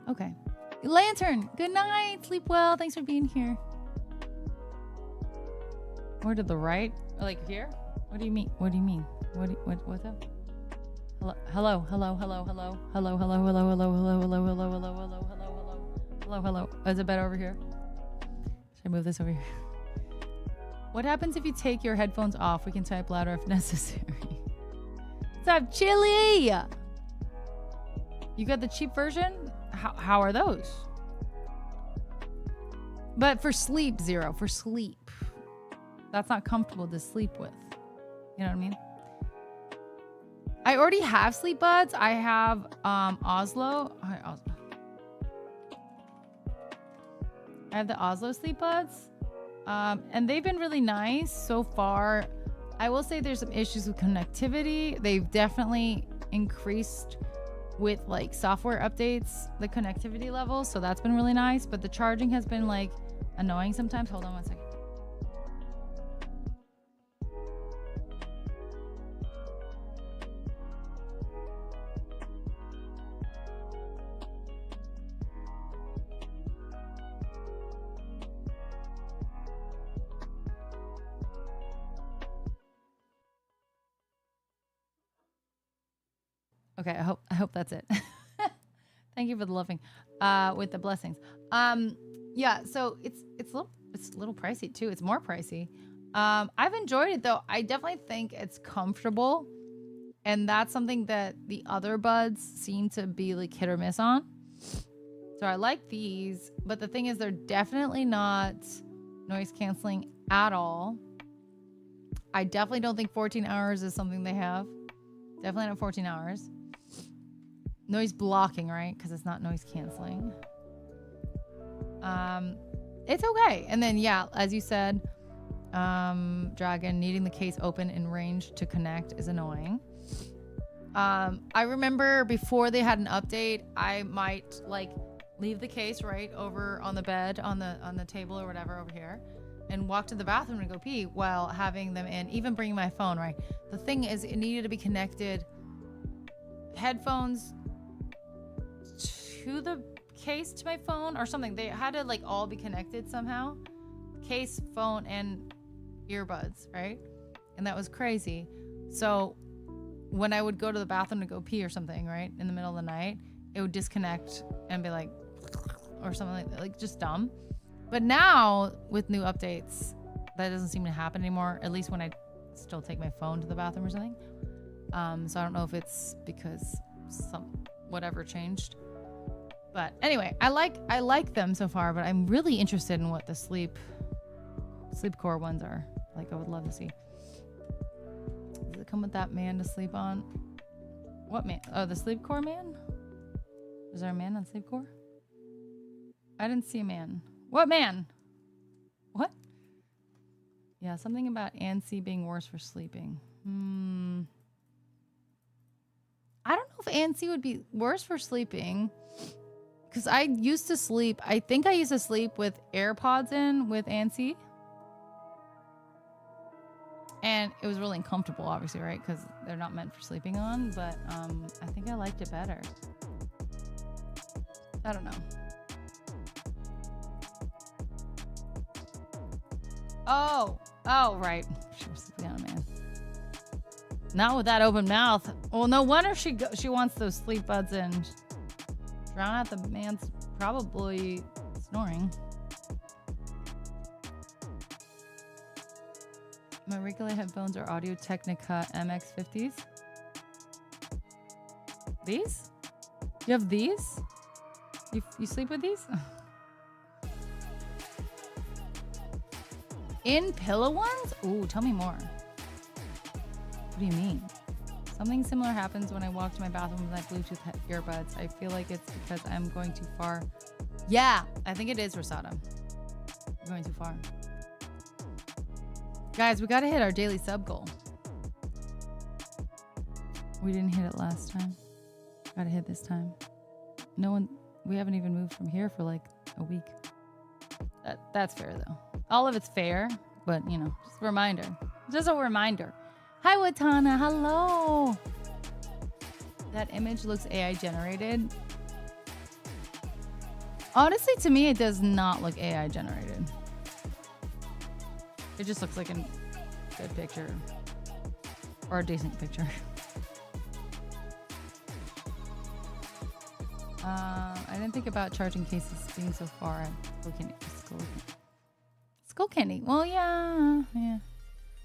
Okay. Lantern, good night. Sleep well. Thanks for being here. Or to the right? Like here? What do you mean? What do you mean? What's up? Hello. Is it better over here? Should I move this over here? What happens if you take your headphones off? We can type louder if necessary. What's up, Chili? You got the cheap version? How are those? But for sleep, Zero. For sleep. That's not comfortable to sleep with. You know what I mean? I already have sleep buds. I have Oslo. I have the Oslo sleep buds. And they've been really nice so far. I will say there's some issues with connectivity. They've definitely increased with like software updates, the connectivity level. So that's been really nice. But the charging has been like annoying sometimes. Hold on one second. Okay, I hope that's it. Thank you for the loving, with the blessings. Yeah, so it's a little pricey too. It's more pricey. I've enjoyed it though. I definitely think it's comfortable, and that's something that the other buds seem to be like hit or miss on. So I like these, but the thing is, they're definitely not noise canceling at all. I definitely don't think 14 hours is something they have. Definitely not 14 hours. Noise blocking, right? Because it's not noise canceling. It's okay. And then, yeah, as you said, Dragon, needing the case open in range to connect is annoying. I remember before they had an update, I might like leave the case right over on the bed, on the table or whatever over here, and walk to the bathroom and go pee while having them in, even bringing my phone, right? The thing is, it needed to be connected, headphones to the case to my phone or something. They had to like all be connected somehow. Case, phone, and earbuds, right? And that was crazy. So when I would go to the bathroom to go pee or something, right, in the middle of the night, it would disconnect and be like, or something like that, like just dumb. But now with new updates, that doesn't seem to happen anymore. At least when I still take my phone to the bathroom or something. So I don't know if it's because whatever changed. But anyway, I like them so far, but I'm really interested in what the Sleepcore ones are. Like, I would love to see. Does it come with that man to sleep on? What man? Oh, the Sleepcore man? Is there a man on Sleepcore? I didn't see a man. What man? What? Yeah, something about ANSI being worse for sleeping. I don't know if ANSI would be worse for sleeping. Because I used to sleep. I think I used to sleep with AirPods in with ANSI. And it was really uncomfortable, obviously, right? Because they're not meant for sleeping on. But I think I liked it better. I don't know. Oh, right. She was sleeping on a man. Not with that open mouth. Well, no wonder she wants those sleep buds in. Drown out the man's probably snoring. My regular headphones are Audio Technica MX50s. These? You have these? You sleep with these? In pillow ones? Ooh, tell me more. What do you mean? Something similar happens when I walk to my bathroom with my Bluetooth earbuds. I feel like it's because I'm going too far. Yeah, I think it is, Rosada. I'm going too far. Guys, we got to hit our daily sub goal. We didn't hit it last time. Got to hit this time. We haven't even moved from here for like a week. That's fair though. All of it's fair, but you know, just a reminder. Just a reminder. Hi, Watana. Hello. That image looks AI generated. Honestly, to me, it does not look AI generated. It just looks like a good picture. Or a decent picture. I didn't think about charging cases being so far at Skullcandy. Well, yeah.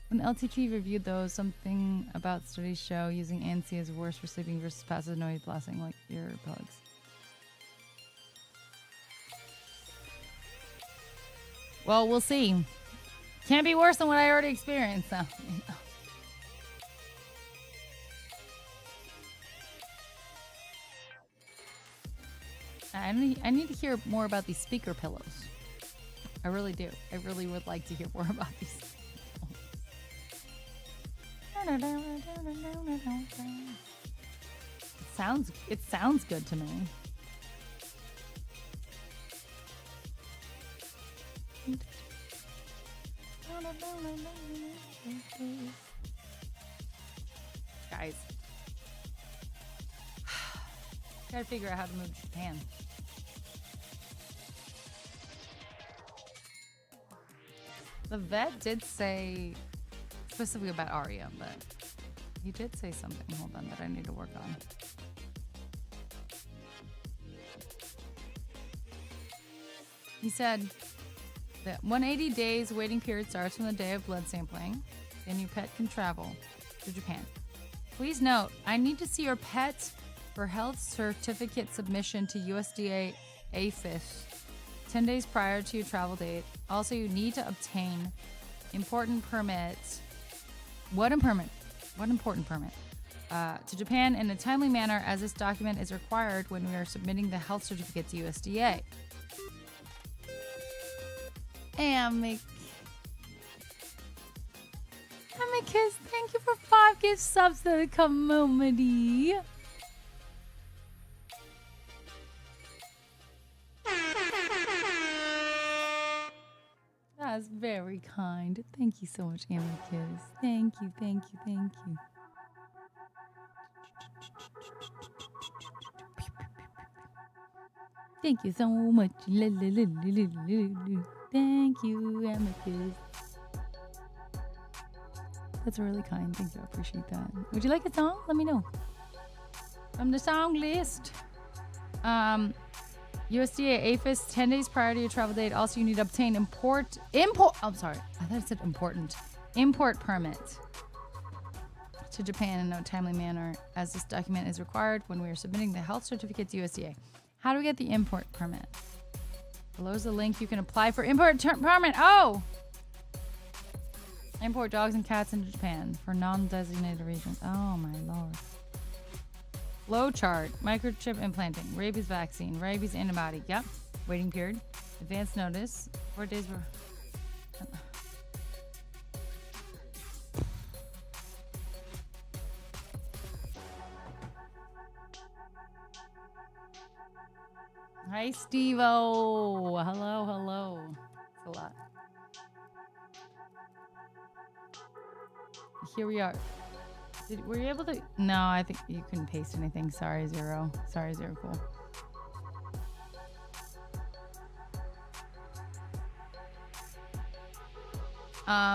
When LTG reviewed those, something about studies show using ANSI is worse for sleeping versus passive noise blasting like earplugs. Well, we'll see. Can't be worse than what I already experienced. So. I need to hear more about these speaker pillows. I really do. I really would like to hear more about these. It sounds good to me. Guys, gotta figure out how to move to Japan. The vet did say specifically about Aria, but he did say something, hold on, that I need to work on. He said that 180 days waiting period starts from the day of blood sampling, then your pet can travel to Japan. Please note, I need to see your pet for health certificate submission to USDA APHIS 10 days prior to your travel date. Also, you need to obtain important permits. What important permit? To Japan in a timely manner, as this document is required when we are submitting the health certificate to USDA. Amicus, thank you for 5 gift subs to the community. That's very kind. Thank you so much, Amicus. Thank you. Thank you so much. Thank you, Amicus. That's really kind. Thank you. I appreciate that. Would you like a song? Let me know. From the song list. USDA APHIS 10 days prior to your travel date. Also, you need to obtain I'm sorry. I thought it said important. Import permit to Japan in no timely manner, as this document is required when we are submitting the health certificate to USDA. How do we get the import permit? Below is the link. You can apply for import permit. Oh! Import dogs and cats into Japan for non-designated regions. Oh my lord. Flow chart. Microchip implanting. Rabies vaccine. Rabies antibody. Yep. Waiting period. Advance notice. 4 days. Hi, Steve-O. Hello, hello. It's a lot. Here we are. Were you able to? No, I think you couldn't paste anything. Sorry, Zero. Sorry, Zero. Cool.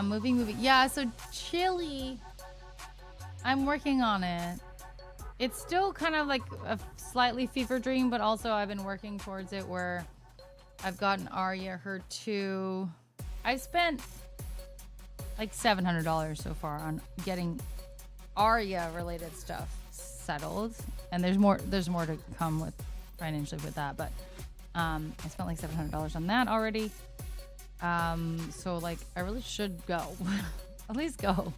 Movie. Yeah, so Chili. I'm working on it. It's still kind of like a slightly fever dream, but also I've been working towards it where I've gotten Arya her 2. I spent like $700 so far on getting Arya related stuff settled, and there's more to come with financially with that, but I spent like $700 on that already. So like I really should go. At least go.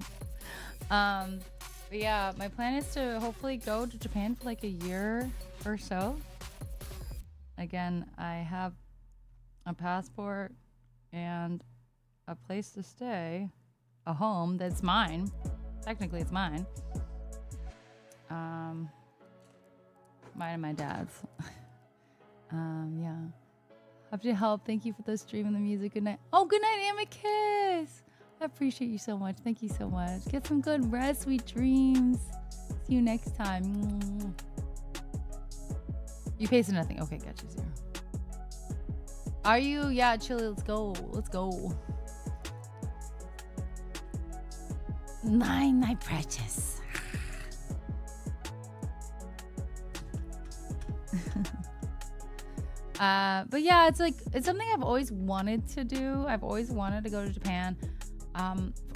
But yeah, my plan is to hopefully go to Japan for like a year or so. Again, I have a passport and a place to stay, a home that's mine. Technically, it's mine. Mine and my dad's. Yeah. Hope to help. Thank you for the stream and the music. Good night. Oh, good night, Amicus. I appreciate you so much. Thank you so much. Get some good rest, sweet dreams. See you next time. You pasted nothing. Okay, got you, Zero. Are you? Yeah, Chili. Let's go. Let's go. My precious. But yeah, it's something I've always wanted to do. I've always wanted to go to Japan.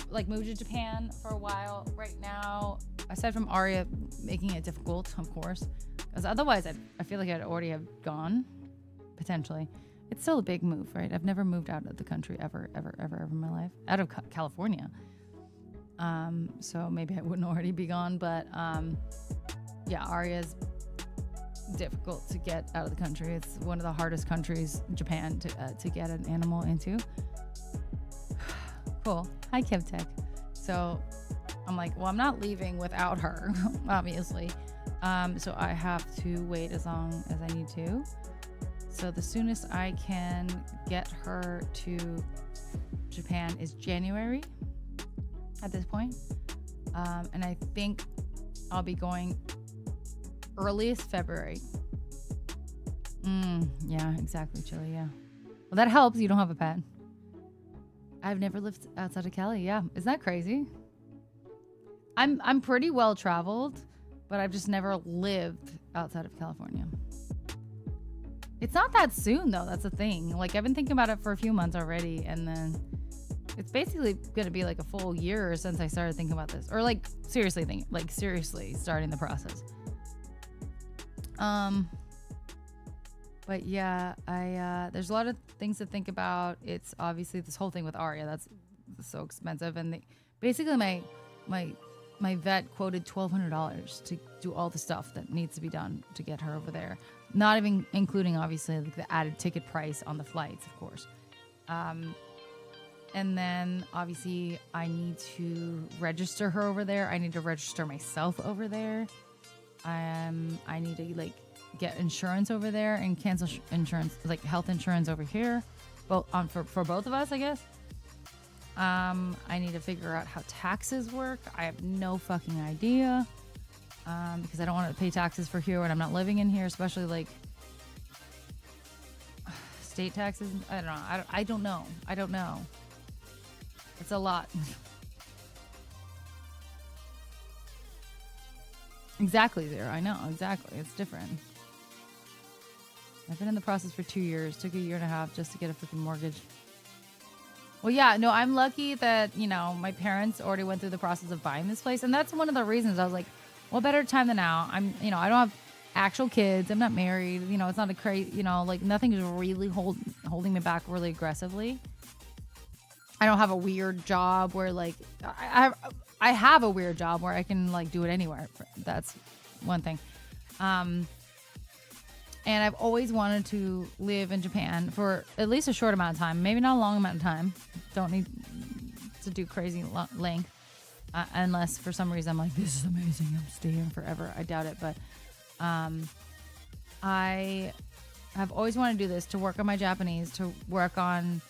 Like move to Japan for a while. Right now, aside from Arya making it difficult, of course, because otherwise I feel like I'd already have gone, potentially. It's still a big move, right? I've never moved out of the country ever in my life. Out of California. So maybe I wouldn't already be gone, but yeah, Arya's difficult to get out of the country. It's one of the hardest countries, Japan, to get an animal into. Cool. Hi, KevTech. So I'm like, well, I'm not leaving without her, obviously. So I have to wait as long as I need to. So the soonest I can get her to Japan is January at this point. And I think I'll be going earliest February. Yeah, exactly, Chili, yeah. Well, that helps. You don't have a pet. I've never lived outside of Cali. Yeah, isn't that crazy? I'm pretty well traveled, but I've just never lived outside of California. It's not that soon though. That's the thing. Like I've been thinking about it for a few months already, and then it's basically gonna be like a full year since I started thinking about this, or like seriously starting the process. But yeah, there's a lot of things to think about. It's obviously this whole thing with Arya that's so expensive, and basically my vet quoted $1,200 to do all the stuff that needs to be done to get her over there. Not even including obviously like the added ticket price on the flights, of course. And then obviously I need to register her over there. I need to register myself over there. I need to like get insurance over there and cancel insurance, like health insurance over here, both for both of us, I guess. I need to figure out how taxes work. I have no fucking idea, because I don't want to pay taxes for here when I'm not living in here, especially like state taxes. I don't know. I don't know. It's a lot. Exactly there. I know. Exactly. It's different. I've been in the process for 2 years. Took a year and a half just to get a freaking mortgage. Well, yeah, no, I'm lucky that, my parents already went through the process of buying this place. And that's one of the reasons I was like, well, better time than now. I don't have actual kids. I'm not married. It's not a crazy, like nothing is really holding me back really aggressively. I don't have a weird job where like, I have a weird job where I can like do it anywhere. That's one thing. And I've always wanted to live in Japan for at least a short amount of time, maybe not a long amount of time. Don't need to do crazy length, unless for some reason I'm like, this is amazing, I'm staying forever. I doubt it, but I have always wanted to do this, to work on my Japanese, to work on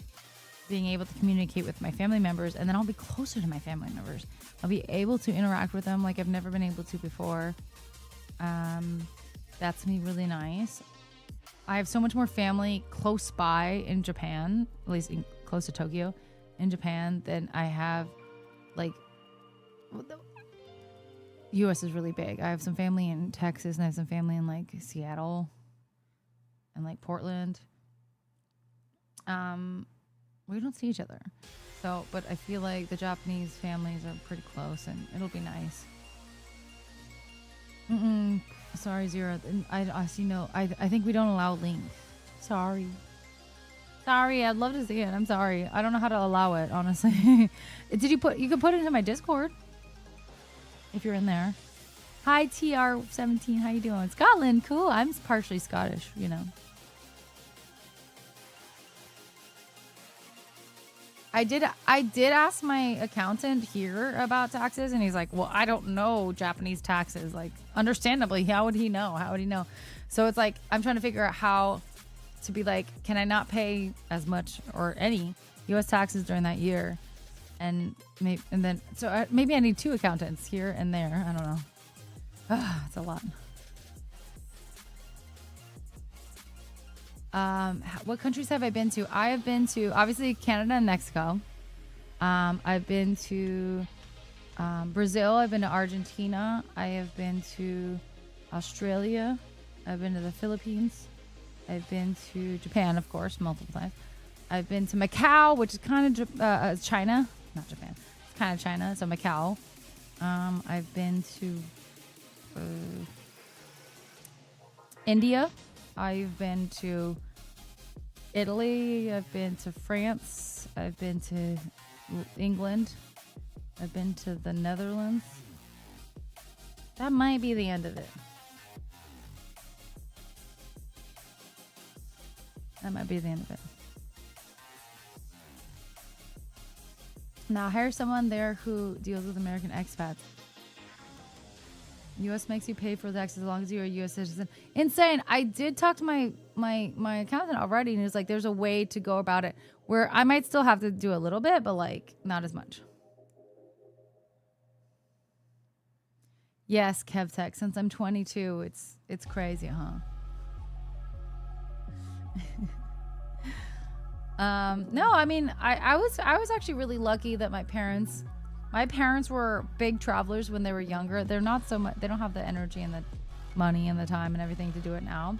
being able to communicate with my family members, and then I'll be closer to my family members. I'll be able to interact with them like I've never been able to before. That's gonna be really nice. I have so much more family close by in Japan, at least close to Tokyo, in Japan, than I have, like, U.S. is really big. I have some family in Texas, and I have some family in, like, Seattle and, like, Portland. We don't see each other. So, but I feel like the Japanese families are pretty close, and it'll be nice. Sorry, Zero. I see no. I think we don't allow links. Sorry. I'd love to see it. I'm sorry. I don't know how to allow it, honestly. You could put it into my Discord if you're in there. Hi, TR17. How you doing? Scotland. Cool. I'm partially Scottish, I did ask my accountant here about taxes, and he's like, well, I don't know Japanese taxes. Like, understandably, how would he know? So it's like, I'm trying to figure out how to be like, can I not pay as much or any U.S. taxes during that year? And maybe I need two accountants here and there. I don't know. It's a lot. What countries have I been to? I have been to, obviously, Canada and Mexico. I've been to Brazil. I've been to Argentina. I have been to Australia. I've been to the Philippines. I've been to Japan, of course, multiple times. I've been to Macau, which is kind of China. Not Japan. It's kind of China, so Macau. I've been to India. I've been to Italy. I've been to France. I've been to England. I've been to the Netherlands. That might be the end of it. Now hire someone there who deals with American expats. U.S. makes you pay for the taxes as long as you're a U.S. citizen. Insane. I did talk to my accountant already, and he was like, there's a way to go about it where I might still have to do a little bit, but like not as much. Yes, KevTech. Since I'm 22, it's crazy, huh? No, I mean, I was actually really lucky that my parents were big travelers when they were younger. They're not so much, they don't have the energy and the money and the time and everything to do it now.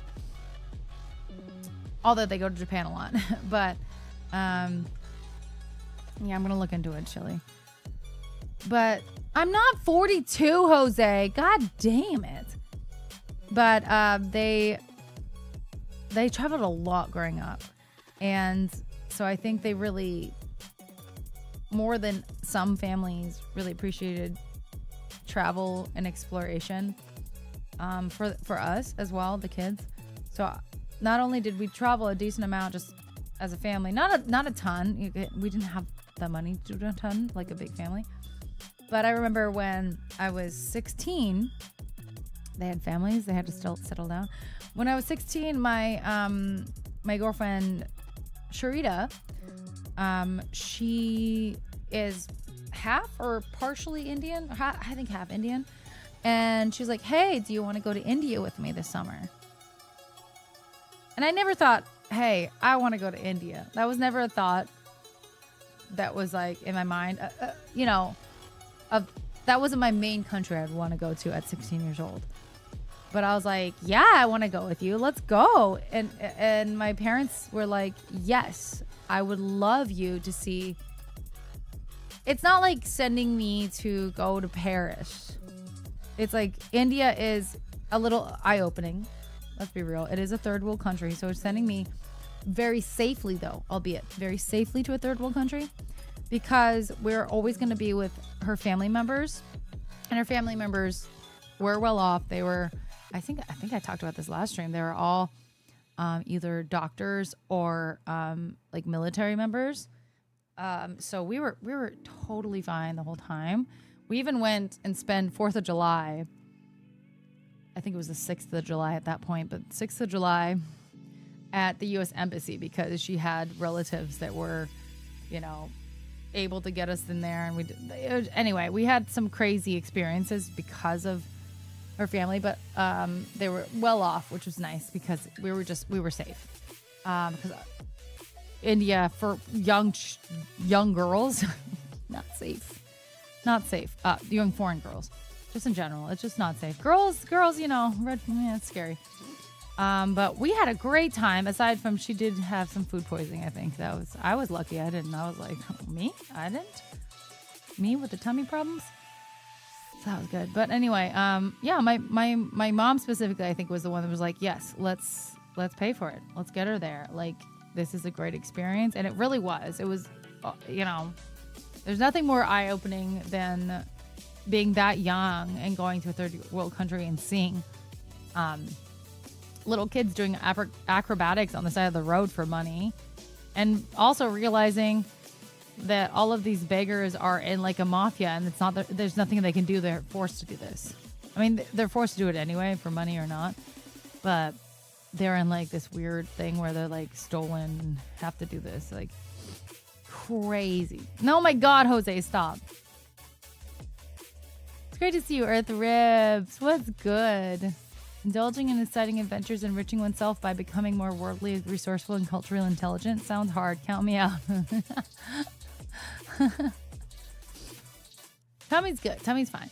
Although they go to Japan a lot. But, yeah, I'm going to look into it, Chili. But I'm not 42, Jose. God damn it. But, they traveled a lot growing up. And so I think they really, more than some families, really appreciated travel and exploration for us as well, the kids. So not only did we travel a decent amount just as a family, not a ton. We didn't have the money to do a ton, like a big family. But I remember when I was 16, they had families. They had to still settle down. When I was 16, my girlfriend, Sharita, she is half or partially Indian. I think half Indian. And she's like, hey, do you want to go to India with me this summer? And I never thought hey, I want to go to India. That was never a thought that was like in my mind. That wasn't my main country I'd want to go to at 16 years old. But I was like, yeah, I want to go with you. Let's go. And my parents were like, yes, I would love you to see. It's not like sending me to go to Paris. It's like India is a little eye-opening. Let's be real. It is a third world country. So it's sending me very safely, though, albeit very safely to a third world country, because we're always going to be with her family members. And her family members were well off. They were, I think I talked about this last stream. They were all either doctors or like military members. So we were totally fine the whole time. We even went and spent 4th of July. I think it was the 6th of July at that point, but 6th of July at the U.S. Embassy, because she had relatives that were, able to get us in there. And anyway, we had some crazy experiences because of her family, but they were well off, which was nice because we were safe. Because India for young girls, not safe. Young foreign girls, just in general, it's just not safe. Girls, it's scary. But we had a great time. Aside from she did have some food poisoning, I think I was lucky I didn't. I was like, me with the tummy problems. So that was good. But anyway, my mom specifically, I think, was the one that was like, yes, let's pay for it. Let's get her there. Like, this is a great experience. And it really was. It was, there's nothing more eye-opening than being that young and going to a third world country and seeing little kids doing acrobatics on the side of the road for money, and also realizing that all of these beggars are in like a mafia, and it's not there's nothing they can do. They're forced to do this. I mean, they're forced to do it anyway, for money or not, but they're in like this weird thing where they're like stolen and have to do this. Like, crazy. No, my God, Jose, stop. It's great to see you, Earth Ribs. What's good? Indulging in exciting adventures, enriching oneself by becoming more worldly, resourceful, and culturally intelligent. Sounds hard. Count me out. Tummy's good. Tummy's fine.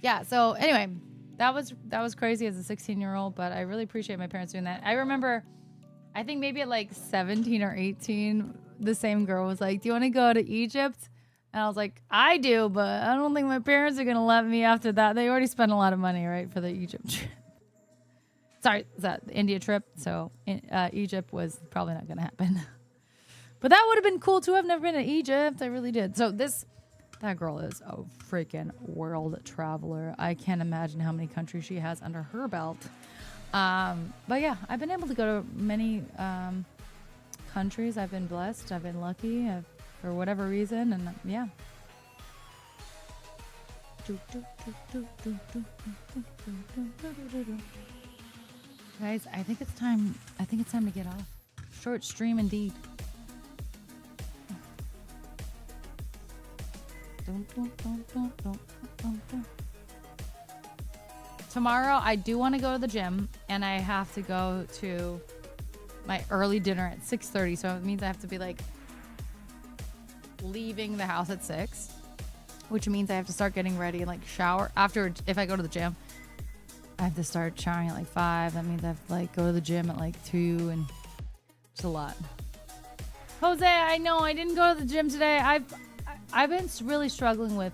Yeah, so anyway, that was crazy as a 16-year-old, but I really appreciate my parents doing that. I remember, I think maybe at like 17 or 18, the same girl was like, do you want to go to Egypt? And I was like, I do, but I don't think my parents are going to let me after that. They already spent a lot of money, right, for the Egypt trip. Sorry, the India trip. So Egypt was probably not going to happen. But that would have been cool, too. I've never been to Egypt. I really did. So that girl is a freaking world traveler. I can't imagine how many countries she has under her belt. But yeah, I've been able to go to many countries. I've been blessed. I've been lucky. For whatever reason, and yeah. Guys, I think it's time to get off. Short stream indeed. Tomorrow I do want to go to the gym, and I have to go to my early dinner at 6:30, so it means I have to be like leaving the house at 6, which means I have to start getting ready and like shower after. If I go to the gym, I have to start showering at like 5. That means I have to like go to the gym at like 2, and it's a lot. Jose, I know I didn't go to the gym today. I've been really struggling with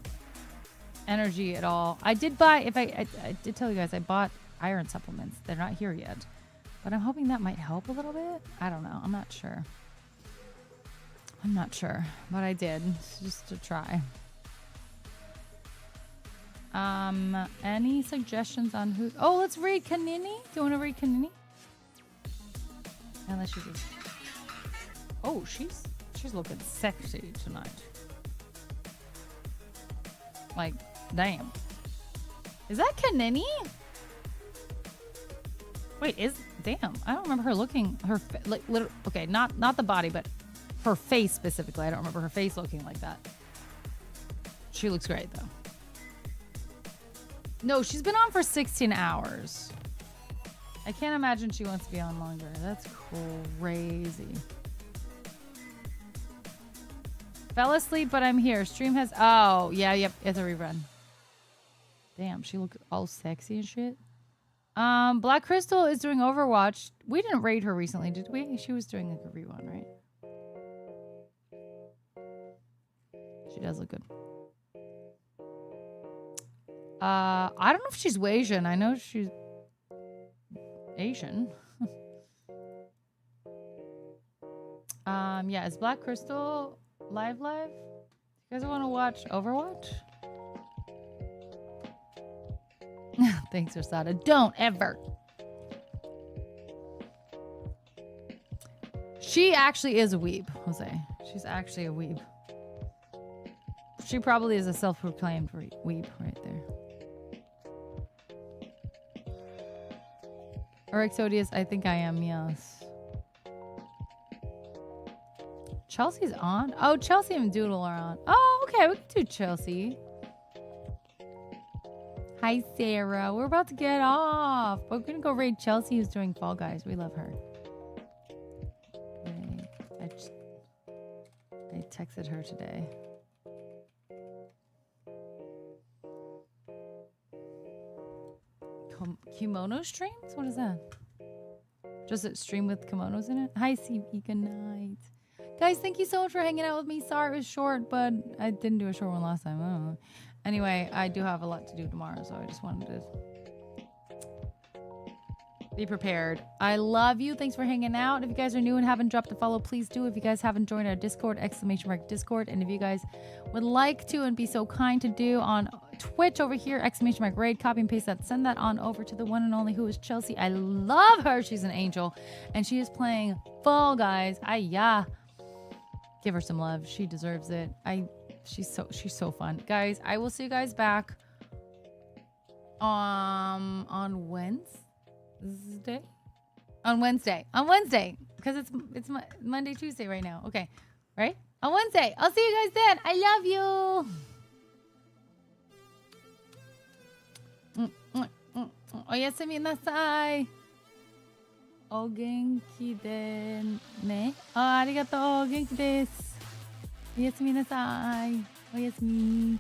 energy at all. I did buy, I did tell you guys, I bought iron supplements. They're not here yet, but I'm hoping that might help a little bit. I don't know. I'm not sure, but I did just to try. Any suggestions on who? Oh, let's read Kanini. Do you want to read Kanini? Unless you just. Oh, she's looking sexy tonight. Like, damn. Is that Kanini? Wait, damn. I don't remember her looking. Okay, not the body, but her face specifically. I don't remember her face looking like that. She looks great though. No, she's been on for 16 hours. I can't imagine she wants to be on longer. That's crazy. Fell asleep, but I'm here. Stream has... Oh, yeah, yep. It's a rerun. Damn, she looked all sexy and shit. Black Crystal is doing Overwatch. We didn't raid her recently, did we? She was doing like a rerun, right? She does look good. I don't know if she's Asian. I know she's Asian. Yeah, is Black Crystal live? You guys want to watch Overwatch? Thanks, Rosada. Don't ever. She actually is a weeb, Jose. She's actually a weeb. She probably is a self-proclaimed weeb right there. Or Exodius, I think I am, yes. Chelsea's on? Oh, Chelsea and Doodle are on. Oh, okay, we can do Chelsea. Hi, Sarah. We're about to get off. We're gonna go raid Chelsea, who's doing Fall Guys. We love her. Wait, I texted her today. Kimono streams? What is that? Does it stream with kimonos in it? Hi, CB. Good night. Guys, thank you so much for hanging out with me. Sorry it was short, but I didn't do a short one last time. I don't know. Anyway, I do have a lot to do tomorrow, so I just wanted to be prepared. I love you. Thanks for hanging out. If you guys are new and haven't dropped a follow, please do. If you guys haven't joined our Discord, !Discord. And if you guys would like to and be so kind to do on Twitch over here, !Raid, copy and paste that. Send that on over to the one and only who is Chelsea. I love her. She's an angel. And she is playing Fall Guys. Yeah. Give her some love. She deserves it. She's so fun. Guys, I will see you guys back on Wednesday. On Wednesday. Because it's Monday, Tuesday right now. Okay. Right? On Wednesday. I'll see you guys then. I love you. Oyasumi nasai. O genki de ne. Arigatou. Genki desu. おやすみなさい。おやすみ。